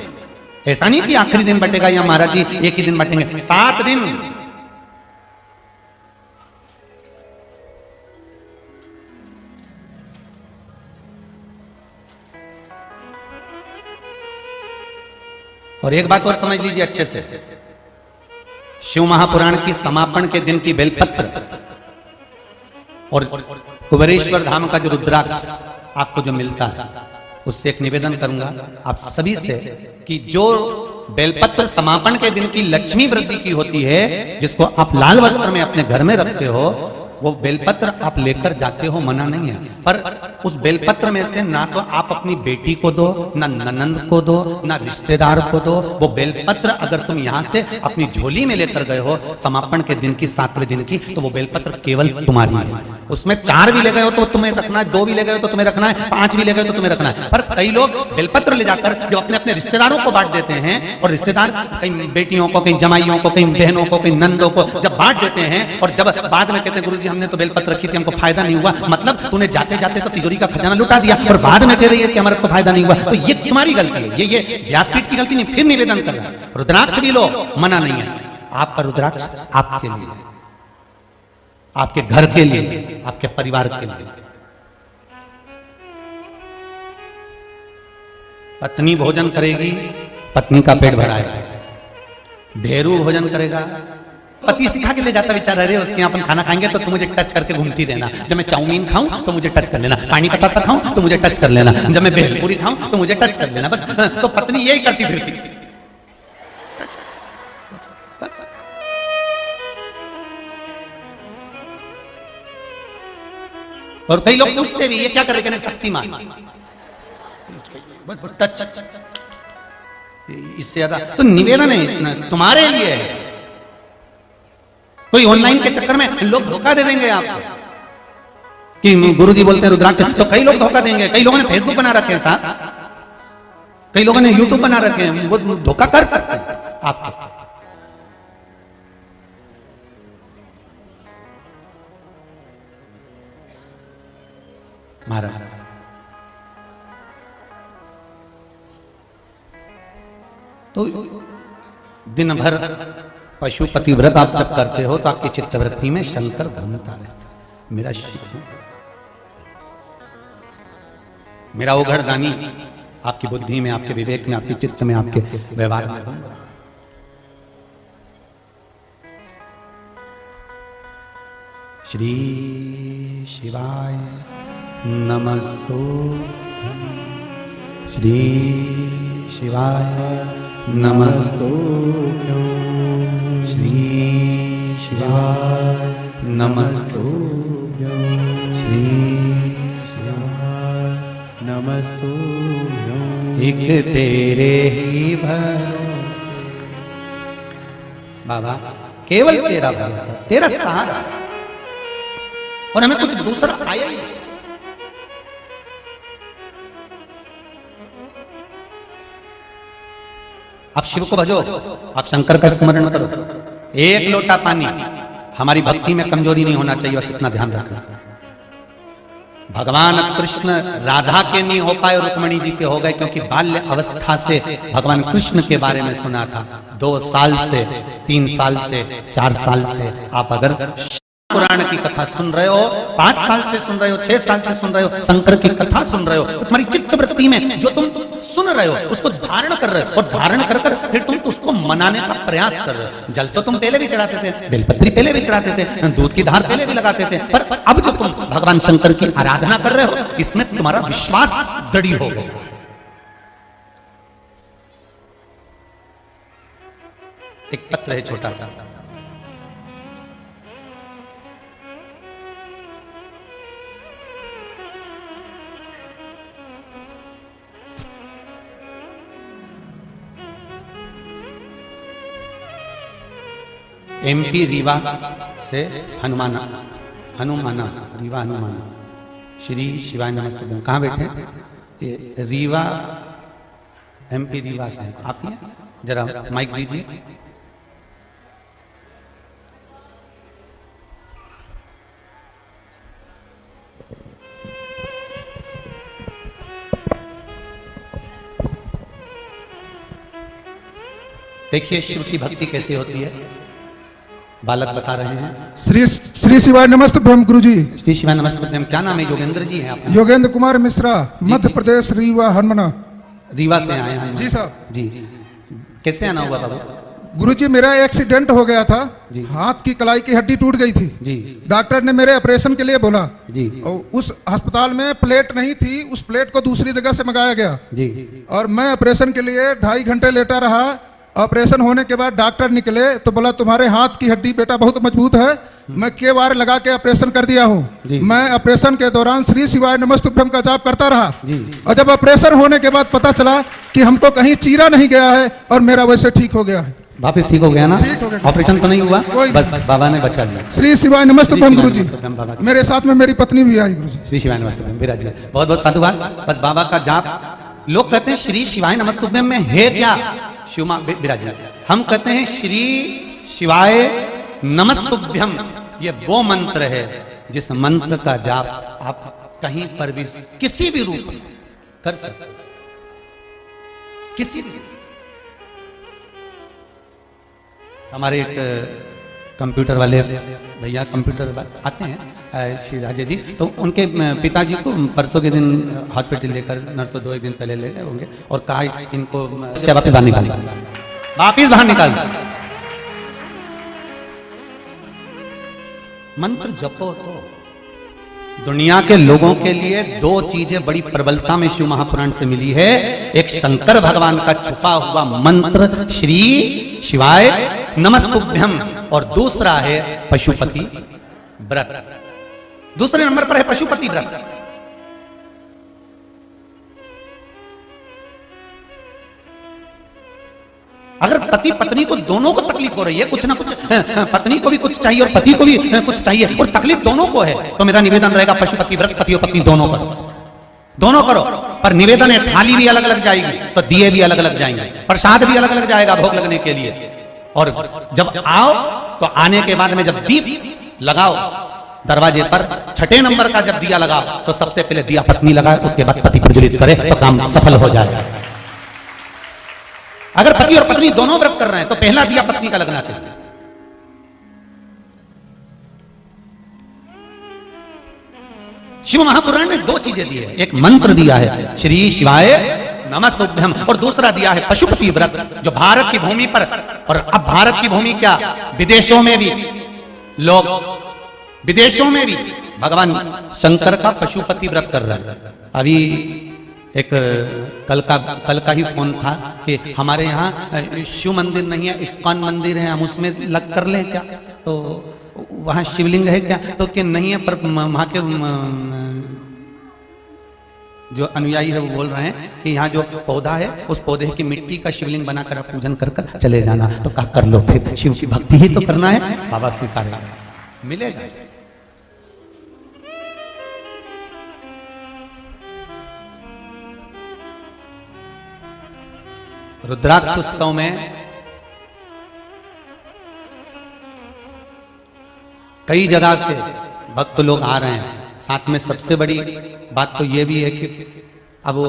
ऐसा नहीं कि आखिरी दिन बटेगा या महाराज जी एक ही दिन बटेंगे, 7 दिन। और एक बात और समझ लीजिए अच्छे से, शिव महापुराण की समापन के दिन की बेलपत्र और कुबेरेश्वर धाम का जो रुद्राक्ष आपको जो मिलता है, उससे एक निवेदन करूंगा आप सभी से कि जो बेलपत्र समापन के दिन की लक्ष्मी वृद्धि की होती है, जिसको आप लाल वस्त्र में अपने घर में रखते हो, वो बेलपत्र आप लेकर जाते हो, मना नहीं है, पर उस बेलपत्र में से ना तो आप अपनी बेटी को दो, ना ननंद को दो, ना रिश्तेदार को दो। वो बेलपत्र अगर तुम यहाँ से अपनी झोली में लेकर गए हो समापन के दिन की, 7वें दिन की, तो वो बेलपत्र केवल तुम्हारी है। उसमें 4 भी ले गए हो तो तुम्हें रखना है, 2 भी ले गए हो तो तुम्हें रखना है, 5 भी ले गए हो तो तुम्हें रखना है। पर कई लोग बेलपत्र ले जाकर जब अपने अपने रिश्तेदारों को बांट देते हैं, और रिश्तेदार कहीं बेटियों को, कहीं जमाइयों को, कहीं बहनों को, कहीं नंदों को जब बांट देते हैं, और जब बाद में कहते हैं गुरुजी हमने तो बेलपत्र रखी थी, हमको फायदा नहीं हुआ, मतलब तूने जाते जाते तो तिजोरी का खजाना लुटा दिया, और बाद में कह रही है कि हमारे को फायदा नहीं हुआ, तो ये तुम्हारी गलती है, ये व्यासपीठ की गलती नहीं। फिर निवेदन कर रहा है, रुद्राक्ष भी लो, मना नहीं है, आपका रुद्राक्ष आपके लिए, आपके घर के लिए, आपके परिवार के लिए। पत्नी भोजन करेगी, पत्नी का पेट भराएगा, ढेरू भोजन करेगा, पति सिखा के ले जाता बेचारा, अरे उसके यहाँ अपन खाना खाएंगे तो तुम मुझे टच करके घूमती रहना, जब मैं चाउमीन खाऊं तो मुझे टच कर लेना, पानी पतासा खाऊं तो मुझे टच कर लेना, जब मैं भेलपूरी खाऊं तो मुझे टच कर लेना, बस। तो पत्नी यही करती फिरती। और कई लोग पूछते भी ये क्या कर रहे, शक्तिमान, टच, इससे ज्यादा तो निवेदन है तुम्हारे लिए है। कोई ऑनलाइन के चक्कर में लोग धोखा दे देंगे आपको कि गुरुजी बोलते हैं रुद्राक्ष, तो कई लोग धोखा देंगे। कई लोगों ने फेसबुक बना रखे हैं साहब, कई लोगों ने यूट्यूब बना रखे हैं, वो धोखा कर सकते हैं आपको। महाराज तो दिन भर पशुपति व्रत आप जब करते हो तो आपकी चित्तवृत्ति में शंकर घूमता रहता है, मेरा शिव, मेरा उघड़ दानी आपकी बुद्धि में, आपके विवेक में, आपके चित्त में, आपके व्यवहार में घूम रहा। श्री शिवाय नमस्तुभ्यं, श्री शिवाय नमस्तुभ्यं, श्री शिवाय नमस्तुभ्यं, श्री शिवाय नमस्तुभ्यं। एक तेरे ही भरोसे बाबा, केवल तेरा भरोसा, तेरा सहारा, और हमें कुछ दूसरा आया ही। आप शिव को भजो, आप शंकर का स्मरण करो। एक लोटा पानी, हमारी भक्ति में कमजोरी नहीं होना चाहिए, बस इतना ध्यान रखना। भगवान कृष्ण राधा के नहीं हो पाए, रुक्मिणी जी के हो गए, क्योंकि बाल्य अवस्था से भगवान कृष्ण के बारे में सुना था। 2 साल से, 3 साल से, 4 साल से आप अगर पुराण की कथा सुन रहे हो, 5 साल से सुन रहे हो, 6 साल से सुन रहे हो, शंकर की कथा सुन रहे हो, तो तुम्हारी चित्त वृत्ति में जो तुम सुन रहे हो उसको धारण कर रहे हो, और धारण कर कर फिर तुम उसको मनाने का प्रयास कर रहे हो। जल तो तुम पहले भी चढ़ाते थे, बेलपत्री पहले भी चढ़ाते थे, दूध की धार पहले भी लगाते थे, पर अब जो तुम भगवान शंकर की आराधना कर रहे हो, इसमें तुम्हारा विश्वास दृढ़ हो गया। एक पत्र है छोटा सा, MP रीवा से हनुमाना रीवा हनुमाना, श्री शिवाय नमस्ते। कहाँ बैठे? ये रीवा MP रीवा से आप ही हैं? जरा माइक दीजिए। देखिए शिव की भक्ति कैसी होती है, बालक बता रहे हैं। श्री शिवाय नमस्ते गुरुजी। श्री शिवाय नमस्ते। क्या नाम है? योगेंद्र जी हैं आप? योगेंद्र कुमार मिश्रा, मध्य प्रदेश, रीवा हनुमाना। रीवा से आए हैं जी साहब। जी, कैसे आना हुआ बाबू? गुरुजी मेरा एक्सीडेंट हो गया था जी। हाथ की कलाई की हड्डी टूट गई थी जी। डॉक्टर ने मेरे ऑपरेशन के लिए बोला जी। और उस अस्पताल में प्लेट नहीं थी, उस प्लेट को दूसरी जगह से मंगाया गया जी। और मैं ऑपरेशन के लिए 2.5 घंटे लेटा रहा। ऑपरेशन होने के बाद डॉक्टर निकले तो बोला तुम्हारे हाथ की हड्डी बेटा बहुत मजबूत है। मैं के बार लगा के ऑपरेशन कर दिया हूँ। मैं ऑपरेशन के दौरान श्री शिवाय नमस्तुभ्यम का जाप करता रहा जी। और जब ऑपरेशन होने के बाद पता चला कि हमको कहीं चीरा नहीं गया है और मेरा वैसे ठीक हो गया है। वापस ठीक हो गया ना? ऑपरेशन तो नहीं हुआ, बस बाबा ने बचा लिया। श्री शिवाय नमस्तुभ्यम गुरुजी। मेरे साथ में मेरी पत्नी भी आई गुरुजी। श्री शिवाय नमस्तुभ्यम विराज, बहुत बहुत साधुवाद। बस बाबा का जाप, लोग कहते हैं श्री शिवाय नमस्तुभ्यम में है क्या? शिवमा विराज, हम कहते हैं श्री शिवाय नमस्तुभ्यम, ये वो मंत्र है जिस मंत्र का जाप आप कहीं पर भी किसी भी रूप में कर सकते, किसी भी। हमारे एक कंप्यूटर वाले भैया कंप्यूटर आते हैं श्री राजे जी, तो उनके पिताजी को परसों के दिन हॉस्पिटल लेकर नर्सों 2 दिन पहले ले गए होंगे और कहा इनको वापस बाहर निकाल, वापिस बाहर निकाल। मंत्र जपो तो दुनिया के लोगों के लिए 2 चीजें बड़ी प्रबलता में शिव महापुराण से मिली है। एक शंकर भगवान का छुपा हुआ मंत्र श्री शिवाय नमस्तुभ्यम, और दूसरा है पशुपति व्रत। दूसरे नंबर पर है पशुपति व्रत। अगर पति पत्नी को दोनों को तकलीफ हो रही है, कुछ ना कुछ, पत्नी को भी कुछ चाहिए और पति को भी कुछ चाहिए और तकलीफ दोनों को है, तो मेरा निवेदन रहेगा पशुपति व्रत पति और पत्नी दोनों करो, दोनों करो। पर निवेदन है थाली भी अलग अलग जाएगी, तो दिए भी अलग अलग जाएंगे, प्रसाद भी अलग अलग जाएगा भोग लगने के लिए। और जब आओ तो आने के बाद में जब दीप लगाओ दरवाजे पर, 6ठे नंबर का जब दिया लगाओ तो सबसे पहले दिया पत्नी लगाए, उसके बाद पति प्रज्वलित करे तो काम सफल हो जाएगा। अगर पति और पत्नी दोनों व्रत कर रहे हैं तो पहला दिया पत्नी का लगना चाहिए। शिव महापुराण ने 2 चीजें दी है, एक मंत्र दिया है श्री शिवाय नमस्तुभ्यम और दूसरा दिया है पशुपति व्रत, जो भारत की भूमि पर, और अब भारत की भूमि क्या विदेशों में भी लोग, विदेशों में भी भगवान शंकर का पशुपति व्रत कर रहे हैं। अभी एक कल का ही फोन था कि हमारे यहाँ शिव मंदिर नहीं है, इस्कॉन मंदिर है, हम उसमें लग कर लें क्या? तो वहाँ शिवलिंग है क्या? तो कि नहीं है, पर वहाँ के जो अनुयायी है वो बोल रहे हैं कि यहाँ जो पौधा है उस पौधे की मिट्टी का शिवलिंग बनाकर आप पूजन कर कर चले जाना। तो क्या कर लो, फिर शिव की भक्ति ही तो करना है, बाबा स्वीकारेगा, मिलेगा। रुद्राक्ष उत्सव में कई जगह से भक्त लोग आ रहे हैं, साथ में सबसे बड़ी बात तो ये भी है कि अब वो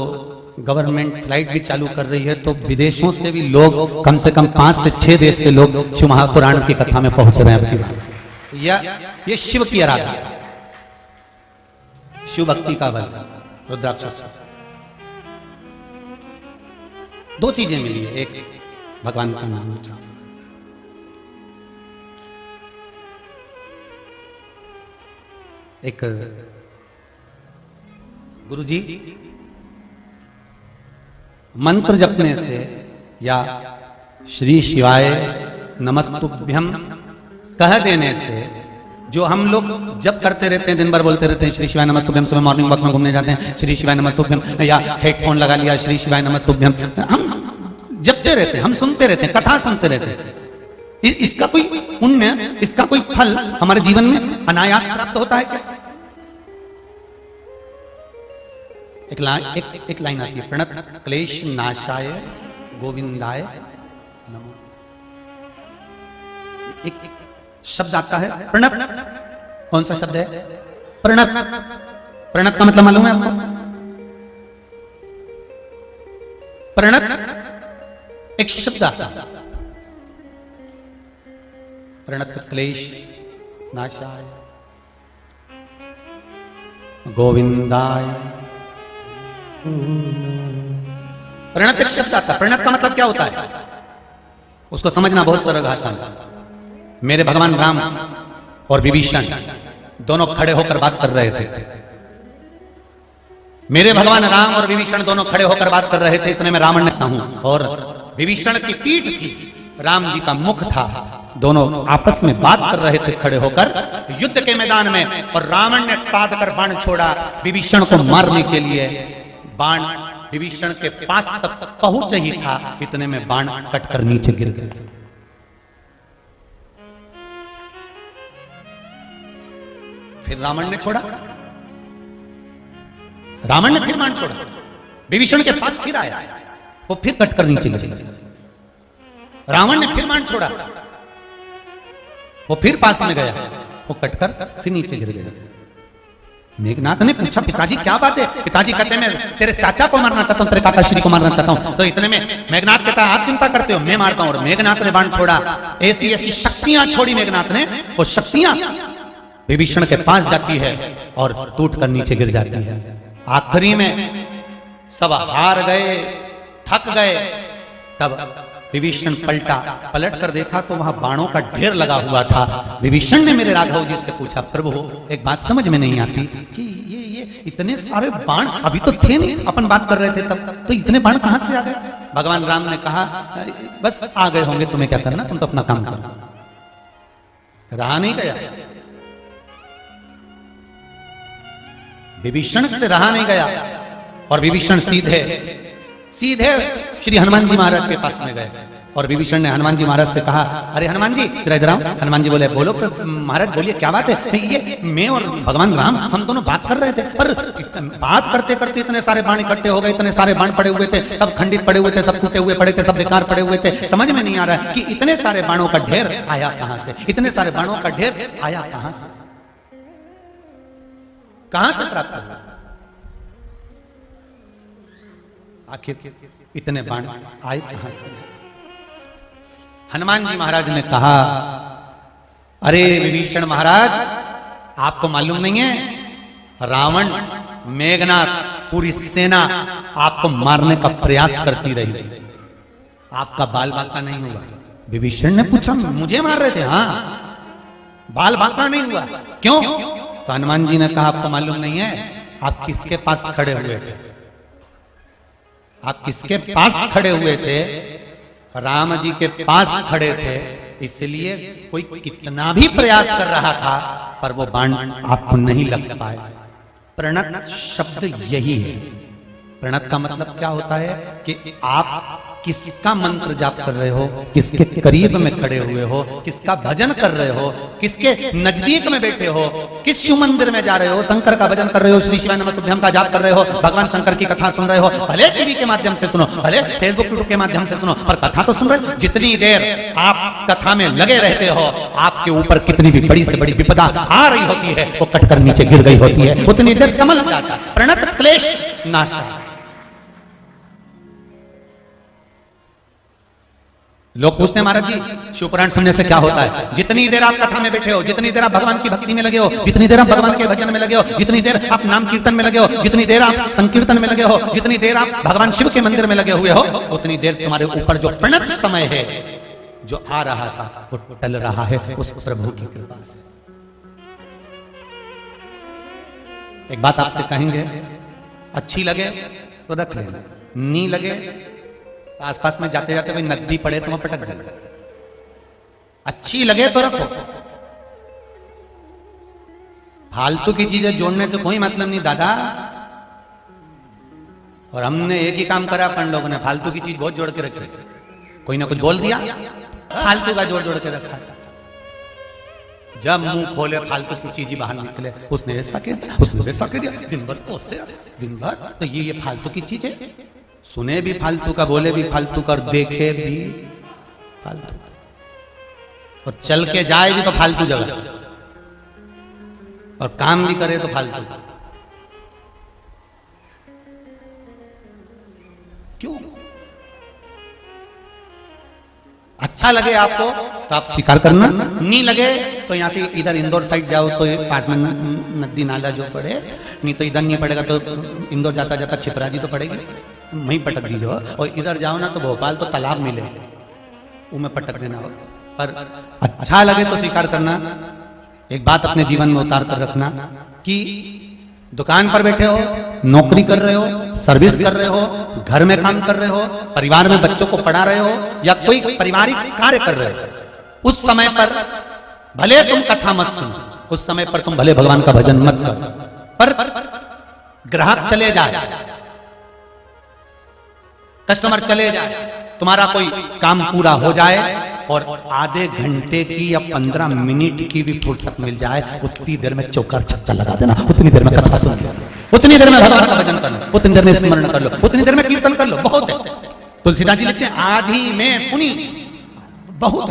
गवर्नमेंट फ्लाइट भी चालू कर रही है, तो विदेशों से भी लोग कम से कम 5 से 6 देश से लोग शिव महापुराण की कथा में पहुंच रहे हैं। ये शिव की आराधना, शिव भक्ति का बल, रुद्राक्ष। 2 चीजें मिली है, एक भगवान का नाम जाप, एक गुरुजी मंत्र जपने से या श्री शिवाय नमस्तुभ्यम कह देने से, जो हम लोग जप करते रहते हैं, दिन भर बोलते रहते हैं श्री शिवाय नमस्तुभ्यम, सुबह मॉर्निंग वॉक में घूमने जाते हैं श्री शिवाय नमस्तुभ्यम, या हेडफोन लगा लिया श्री शिवाय नमस्तुभ्यम, हम जपते रहते हैं, हम सुनते रहते हैं, कथा सुनते रहते हैं। इसका कोई पुण्य, इसका कोई फल हमारे जीवन में अनायास प्राप्त होता है क्या? एक लाइन आती है, प्रणत क्लेश नाशाय गोविंदाय नमो। एक शब्द आता है प्रणत, कौन सा शब्द है? प्रणत। प्रणत का मतलब मालूम है आपको? प्रणत एक शब्द आता है, प्रणत क्लेश नाशाय गोविंदाय। प्रणत एक शब्द आता है, प्रणत का मतलब क्या होता है उसको समझना बहुत सरल आसान है। मेरे भगवान राम और विभीषण दोनों खड़े होकर बात कर रहे थे, मेरे भगवान राम और विभीषण दोनों खड़े होकर बात कर रहे थे, इतने में रावण ने हूं और विभीषण की पीठ थी, राम जी का मुख था, दोनों आपस में बात कर रहे थे खड़े होकर युद्ध के मैदान में, और रावण ने साध कर बाण छोड़ा विभीषण को मारने के लिए। बाण विभीषण के पास तक पहुंच ही था, इतने में बाण कटकर नीचे गिर गए। फिर रावण ने छोड़ा, रावण ने फिर बाण छोड़ा, विभीषण के पास फिर आया, वो फिर कटकर नीचे गिर गया। रावण ने फिर बाण छोड़ा, वो फिर पास में गया, वो कटकर फिर नीचे गिर गया। मेघनाथ ने पूछा पिताजी क्या बात है? पिताजी कहते हैं मैं तेरे चाचा को मारना चाहता हूं, तेरे काका श्री को मारना चाहता हूं। तो इतने में मेघनाथ कहता है आप चिंता करते हो, मैं मारता हूं। और मेघनाथ ने बाण छोड़ा, ऐसी ऐसी शक्तियां छोड़ी मेघनाथ ने, वो शक्तियां विभीषण के पास जाती है और टूट कर नीचे गिर जाती है। आखिरी में सब हार गए, थक गए, तब विभीषण पलट कर देखा तो वहां बाणों का ढेर लगा हुआ था। विभीषण ने मेरे राघव जी से पूछा प्रभु एक बात समझ में नहीं आती कि ये इतने सारे बाण अभी तो थे नहीं, अपन बात कर रहे थे तब, तो इतने बाण कहां से आ गए? भगवान राम ने कहा बस आ गए होंगे, तुम्हें क्या करना, तुम तो अपना काम करो। रहा नहीं गया, विभीषण से रहा नहीं गया, और विभीषण सीधे श्री हनुमान जी महाराज के पास में गए, और विभीषण ने हनुमान जी महाराज से कहा अरे हनुमान जी इधर आओ। हनुमान जी बोले बोलो महाराज बोलिए क्या बात है? ये मैं और भगवान राम हम दोनों बात कर रहे थे, पर बात करते करते इतने सारे बाण इकट्ठे हो गए, इतने सारे बाण पड़े हुए थे, सब खंडित पड़े हुए थे, सब टूटे हुए पड़े थे, सब बेकार पड़े हुए थे। समझ में नहीं आ रहा है कि इतने सारे बाणों का ढेर आया कहां से, इतने सारे बाणों का ढेर आया कहां से, कहां से प्राप्त हुआ? आखिर इतने बाण आए कहां से? हनुमान जी महाराज ने कहा अरे विभीषण महाराज आपको मालूम नहीं है, रावण मेघनाथ पूरी सेना आपको मारने का प्रयास करती रही, आपका बाल बांका नहीं हुआ। विभीषण ने पूछा मुझे मार रहे थे? हाँ, बाल बांका नहीं हुआ। क्यों? तो हनुमान जी ने कहा आपको मालूम नहीं है आप किसके पास खड़े हुए थे? आप किसके पास खड़े हुए थे? राम जी के पास खड़े थे, इसलिए कोई कितना भी प्रयास कर रहा था पर वो बाण आपको नहीं लग पाए। प्रणत शब्द यही है। प्रणत का मतलब क्या होता है कि आप किसका मंत्र जाप कर रहे हो, किसके करीब में खड़े हुए हो, किसका भजन कर रहे हो, किसके नजदीक में बैठे हो, किस शिव मंदिर में जा रहे हो, शंकर का भजन कर रहे हो, श्री शिवाय नमस्तुभ्यम का जाप कर रहे हो, भगवान शंकर की कथा सुन रहे हो, भले टीवी के माध्यम से सुनो, भले फेसबुक यूट्यूब के माध्यम से सुनो, पर कथा तो सुन रहे हो। जितनी देर आप कथा में लगे रहते हो, आपके ऊपर कितनी भी बड़ी से बड़ी विपदा आ रही होती है, वो कटकर नीचे गिर गई होती है, उतनी देर समझ जाता है, प्रणत क्लेश नाश। लोग पूछते हैं महाराज जी शिवपुराण सुनने से क्या होता है? जितनी देर आप कथा में बैठे हो, जितनी देर आप भगवान की भक्ति में लगे हो, जितनी देर आप भगवान के भजन में लगे हो, जितनी देर आप नाम कीर्तन में लगे हो, जितनी देर आप संकीर्तन में लगे हो, जितनी देर आप भगवान शिव के मंदिर में लगे हुए हो, उतनी देर तुम्हारे ऊपर जो प्रणत समय है जो आ रहा था वो टल रहा है उस प्रभु की कृपा से। एक बात आपसे कहेंगे, अच्छी लगे तो रख लेना, नहीं लगे आसपास में जाते जाते कोई नदी पड़े तो वहां पटक देना। अच्छी लगे तो रखो, फालतू की चीजें जोड़ने से कोई मतलब नहीं दादा। और हमने एक ही काम करा, अपन लोगों ने फालतू की चीज बहुत जोड़ के रखी, कोई ना कुछ बोल दिया फालतू का जोड़ जोड़ के रखा। जब मुंह खोले फालतू की चीज ही बाहर निकले, उसने ऐसा कह दिया, उसने वैसा कह दिया, दिन भर तो उससे दिन भर तो ये फालतू की चीज है। सुने भी फालतू का, बोले भी फालतू का, और देखे भी फालतू का, और चल के जाए भी तो फालतू जगह, और काम भी करे तो फालतू का। क्यों? अच्छा लगे आपको तो आप स्वीकार करना, नहीं लगे तो यहां से इधर इंदौर साइड जाओ तो पास में नदी नाला जो पड़े, नहीं तो इधर नहीं पड़ेगा तो इंदौर जाता जाता छिपराजी तो पड़ेगी, वहीं पटक दीजिए। और इधर जाओ ना तो भोपाल तो तालाब मिले, वो में पटक देना हो। पर अच्छा लगे तो स्वीकार करना। एक बात अपने जीवन में उतार कर रखना कि दुकान पर बैठे हो, नौकरी कर रहे हो, सर्विस कर रहे हो, घर में काम कर रहे हो, परिवार में बच्चों को पढ़ा रहे हो, या कोई पारिवारिक कार्य कर रहे हो, उस समय पर भले तुम कथा मत सुनो, उस समय पर तुम भले भगवान का भजन मत करो, पर ग्राहक चले जाए, कस्टमर चले जाए, तुम्हारा कोई काम पूरा हो जाए और आधे घंटे की या 15 मिनट की भी फुर्सत मिल जाए, उतनी देर में चौकर छक्का लगा देना, उतनी देर में कथा सुन लो, उतनी देर में भगवान का भजन कर लो, उतनी देर में स्मरण कर लो, उतनी देर में कीर्तन कर लो। बहुत है, तुलसीदास जी लिखते हैं आधी में पुनी बहुत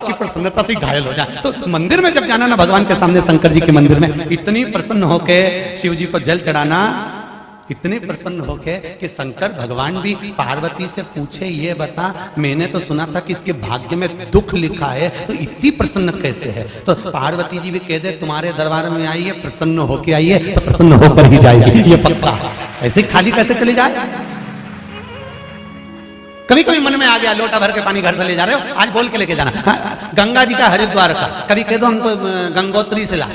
की प्रसन्नता से घायल हो जाए। तो मंदिर में जब जाना ना, भगवान के सामने शंकर जी के मंदिर में, इतनी प्रसन्न होके शिव जी को जल चढ़ाना, इतने प्रसन्न होके कि शंकर भगवान भी पार्वती से पूछे, ये बता मैंने तो सुना था कि इसके भाग्य में दुख लिखा है, तो इतनी प्रसन्न कैसे है? तो पार्वती जी भी कह दे तुम्हारे दरबार में आई है, प्रसन्न होके आई है तो प्रसन्न होकर ही जाएगी, ये पक्का। ऐसे खाली कैसे चली जाए? कभी कभी मन में आ गया, लोटा भर के पानी घर से ले जा रहे हो, आज बोल के लेके जाना, गंगा जी का हरिद्वार का, कभी कह दो हमको गंगोत्री से ला,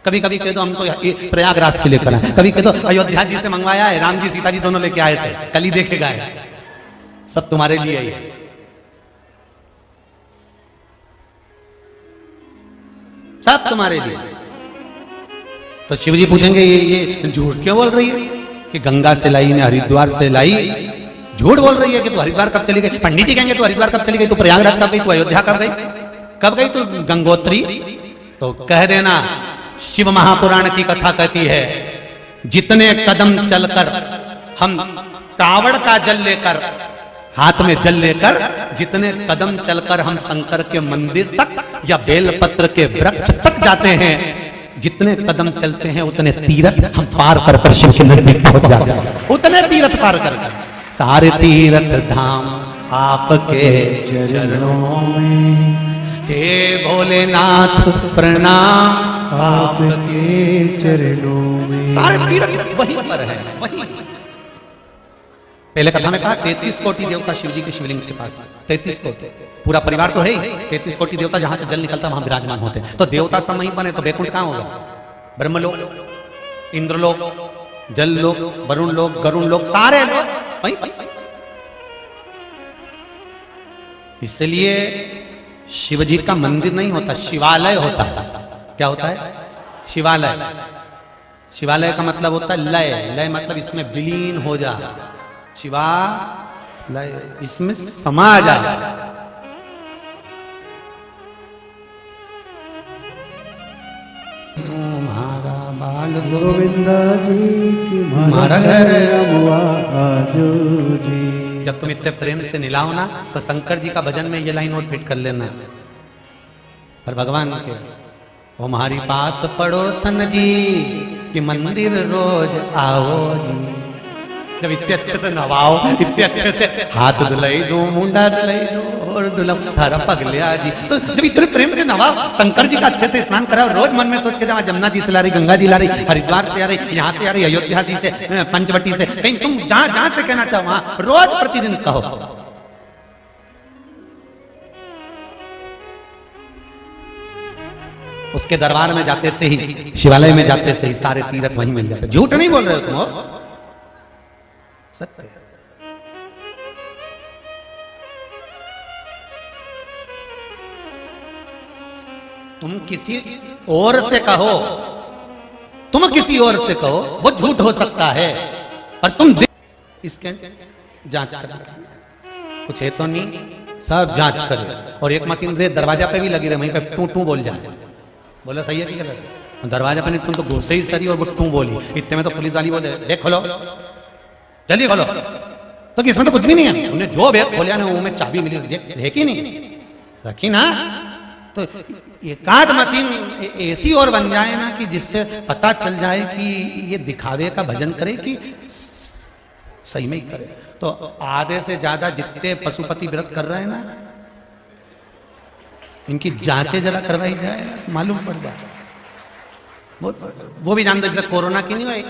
कभी कभी कह दो हमको प्रयागराज से लेकर आए, कभी कह दो अयोध्या जी से मंगवाया है, राम जी सीता जी दोनों लेके आए थे, कल ही देखे गए, सब तुम्हारे लिए ही, सब तुम्हारे लिए। तो शिव जी पूछेंगे ये झूठ क्यों बोल रही है कि गंगा से लाई ने हरिद्वार से लाई, झूठ बोल रही है कि तू हरिद्वार कब चली गई? पंडित जी कहेंगे तू हरिद्वार कब चली गई, तू प्रयागराज कब गई, तू अयोध्या कब गई, कब गई तू गंगोत्री? तो कह देना शिव महापुराण की कथा कहती है, जितने कदम चलकर हम कावड़ का जल लेकर, हाथ में जल लेकर, जितने कदम चलकर हम शंकर के मंदिर तक या बेलपत्र के वृक्ष तक जाते हैं, जितने कदम चलते हैं उतने तीरथ हम पार कर कर शिव के नजदीक पहुंच जाते हैं, उतने तीरथ पार कर कर। सारे तीरथ धाम आपके चरणों में, हे भोलेनाथ प्रणाम आपके चरणों में। सारे तीर्थ वहीं पर है, वहीं। पहले कथा में कहा 33 कोटि देवता शिव जी के शिवलिंग के पास, 33 कोटि, पूरा परिवार तो है ही, 33 कोटि देवता जहां से जल निकलता वहां विराजमान होते। तो देवता सब वहीं बने, तो बैकुंठ कहां होगा? ब्रह्मलोक, इंद्रलोक, जल लोक, वरुण लोक, गरुण लोक, सारे लोग वहीं। इसलिए शिव जी का मंदिर नहीं होता, शिवालय होता है। क्या होता है? शिवालय। शिवालय का मतलब होता है लय, लय मतलब इसमें विलीन हो जा, शिवा इसमें समा जाए। तुम्हारा बाल गोविंदा जी की मारा घर रमुआ आजो जी। जब तुम इतने प्रेम से निलाओ ना तो शंकर जी का भजन में ये लाइन और फिट कर लेना। पर भगवान के वो हमारी पास पड़ोसन जी कि मंदिर रोज आओ जी। जब इतने अच्छे से नवाओ, इतने अच्छे से हाथ धुलाई दो, मुंडा धुलाई दो और दुलम थारा पगलिया जी, तो जब इतने प्रेम से नवाओ, शंकर जी का अच्छे से स्नान कराओ, रोज मन में सोच के जाओ जमुना जी से ला रही, गंगा जी ला रही, हरिद्वार से आ रही, यहाँ से आ रही, अयोध्या जी से, पंचवटी से, कहीं तुम जहां जहां से कहना चाहो वहां रोज प्रतिदिन कहो। उसके दरबार में जाते से ही, शिवालय में जाते से ही सारे तीर्थ वहीं मिल जाते। झूठ नहीं बोल रहे हो तुम, हो सत्य। तुम किसी और से कहो, तुम किसी और से कहो, वो झूठ हो सकता है, पर तुम इसके जांच कर, कुछ है तो नहीं, सब जांच करे। और एक मशीन से दरवाजा पे भी लगी रहे, वहीं पे टू टू बोल जाए, बोला सही है कि गलत? दरवाजा पे नहीं, तुम तो घुसे ही सरी और वो टू बोली, इतने में तो पुलिस वाली बोले देख खोलो, जल्दी खोलो। तो इसमें तो कुछ भी नहीं है, उन्हें जो बैग खोलिया ना वो में चाबी मिली है कि नहीं रखी ना। तो एकाध मशीन ऐसी और बन जाए ना कि जिससे पता चल जाए कि ये दिखावे का भजन करे कि सही में ही करे। तो आधे से ज्यादा जितने पशुपति व्रत कर रहे हैं ना, इनकी जांचें जरा करवाई जाए ना तो मालूम पड़ जाए। वो भी जानते जैसे कोरोना की नहीं हुई,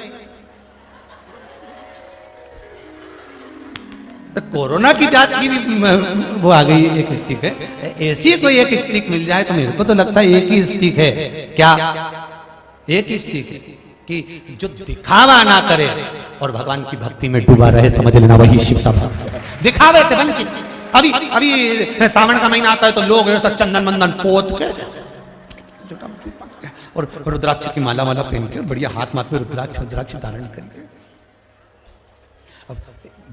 तो कोरोना की जांच की भी वो आ गई एक स्टिक है। ऐसी कोई एक स्टिक मिल जाए तो मेरे को तो लगता है एक ही स्टिक है। क्या एक ही स्टिक है कि जो दिखावा ना करे और भगवान की भक्ति में डूबा रहे, समझ लेना वही शिव का भक्त है। दिखावे से वंचित। अभी अभी सावन का महीना आता है तो लोग ऐसा चंदन मंदन पोत के और रुद्राक्ष की माला वाला पहन के बढ़िया हाथ माथ में रुद्राक्ष धारण करके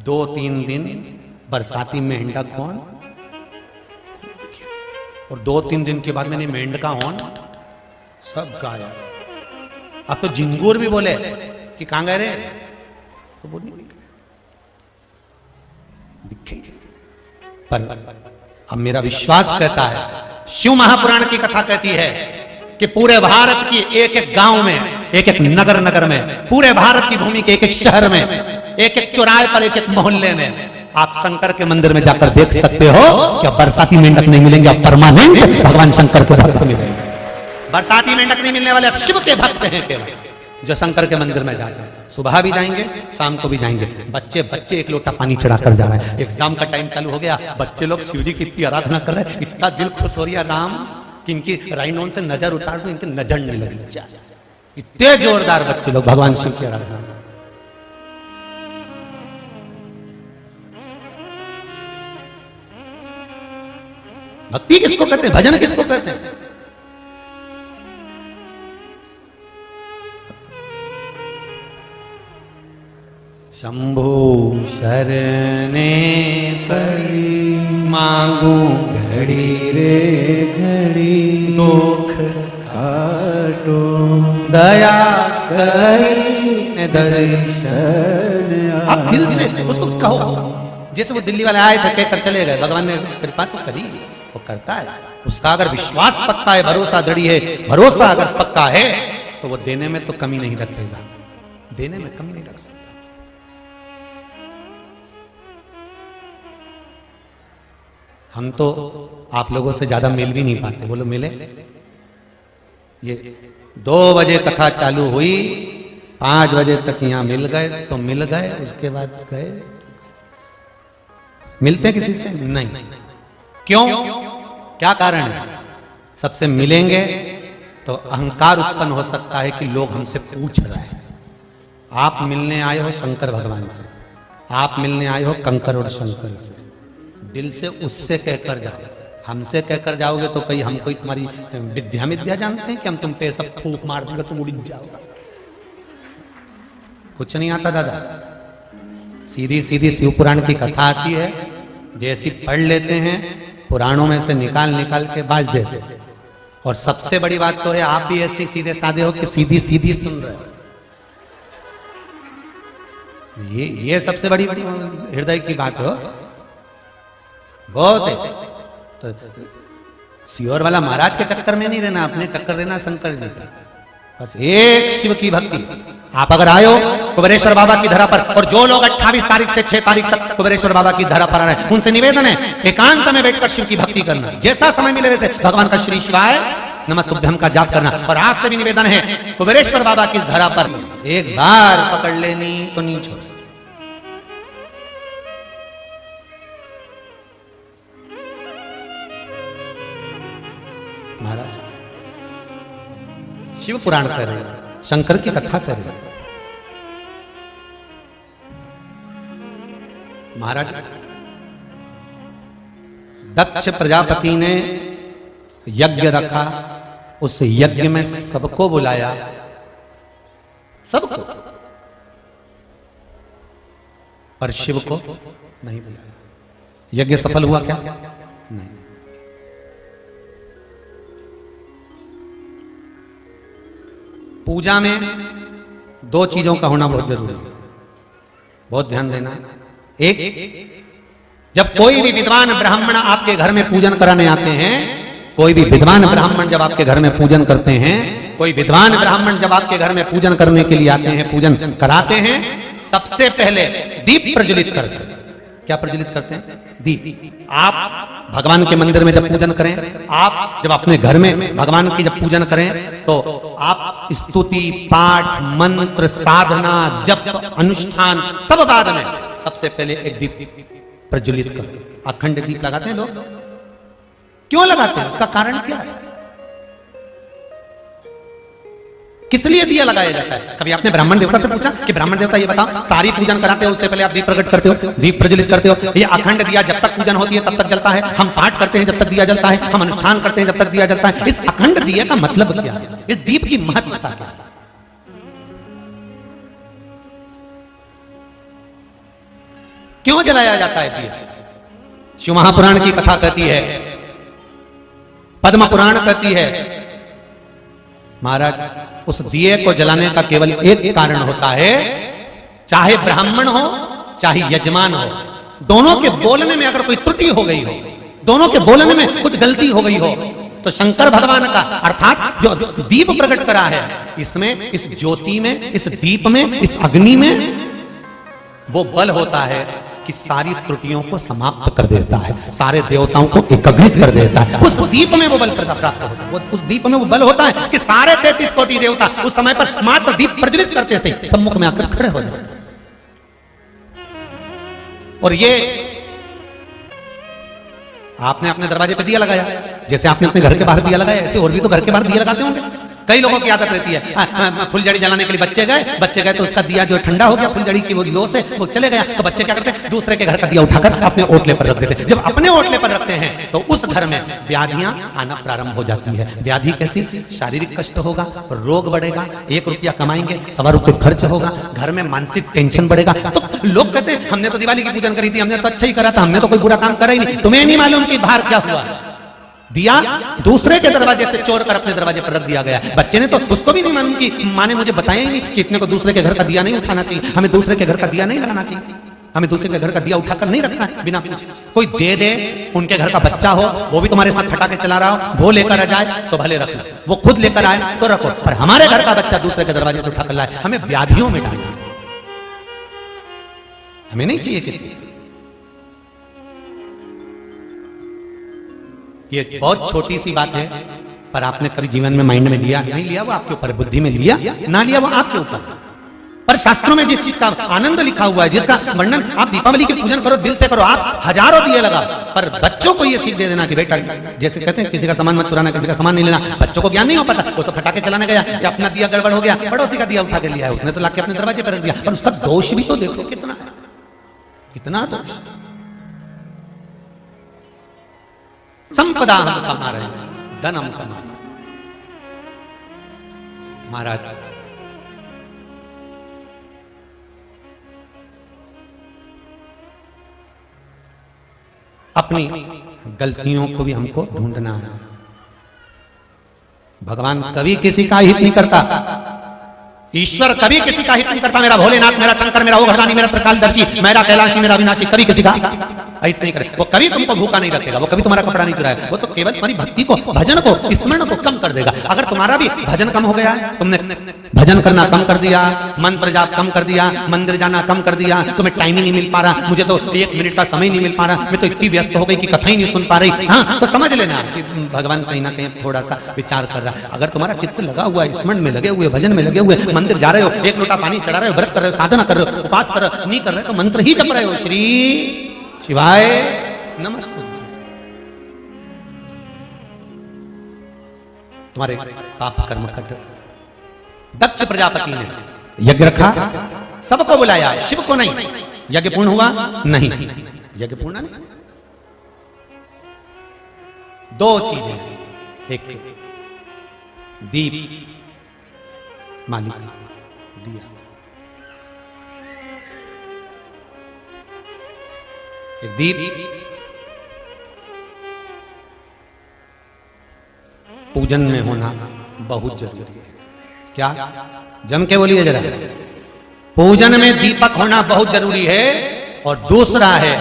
2-3 दिन बरसाती मेंढक कौन, और 2-3 दिन के बाद मैंने मेंढका हॉर्न सब गाया। अब तो झिंगूर भी बोले कि कहां गए रे, तो बोल नहीं दिखेंगे। पर अब मेरा विश्वास कहता है, शिव महापुराण की कथा कहती है कि पूरे भारत की एक एक गांव में, एक एक नगर नगर में, पूरे भारत की भूमि के एक एक शहर में, एक एक चौराहे पर, एक एक मोहल्ले में आप शंकर के मंदिर में जाकर देख सकते हो कि अब बरसाती मेंढक नहीं मिलेंगे, अब परमानेंट भगवान शंकर के भक्त मिलेंगे। बरसाती मेंढक नहीं मिलने वाले, अब शिव के भक्त हैं केवल, जो शंकर के मंदिर में जाते हैं। सुबह भी जाएंगे, शाम को भी जाएंगे। बच्चे बच्चे एक लोटा पानी चढ़ाकर जा रहे हैं। एग्जाम का टाइम चालू हो गया, बच्चे लोग शिव जी की इतनी आराधना कर रहे हैं, इतना दिल खुश हो रहा है राम कि इनकी राइनोन से नजर उतार दो, इनकी नजर नहीं लगी। इतने जोरदार बच्चे लोग भगवान शिव की आराधना। भक्ति किसको कहते हैं, भजन किसको कहते हैं? शंभु शरणे पड़ी, मांगू घड़ी रे घड़ी, दुख काटो दया करी दर्शन। आप दिल से उसको कहो, जैसे वो दिल्ली वाले आए थे कहकर चले गए, भगवान ने कृपा तो करी, वो करता है। उसका अगर विश्वास पक्का है, भरोसा दृढ़ है, भरोसा अगर पक्का है तो वो देने में तो कमी नहीं रखेगा, देने में कमी नहीं रख सकता। हम तो आप लोगों से ज्यादा मिल भी नहीं पाते, बोलो मिले। ये 2 बजे कथा चालू हुई, 5 बजे तक यहां मिल गए तो मिल गए, उसके बाद गए। मिलते किसी से नहीं, क्यों, क्या कारण है? सबसे मिलेंगे तो अहंकार उत्पन्न हो सकता है कि लोग हमसे पूछ रहे हैं। आप मिलने आए हो शंकर भगवान से, आप मिलने आए हो कंकर और शंकर से, दिल से उससे कहकर जाओ। हमसे कहकर जाओगे तो कहीं हम कोई तुम्हारी विद्या जानते हैं कि हम तुम पे सब फूंक मार देंगे तुम उड़ जाओगे? कुछ नहीं आता दादा, सीधी सीधी शिव पुराण की कथा आती है, जैसी पढ़ लेते हैं पुराणों में से निकाल निकाल के बाज देते हैं। और सबसे बड़ी बात तो है आप भी ऐसे सीधे साधे हो कि सीधी सीधी सुन रहे हो। ये सबसे बड़ी हृदय की बात हो, बहुत है। तो सियोर वाला महाराज के चक्कर में नहीं रहना, अपने चक्कर रहना शंकर जी का। बस एक शिव की भक्ति। आप अगर आए हो कुबेरेश्वर बाबा की धरा पर, और जो लोग 28 तारीख से 6 तारीख तक कुबेरेश्वर बाबा की धरा पर आ रहे हैं, उनसे निवेदन है एकांत में बैठकर शिव की भक्ति करना। जैसा समय मिले वैसे भगवान का श्री शिवाय नमस्तुभ्यम का जाप करना। और आपसे भी निवेदन है कुबेरेश्वर बाबा की धरा पर एक बार पकड़ लेनी तो नहीं छोड़। महाराज शिव पुराण कर रहे हैं, शंकर की कथा कर रहे हैं। महाराज दक्ष प्रजापति ने यज्ञ रखा, उस यज्ञ में सबको बुलाया, सबको, पर शिव को नहीं बुलाया। यज्ञ सफल हुआ क्या? नहीं। पूजा में दो चीजों का होना बहुत जरूरी है, बहुत ध्यान देना। एक, जब कोई भी विद्वान ब्राह्मण आपके घर में पूजन कराने आते हैं, कोई भी विद्वान ब्राह्मण जब आपके घर में पूजन करते हैं, कोई विद्वान ब्राह्मण जब आपके घर में पूजन करने के लिए आते हैं, पूजन कराते हैं, सबसे पहले दीप प्रज्वलित करते हैं। क्या प्रज्वलित करते हैं? दीप। आप भगवान के मंदिर में जब पूजन करें, आप जब अपने घर में भगवान की जब पूजन करें, तो आप स्तुति, पाठ, मंत्र, साधना, जप, अनुष्ठान सब बाद में सबसे पहले एक दीप प्रज्वलित करें। अखंड दीप लगाते हैं लोग, क्यों लगाते हैं? उसका कारण क्या है? किस लिए दिया लगाया जाता है? कभी आपने ब्राह्मण देवता से पूछा कि ब्राह्मण देवता ये बताओ, सारी पूजन कराते हो उससे पहले आप दीप प्रकट करते हो, दीप प्रज्वलित करते हो, ये अखंड दिया जब तक पूजन होती है तब तक जलता है, हम पाठ करते हैं जब तक दिया जलता है, हम अनुष्ठान करते हैं जब तक दिया जलता है, इस अखंड दिए का मतलब क्या है? इस दीप की महत्वता क्या है? क्यों जलाया जाता है दिया? शिव महापुराण की कथा कहती है, पद्म पुराण कहती है, महाराज उस दिए को जलाने का केवल एक कारण होता है, चाहे ब्राह्मण हो चाहे यजमान हो, दोनों के बोलने में अगर कोई त्रुटि हो गई हो, दोनों के बोलने में कुछ गलती हो गई हो, तो शंकर भगवान का अर्थात जो दीप प्रकट करा है, इसमें, इस ज्योति में, इस दीप में, इस अग्नि में वो बल होता है कि सारी त्रुटियों को समाप्त कर देता है, सारे देवताओं को एकाग्रित कर देता है। उस दीप में वो बल प्राप्त होता है, उस दीप में वो बल होता है कि सारे 33 कोटि देवता उस समय पर मात्र दीप प्रज्वलित करते से सम्मुख में आकर खड़े हो जाते हैं। और ये आपने अपने दरवाजे पे दिया लगाया, जैसे आपने अपने घर के बाहर दिया लगाया, ऐसे और भी तो घर के बाहर दिया लगाते होंगे। कई लोगों की आदत रहती है, फुलझड़ी जलाने के लिए बच्चे गए तो उसका दिया जो ठंडा हो गया फुलझड़ी की वो लो से वो चले गया, तो बच्चे क्या करते हैं? दूसरे के घर का दिया उठाकर अपने ओटले पर रख देते हैं। जब अपने ओटले पर रखते हैं तो उस घर में व्याधियां आना प्रारंभ हो जाती है। व्याधि कैसी? शारीरिक कष्ट होगा, रोग बढ़ेगा, 1 रुपया कमाएंगे 1.25 रुपये खर्च होगा, घर में मानसिक टेंशन बढ़ेगा। तो लोग कहते हैं हमने तो दिवाली की पूजन करी थी, हमने तो अच्छा ही करा था, हमने तो कोई बुरा काम करा ही नहीं, तुम्हें नहीं मालूम कि बाहर क्या हुआ? दिया दूसरे के दरवाजे से चोर कर अपने दरवाजे पर रख दिया गया। बच्चे ने तो उसको भी नहीं मालूम कि माँ ने मुझे बताया ही नहीं कि इतने को दूसरे के घर का दिया नहीं उठाना चाहिए, हमें दूसरे के घर का दिया नहीं लगाना चाहिए, हमें दूसरे के घर का दिया उठाकर नहीं रखना है बिना पूछे। कोई दे दे, उनके घर का बच्चा हो, वो भी तुम्हारे साथ फटाके चला रहा हो, वो लेकर आ जाए तो भले रख लो, वो खुद लेकर आए तो रखो, पर हमारे घर का बच्चा दूसरे के दरवाजे से उठाकर लाए, हमें व्याधियों में डालना, हमें नहीं चाहिए किसी। ये बहुत छोटी सी बात है, पर आपने कभी जीवन में माइंड में लिया? नहीं लिया, वो आपके ऊपर, बुद्धि में लिया ना लिया वो आपके ऊपर। पर शास्त्रों में जिस चीज का आनंद लिखा हुआ है, जिसका वर्णन, आप दीपावली की पूजन करो, दिल से करो, आप हजारों दिए लगा, पर बच्चों को ये सीख दे देना कि बेटा, जैसे कहते हैं किसी का सामान मत चुराना, किसी का सामान नहीं लेना, बच्चों को ज्ञान नहीं हो पाता, वो तो फटाके चलाने गया या अपना दिया गड़बड़ हो गया, पड़ोसी का दिया उठा के लिया है, उसने तो लाके अपने दरवाजे पर रख दिया, पर उसका दोष भी तो देखो कितना है, कितना दोष। संपदा हम कमा रहे हैं, धन हम कमा रहे हैं। महाराज अपनी गलतियों को भी हमको ढूंढना है। भगवान कभी किसी का हित नहीं करता, ईश्वर कभी किसी का हित नहीं करता। मेरा भोलेनाथ, मेरा शंकर, मेरा ओघरदानी, मेरा त्रिकालदर्शी, मेरा कैलाशी, मेरा अविनाशी कभी किसी का हित नहीं करे। वो कभी तुमको भूखा नहीं रखेगा, वो कभी तुम्हारा कपड़ा नहीं चुराएगा। वो तो केवल तुम्हारी भक्ति को, भजन को, स्मरण को कम कर देगा। अगर तुम्हारा भी भजन कम हो गया है, तुमने भजन करना कम कर दिया, मंत्र जाप कम कर दिया, मंदिर जाना कम कर दिया, तुम्हें टाइम ही नहीं मिल पा रहा, मुझे तो 1 मिनट का समय नहीं मिल पा रहा, मैं तो इतनी व्यस्त हो गई कि कथा ही नहीं सुन पा रही, हाँ, तो समझ लेना कि भगवान कहीं ना कहीं थोड़ा सा विचार कर रहा है। अगर तुम्हारा चित्त लगा हुआ है, स्मरण में लगे हुए, भजन में लगे हुए, मंदिर जा रहे हो, 1 लोटा पानी चढ़ा रहे हो, व्रत कर रहे हो, साधना कर रहे हो, उपास कर रहे हो, नहीं कर रहे हो तो मंत्र ही जप रहे हो, श्री शिवाय नमस्ते, तुम्हारे पाप कर्म कट। दक्ष प्रजापति ने यज्ञ रखा, सबको बुलाया, शिव को नहीं। यज्ञ पूर्ण हुआ नहीं, यज्ञ पूर्ण नहीं। 2 चीजें, एक दीप मालिक दिया, एक दीप पूजन में होना बहुत जरूरी है। क्या? जम के बोलिए जरा। पूजन में दीपक होना बहुत जरूरी है। और दूसरा है,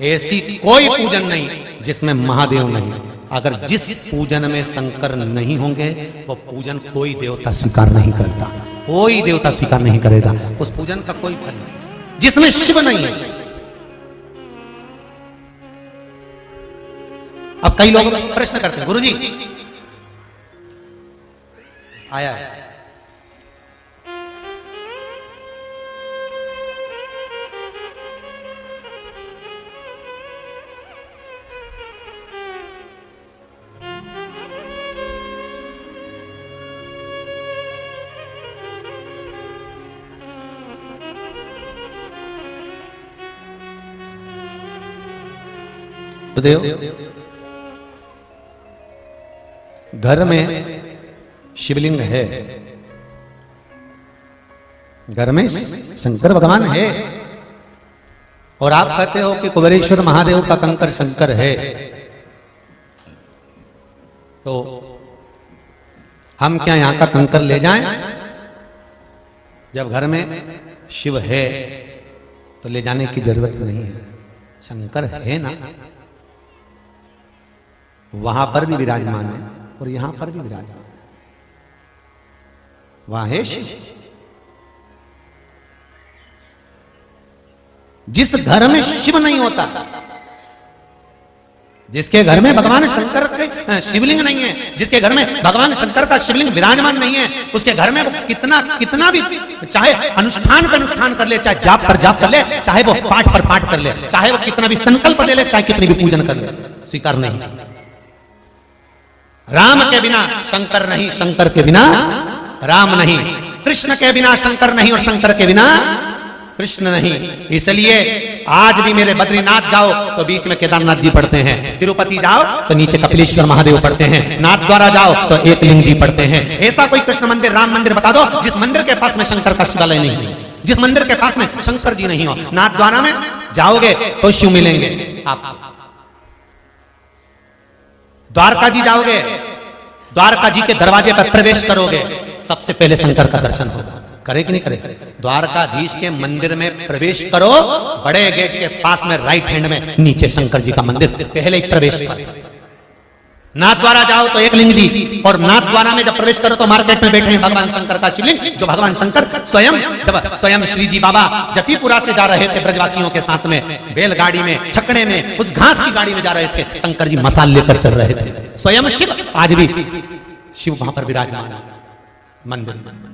ऐसी कोई पूजन नहीं जिसमें महादेव नहीं। अगर जिस पूजन में शंकर नहीं होंगे, वो पूजन कोई देवता स्वीकार नहीं करता, कोई देवता स्वीकार नहीं करेगा, उस पूजन का कोई फल नहीं। जिसमें शिव नहीं है, अब कई लोग प्रश्न करते हैं, गुरुजी आया है, तो देव घर में शिवलिंग है, घर में शंकर भगवान है, और आप कहते हो कि कुबेरेश्वर महादेव का कंकर शंकर है, तो हम क्या यहां का कंकर ले जाएं? जब घर में शिव है तो ले जाने की जरूरत नहीं है, शंकर है ना, वहां पर भी विराजमान है और यहां पर भी विराजमान है, वहां है शिव। जिस घर में शिव नहीं होता, जिसके घर में भगवान शंकर के शिवलिंग नहीं है, जिसके घर में भगवान शंकर का शिवलिंग विराजमान नहीं है, उसके घर में वो कितना भी चाहे अनुष्ठान पर अनुष्ठान कर ले, चाहे जाप पर जाप कर ले, चाहे वो पाठ पर पाठ कर ले, चाहे वो कितना भी संकल्प ले ले, चाहे कितनी भी पूजन कर ले, स्वीकार नहीं। राम के बिना शंकर नहीं, शंकर के बिना राम नहीं, कृष्ण के बिना शंकर नहीं और शंकर के बिना कृष्ण नहीं। इसलिए आज भी मेरे बद्रीनाथ जाओ तो बीच में केदारनाथ जी पढ़ते हैं, तिरुपति जाओ तो नीचे कपिलेश्वर महादेव पढ़ते हैं, नाथ द्वारा जाओ तो एक लिंग जी पढ़ते हैं। ऐसा कोई कृष्ण मंदिर, राम मंदिर बता दो जिस मंदिर के पास में शंकर का शिवालय नहीं है, जिस मंदिर के पास में शंकर जी नहीं हो। नाथ द्वारा में जाओगे तो शिव मिलेंगे। आप द्वारका जी जाओगे, द्वारका जी के दरवाजे पर प्रवेश करोगे, सबसे पहले शंकर का दर्शन होगा। करे कि नहीं करे? द्वारकाधीश के मंदिर में प्रवेश करो, बड़े गेट के पास में राइट हैंड में नीचे शंकर जी का मंदिर, पहले ही प्रवेश करो। नाथ द्वारा जाओ तो एक लिंग जी, और नाथ द्वारा में जब प्रवेश करो तो मार्केट में बैठे हैं भगवान शंकर का शिवलिंग, जो भगवान शंकर स्वयं श्री जी बाबा जतीपुरा से जा रहे थे ब्रजवासियों के साथ में, बैलगाड़ी में, छकड़े में, उस घास की गाड़ी में जा रहे थे, शंकर जी मसाल लेकर चल रहे थे, स्वयं शिव। आज भी शिव वहां पर विराजमान है मंदिर में।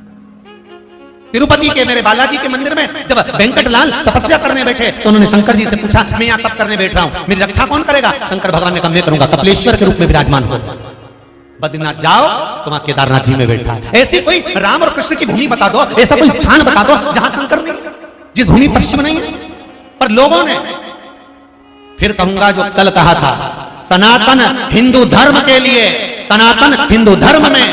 तिरुपति के मेरे बालाजी के मंदिर में जब वेंकटलाल तपस्या करने बैठे तो उन्होंने शंकर जी से पूछा, मैं यहाँ तप करने बैठ रहा हूँ, मेरी रक्षा कौन करेगा? शंकर भगवान ने कहा, मैं करूंगा। कपिलेश्वर के रूप में विराजमान हो। बद्रीनाथ जाओ तो वहां केदारनाथ जी में बैठा है। ऐसी कोई राम और कृष्ण की भूमि बता दो, ऐसा कोई स्थान बता दो जहां शंकर नहीं, जिस भूमि पर शिव नहीं है। पर लोगों ने, फिर कहूंगा जो कल कहा था, सनातन हिंदू धर्म के लिए, सनातन हिंदू धर्म में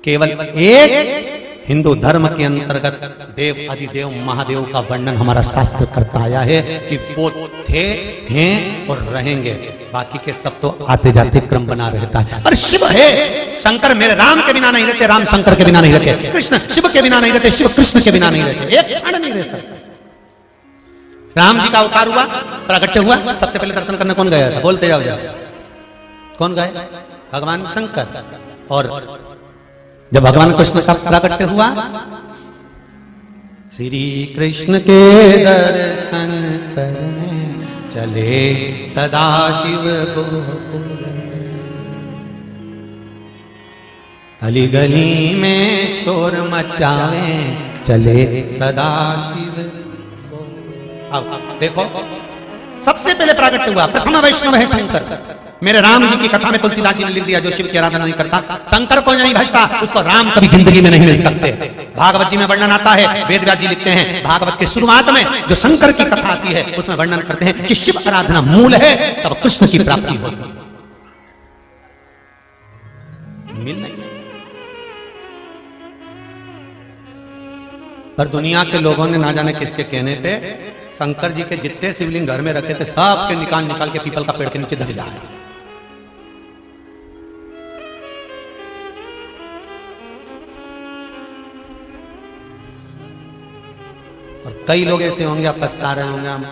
केवल एक हिंदू धर्म के अंतर्गत देव अधिदेव महादेव का वर्णन हमारा शास्त्र करता आया है कि वो थे, हैं और रहेंगे, बाकी के सब तो आते जाते क्रम बना रहता है। पर शिव है, शंकर मेरे राम के बिना नहीं रहते, राम शंकर के बिना नहीं रहते, कृष्ण शिव के बिना नहीं रहते, शिव कृष्ण के बिना नहीं रहते, एक क्षण नहीं रह सकते। राम जी का अवतार हुआ, प्राकट्य हुआ, सबसे पहले दर्शन करने कौन गया था? बोलते जाओ जाओ, कौन गए? भगवान शंकर। और जब भगवान कृष्ण का प्राकट्य हुआ, श्री कृष्ण के दर्शन करने चले सदाशिव गोकुल में, अली गली में शोर मचावे चले सदाशिव। अब देखो, सबसे पहले प्राकट्य हुआ, प्रथम वैष्णव है शंकर। मेरे राम जी की कथा में तुलसीदास जी ने लिख दिया, जो शिव की आराधना नहीं करता, शंकर को नहीं भजता, उसको राम कभी जिंदगी में नहीं मिल सकते। भागवत जी में वर्णन आता है, वेद व्यास जी लिखते हैं, भागवत के शुरुआत में जो शंकर की कथा आती है उसमें वर्णन करते हैं कि शिव आराधना मूल है, तब कृष्ण की प्राप्ति होती है। मिल नहीं सकती। पर दुनिया के लोगों ने ना जाने किसके कहने पे शंकर जी के जितने शिवलिंग घर में रखे थे, सब के निकाल के पीपल का पेड़ के नीचे धर जाए। और कई लोग ऐसे होंगे, आप पछता रहे होंगे, हम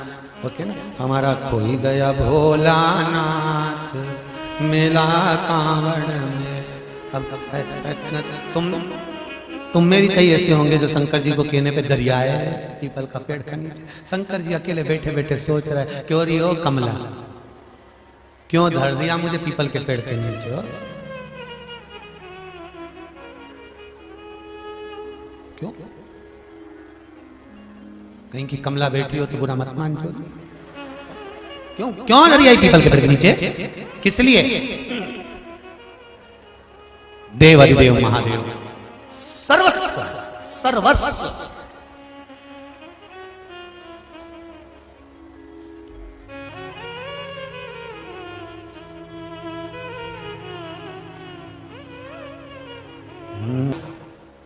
ओके ना, हमारा खोई गया भोलानाथ मेला कांवड़ में। अब तुम में भी कई ऐसे होंगे जो शंकर जी को कहने पे दरियाए पीपल का पेड़ का नीचे। शंकर जी अकेले बैठे बैठे सोच रहे, क्यों रही हो कमला, क्यों धर दिया मुझे पीपल के पेड़ के नीचे हो, क्यों? कहीं की कमला बैठी हो तो बुरा मत मान जो। क्यों क्यों धरी आई पीपल के पेड़ के नीचे? किस लिए? देव अधिदेव महादेव सर्वस्व सर्वस्व।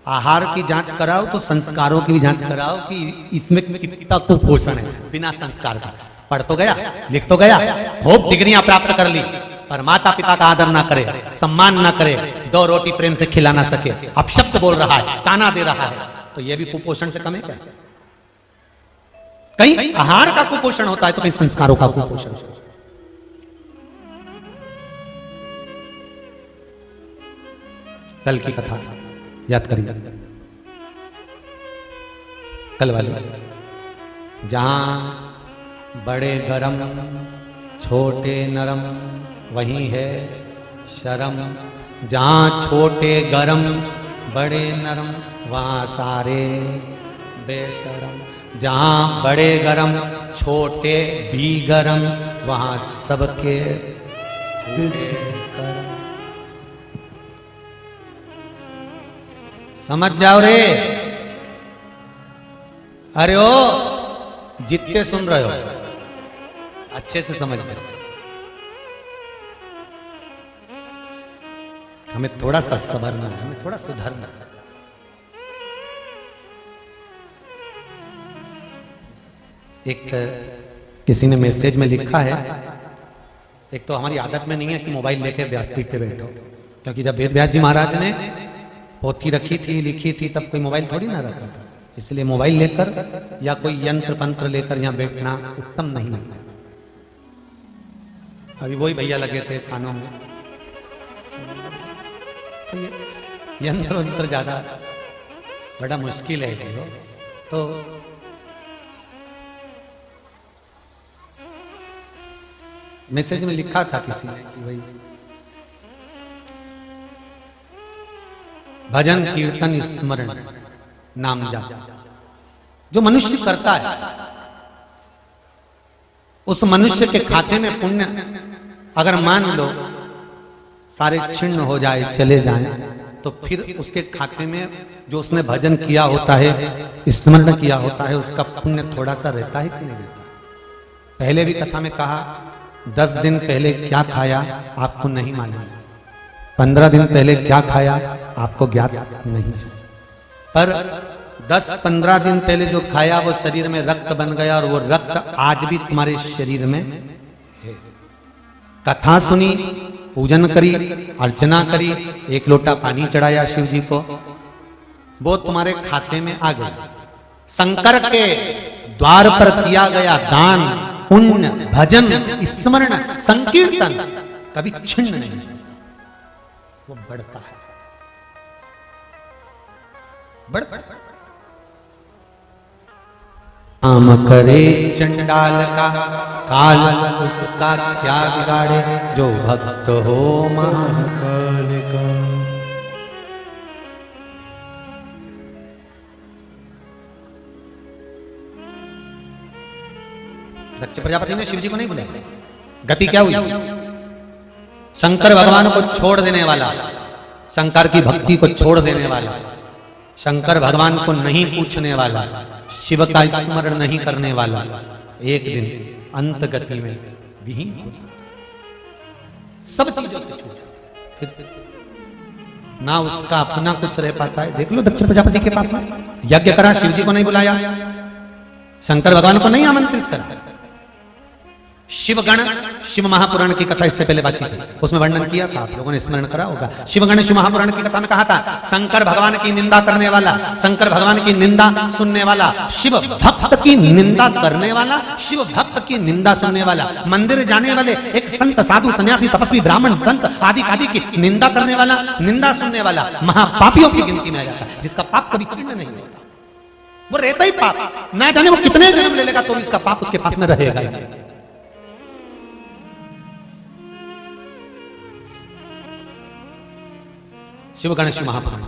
आहार की जांच कराओ तो संस्कारों की भी जांच कराओ कि इसमें कितना कुपोषण है। बिना संस्कार का पढ़ तो गया, लिख तो गया, खूब डिग्रियां प्राप्त कर ली, पर माता पिता का आदर ना करे, सम्मान ना करे, 2 रोटी प्रेम से खिला ना सके, अपशब्द बोल रहा है, ताना दे रहा है, तो यह भी कुपोषण से कम है क्या? कहीं आहार का कुपोषण होता है तो कहीं संस्कारों का कुपोषण। कल की कथा याद करिए, कल वाली, जहां बड़े गरम छोटे नरम वहीं है शर्म, जहां छोटे गरम बड़े नरम वहां सारे बेशरम, जहां बड़े गरम छोटे भी गरम वहां सबके गरम। समझ जाओ रे, अरे ओ जितने सुन रहे हो अच्छे से समझ जाओ। हमें थोड़ा सा संवरना है, हमें थोड़ा सुधरना है। एक किसी ने मैसेज में लिखा है, एक तो हमारी आदत में नहीं है कि मोबाइल लेके व्यासपीठ पे बैठो, क्योंकि जब वेद व्यास जी महाराज ने पोथी रखी थी, लिखी थी, तब कोई मोबाइल थोड़ी ना रखा था, इसलिए मोबाइल लेकर या कोई यंत्र पंत्र लेकर यहाँ बैठना उत्तम नहीं लगता। अभी वही भैया लगे थे कानों में, तो ये यंत्र वंत्र ज्यादा बड़ा मुश्किल है ये, तो मैसेज में लिखा था किसी ने कि भाई भजन कीर्तन स्मरण नाम जाप जो मनुष्य करता है, उस मनुष्य के खाते में पुण्य अगर मान लो सारे छिन्न हो जाए, चले जाए, तो फिर उसके खाते में जो उसने भजन किया होता है, स्मरण किया होता है, उसका पुण्य थोड़ा सा रहता है कि नहीं रहता? पहले भी कथा में कहा 10 दिन पहले क्या खाया आपको नहीं मालूम, 15 दिन पहले क्या खाया आपको ज्ञात नहीं है। पर 10-15 दिन पहले जो खाया वो शरीर में रक्त बन गया और वो रक्त आज भी तुम्हारे शरीर में है। कथा सुनी, पूजन करी, अर्चना करी, 1 लोटा पानी चढ़ाया शिव जी को, वो तुम्हारे खाते में आ गया। शंकर के द्वार पर किया गया दान, पुण्य, भजन, स्मरण, संकीर्तन कभी छिन्न नहीं, वो बढ़ता है, बढ़ता है। काम करे चंडाल का काल, उसका क्या बिगाड़े जो भक्त हो महाकाल का। दक्ष प्रजापति ने शिव जी को नहीं बुलाया, गति क्या हुई? शंकर भगवान को छोड़ देने वाला, शंकर की भक्ति को छोड़ देने वाला, शंकर भगवान को नहीं पूछने वाला, शिव का स्मरण नहीं करने वाला, एक दिन अंत गति में विहीन हो जाता, सब चीजों से छूट जाता, फिर ना उसका अपना कुछ रह पाता है। देख लो दक्ष प्रजापति के पास में यज्ञ करा, शिव जी को नहीं बुलाया, शंकर भगवान को नहीं आमंत्रित करा। शिवगण, शिव महापुराण की कथा इससे पहले बातचीत थी, उसमें वर्णन किया था, आप लोगों ने स्मरण करा होगा। शिवगण शिव महापुराण की कथा में कहा था, शंकर भगवान की निंदा करने वाला, शंकर भगवान की निंदा सुनने वाला, शिव भक्त की निंदा करने वाला, शिव भक्त की निंदा सुनने वाला, मंदिर जाने वाले एक संत, साधु, सन्यासी, तपस्वी, ब्राह्मण, संत आदि आदि की निंदा करने वाला, निंदा सुनने वाला महापापियों की गिनती में आ जाता है, जिसका पाप कभी क्षीण नहीं होता, वो रहता ही पाप, ना जाने वो कितने जन्म ले लेगा तो इसका पाप उसके पास में रहेगा। शिवगण शिव महापुराण।